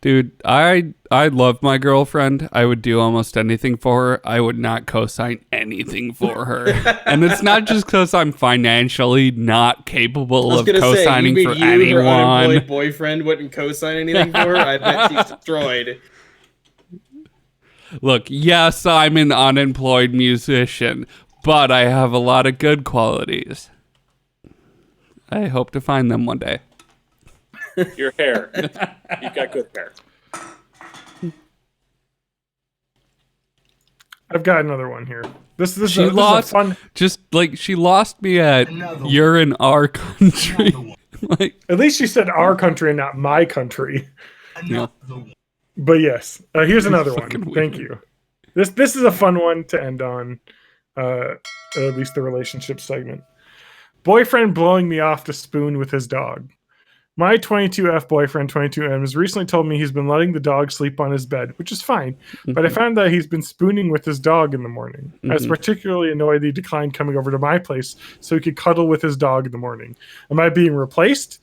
Dude, I love my girlfriend. I would do almost anything for her. I would not co-sign anything for her. And it's not just because I'm financially not capable of co-signing for Her anyone. unemployed boyfriend wouldn't co-sign anything for her. I bet she's destroyed. Look, yes, I'm an unemployed musician, but I have a lot of good qualities. I hope to find them one day. Your hair. You've got good hair. I've got another one here. This She is lost- a fun. Just like she lost me at "You're in our country." Like, At least she said our country and not my country. yeah. But yes, here's another one. Fucking weird. Thank you. This is a fun one to end on, at least the relationship segment. Boyfriend blowing me off to spoon with his dog. My 22F boyfriend, 22M, has recently told me he's been letting the dog sleep on his bed, which is fine. But I found that he's been spooning with his dog in the morning. I was particularly annoyed that he declined coming over to my place so he could cuddle with his dog in the morning. Am I being replaced?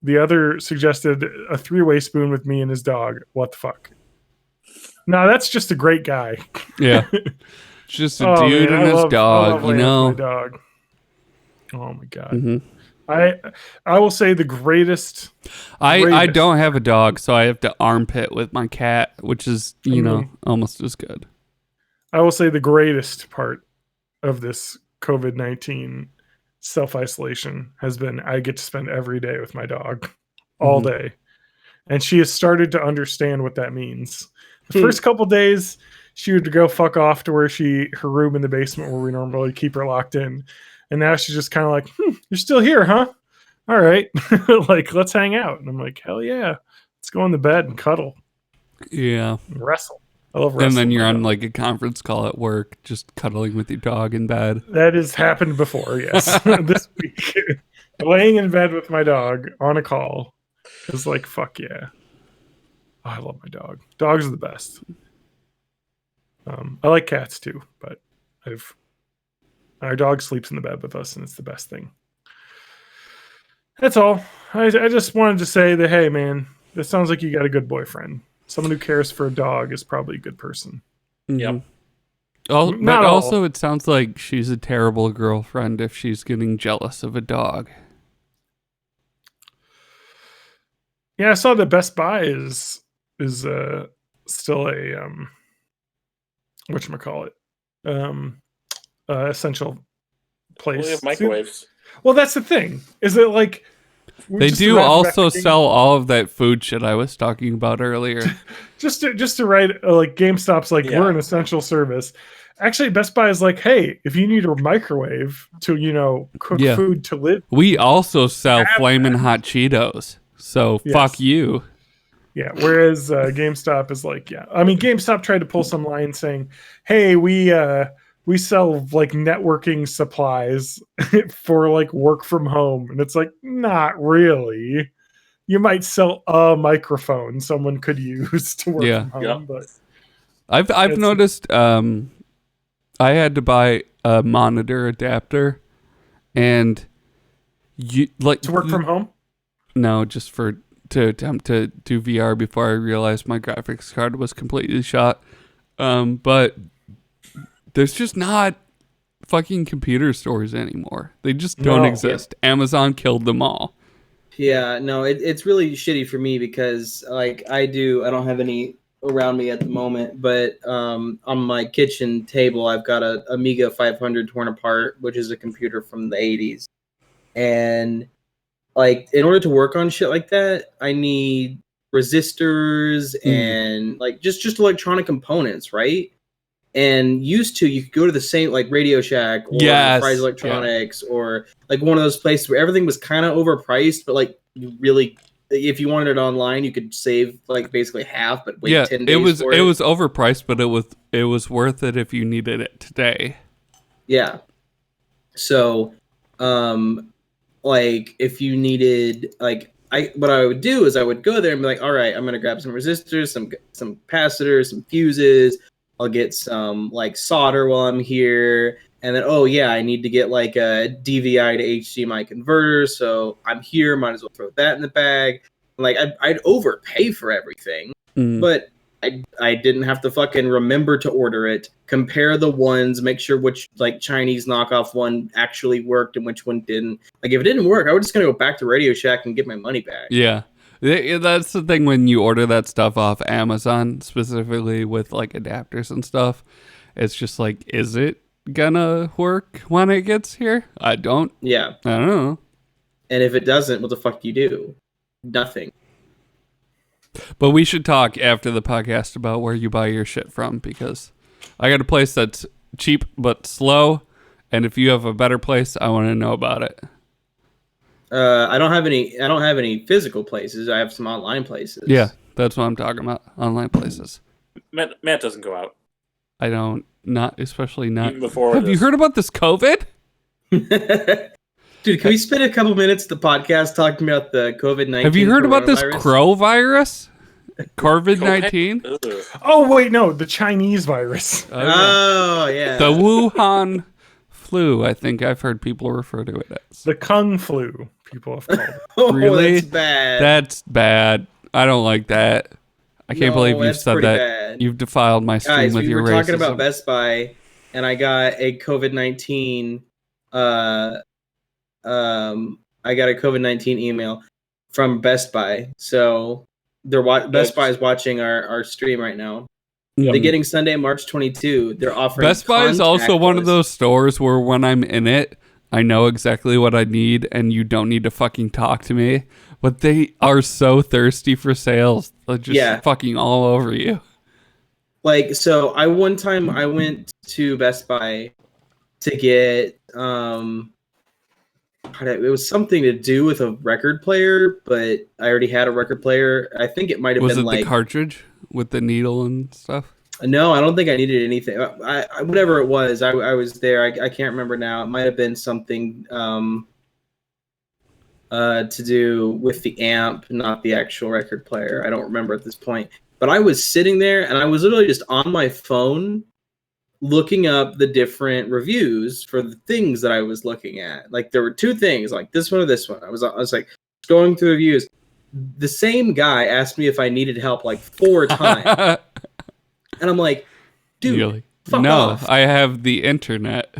The other suggested a 3-way spoon with me and his dog. What the fuck? No, that's just a great guy. Yeah. Just a Oh, dude man, and I his love dog, you laying with know. my dog. Oh my god. Mhm. I will say the greatest. I Greatest. don't have a dog, so I have to armpit with my cat, which is, you know, almost as good. I will say the greatest part of this COVID-19 self-isolation has been I get to spend every day with my dog all day. And she has started to understand what that means. The first couple days, she would go fuck off to her room in the basement where we normally keep her locked in. And now she's just kind of like, you're still here, huh? all right, like let's hang out. And I'm like, hell yeah, let's go in the bed and cuddle Yeah. and wrestle. I love wrestling. And then you're my on dog. like a conference call at work, just cuddling with your dog in bed. That has happened before, yes. This week, laying in bed with my dog on a call is like, fuck yeah. Oh, I love my dog. Dogs are the best. I like cats too, but our dog sleeps in the bed with us, and it's the best thing. That's all. I just wanted to say that, hey, man, this sounds like you got a good boyfriend. Someone who cares for a dog is probably a good person. Yep. But Not all. also, it sounds like she's a terrible girlfriend if she's getting jealous of a dog. Yeah, I saw that Best Buy is still a whatchamacallit, essential place. We have microwaves. Well, that's the thing. Is it like They just do to wrap also back to sell all of that food shit I was talking about earlier. just to write like GameStop's like Yeah. we're an essential service. Actually, Best Buy is like, hey, if you need a microwave to cook Yeah. food to live, We also sell Have flamin' hot Cheetos. So Yes. fuck you. yeah. Whereas GameStop is like, yeah. I mean, GameStop tried to pull some line saying, hey, we sell like networking supplies for like work from home, and it's like not really. You might sell a microphone someone could use to work Yeah. from home, Yeah. but I've It's- noticed I had to buy a monitor adapter and you like to work from home. no, just to attempt to do VR before I realized my graphics card was completely shot. But there's just not fucking computer stores anymore. They just don't No. exist. Amazon killed them all. Yeah, no, it's really shitty for me because like I don't have any around me at the moment, but on my kitchen table I've got a Amiga 500 torn apart, which is a computer from the 80s. And like in order to work on shit like that, I need resistors and like just electronic components, right? And used to, you could go to the same like Radio Shack or Yes, Fry's Electronics or like one of those places where everything was kind of overpriced, but like you really, if you wanted it online, you could save like basically half, but wait 10 days it was for it was overpriced, but it was worth it if you needed it today. Yeah. So, like if you needed what I would do is I would go there and be like, all right, I'm gonna grab some resistors, some capacitors, some fuses. I'll get some like solder while I'm here, and then oh yeah, I need to get like a DVI to HDMI converter. So I'm here, might as well throw that in the bag. Like I'd overpay for everything, but I didn't have to fucking remember to order it, compare the ones, make sure which like Chinese knockoff one actually worked and which one didn't. Like if it didn't work, I was just gonna go back to Radio Shack and get my money back. Yeah. That's the thing when you order that stuff off Amazon, specifically with like adapters and stuff. It's just like, is it gonna work when it gets here? I don't know. And if it doesn't, what the fuck do you do? Nothing. But we should talk after the podcast about where you buy your shit from, because I got a place that's cheap but slow, and if you have a better place, I want to know about it. I don't have any physical places. I have some online places. Yeah, that's what I'm talking about. Online places. Matt doesn't go out. I don't, not especially not. Even before Have you this. heard about this COVID? Dude, can we spend a couple minutes of the podcast talking about the COVID-19? Have you heard about this coronavirus? crow virus? COVID-19? Ugh. Oh wait, no, the Chinese virus. Oh yeah. The Wuhan flu, I think I've heard people refer to it as. The Kung flu, people have called it. Oh, Really? that's bad. That's bad. I don't like that. I can't No, bought that's said pretty that. bad. You've defiled my stream Guys, with we your were racism. talking about Best Buy, and I got a COVID-19. I got a COVID-19 email from Best Buy. So Best Buy is watching our stream right now. Yeah. Beginning Sunday, March 22, they're offering. Best Buy is also one of contactless. those stores where when I'm in it, I know exactly what I need, and you don't need to fucking talk to me. But they are so thirsty for sales, they're just fucking all over you. Like, so one time I went to Best Buy to get it was something to do with a record player, but I already had a record player. I think it might have Was been it like the cartridge with the needle and stuff? no, I don't think I needed anything. Whatever it was, I was there. I can't remember now. It might have been something to do with the amp, not the actual record player. I don't remember at this point. But I was sitting there and I was literally just on my phone looking up the different reviews for the things that I was looking at. Like there were two things, like this one or this one. I was like going through reviews. The same guy asked me if I needed help like 4 times. And I'm like, dude, You're like, fuck no, off. I have the internet.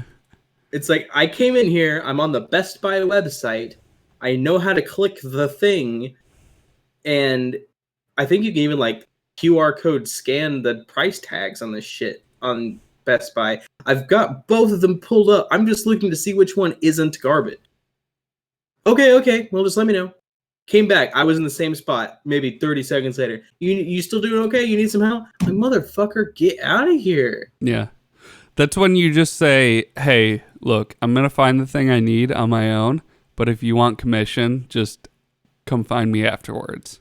It's like, I came in here, I'm on the Best Buy website, I know how to click the thing, and I think you can even, like, QR code scan the price tags on this shit on Best Buy. I've got both of them pulled up. I'm just looking to see which one isn't garbage. Okay, well, just let me know. Came back. I was in the same spot. Maybe 30 seconds later. You still doing okay? You need some help? Like, motherfucker, get out of here. Yeah. That's when you just say, hey, look, I'm going to find the thing I need on my own, but if you want commission, just come find me afterwards.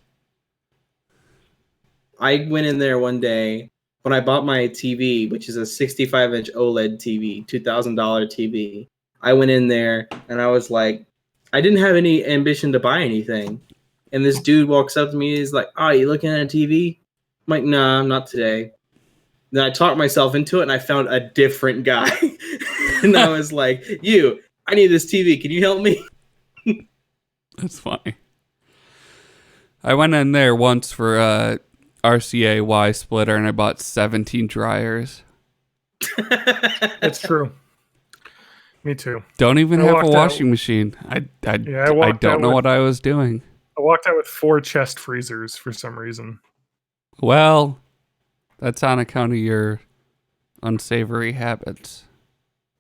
I went in there one day when I bought my TV, which is a 65-inch OLED TV, $2,000 TV. I went in there and I was like, I didn't have any ambition to buy anything. And this dude walks up to me. He's like, oh, you looking at a TV? I'm like, nah, not today. Then I talked myself into it and I found a different guy. And I was like, I need this TV. Can you help me? That's funny. I went in there once for RCA Y splitter and I bought 17 dryers. That's true. Me too. Don't even I have a walked washing machine. I walked don't out know with- what I was doing. I walked out with 4 chest freezers for some reason. Well, that's on account of your unsavory habits.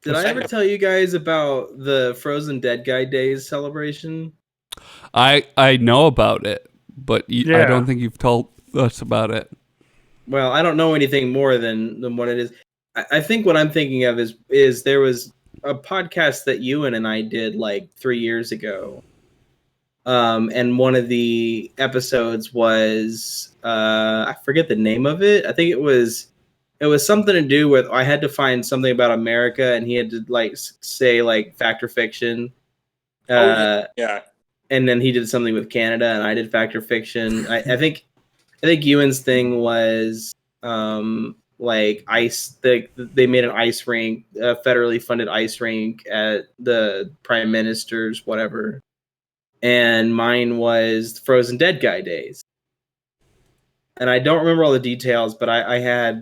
Did I ever tell you guys about the Frozen Dead Guy Days celebration? I know about it, but I Yeah. don't think you've told us about it. Well, I don't know anything more than what it is. I think what I'm thinking of is there was a podcast that Ewan and I did like 3 years ago. And one of the episodes was I forget the name of it. I think it was something to do with I had to find something about America, and he had to like say like fact or fiction. Yeah. And then he did something with Canada, and I did fact or fiction. I think Ewan's thing was like ice. They made an ice rink, a federally funded ice rink at the Prime Minister's whatever. And mine was Frozen Dead Guy Days. And I don't remember all the details, but I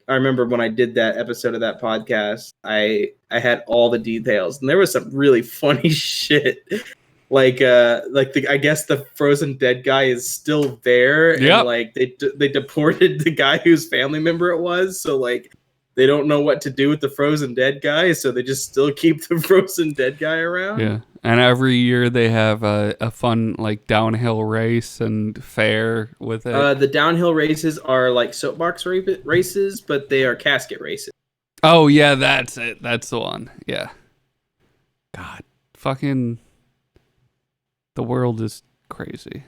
remember when I did that episode of that podcast, I had all the details, and there was some really funny shit. I guess the Frozen Dead guy is still there, Yep. and like they deported the guy whose family member it was, so like they don't know what to do with the Frozen Dead guy, so they just still keep the Frozen Dead guy around. Yeah, and every year they have a fun like downhill race and fair with it. The downhill races are like soapbox races, but they are casket races. Oh yeah, that's it. That's the one. Yeah. God, fucking. The world is crazy.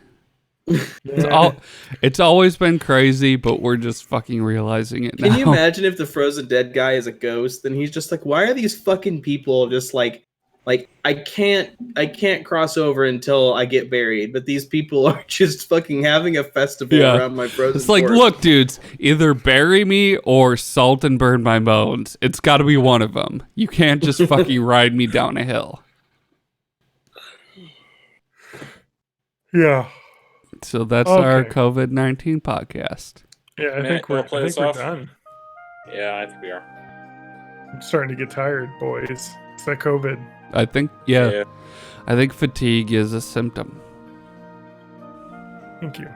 It's always been crazy, but we're just fucking realizing it now. Can you imagine if the Frozen Dead guy is a ghost and he's just like, why are these fucking people just like I can't cross over until I get buried, but these people are just fucking having a festival around my frozen It's like, corpse. look, dudes, either bury me or salt and burn my bones. It's got to be one of them. You can't just fucking ride me down a hill. Yeah. So that's our Okay. COVID-19 podcast. Yeah, I Matt, think you we're, wanna play I this think we're off? done. Yeah, I think we are. I'm starting to get tired, boys. It's that COVID. I think, I think fatigue is a symptom. Thank you.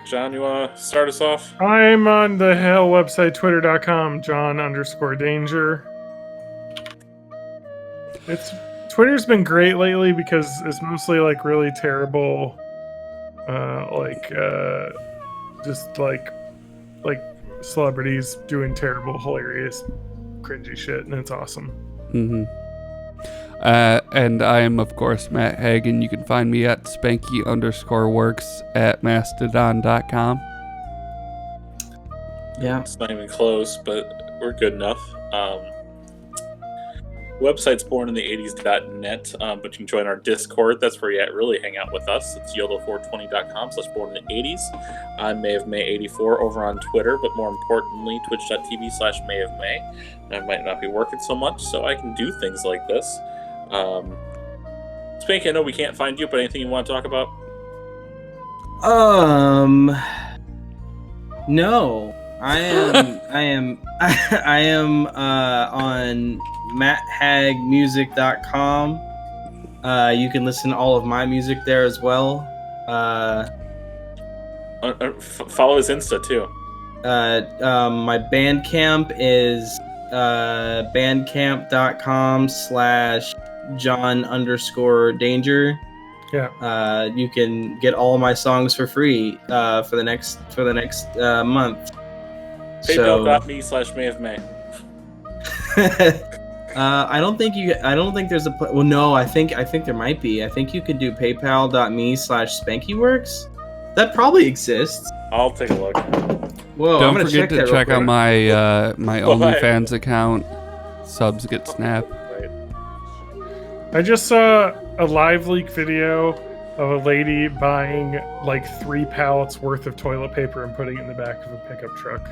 John, you want to start us off? I'm on the hell website, twitter.com, John_danger. Twitter's been great lately because it's mostly like really terrible, just like celebrities doing terrible, hilarious, cringy shit, and it's awesome. Mm-hmm. And I am, of course, Matt Hagen. You can find me at Spanky_works at mastodon.com. Yeah. It's not even close, but we're good enough. Website's borninthE80s.net, but you can join our Discord. That's where you really hang out with us. It's YOLO420.com/borninthE80s. I'm MayofMay84 over on Twitter, but more importantly, twitch.tv/MayofMay. And I might not be working so much, so I can do things like this. Spanky, I know we can't find you, but anything you want to talk about? No. I am on matthagmusic.com. You can listen to all of my music there as well. Follow his Insta too. My Bandcamp is bandcamp.com/John_Danger. Yeah. You can get all my songs for free for the next month. PayPal.me/MayofMay. I don't think there's a well, no, I think there might be. I think you could do paypal.me/SpankyWorks. That probably exists. I'll take a look. Whoa, I'm Don't gonna forget to that real check out quick. my my Well, OnlyFans account. Subs get snapped. Right. I just saw a live leak video of a lady buying like 3 pallets worth of toilet paper and putting it in the back of a pickup truck.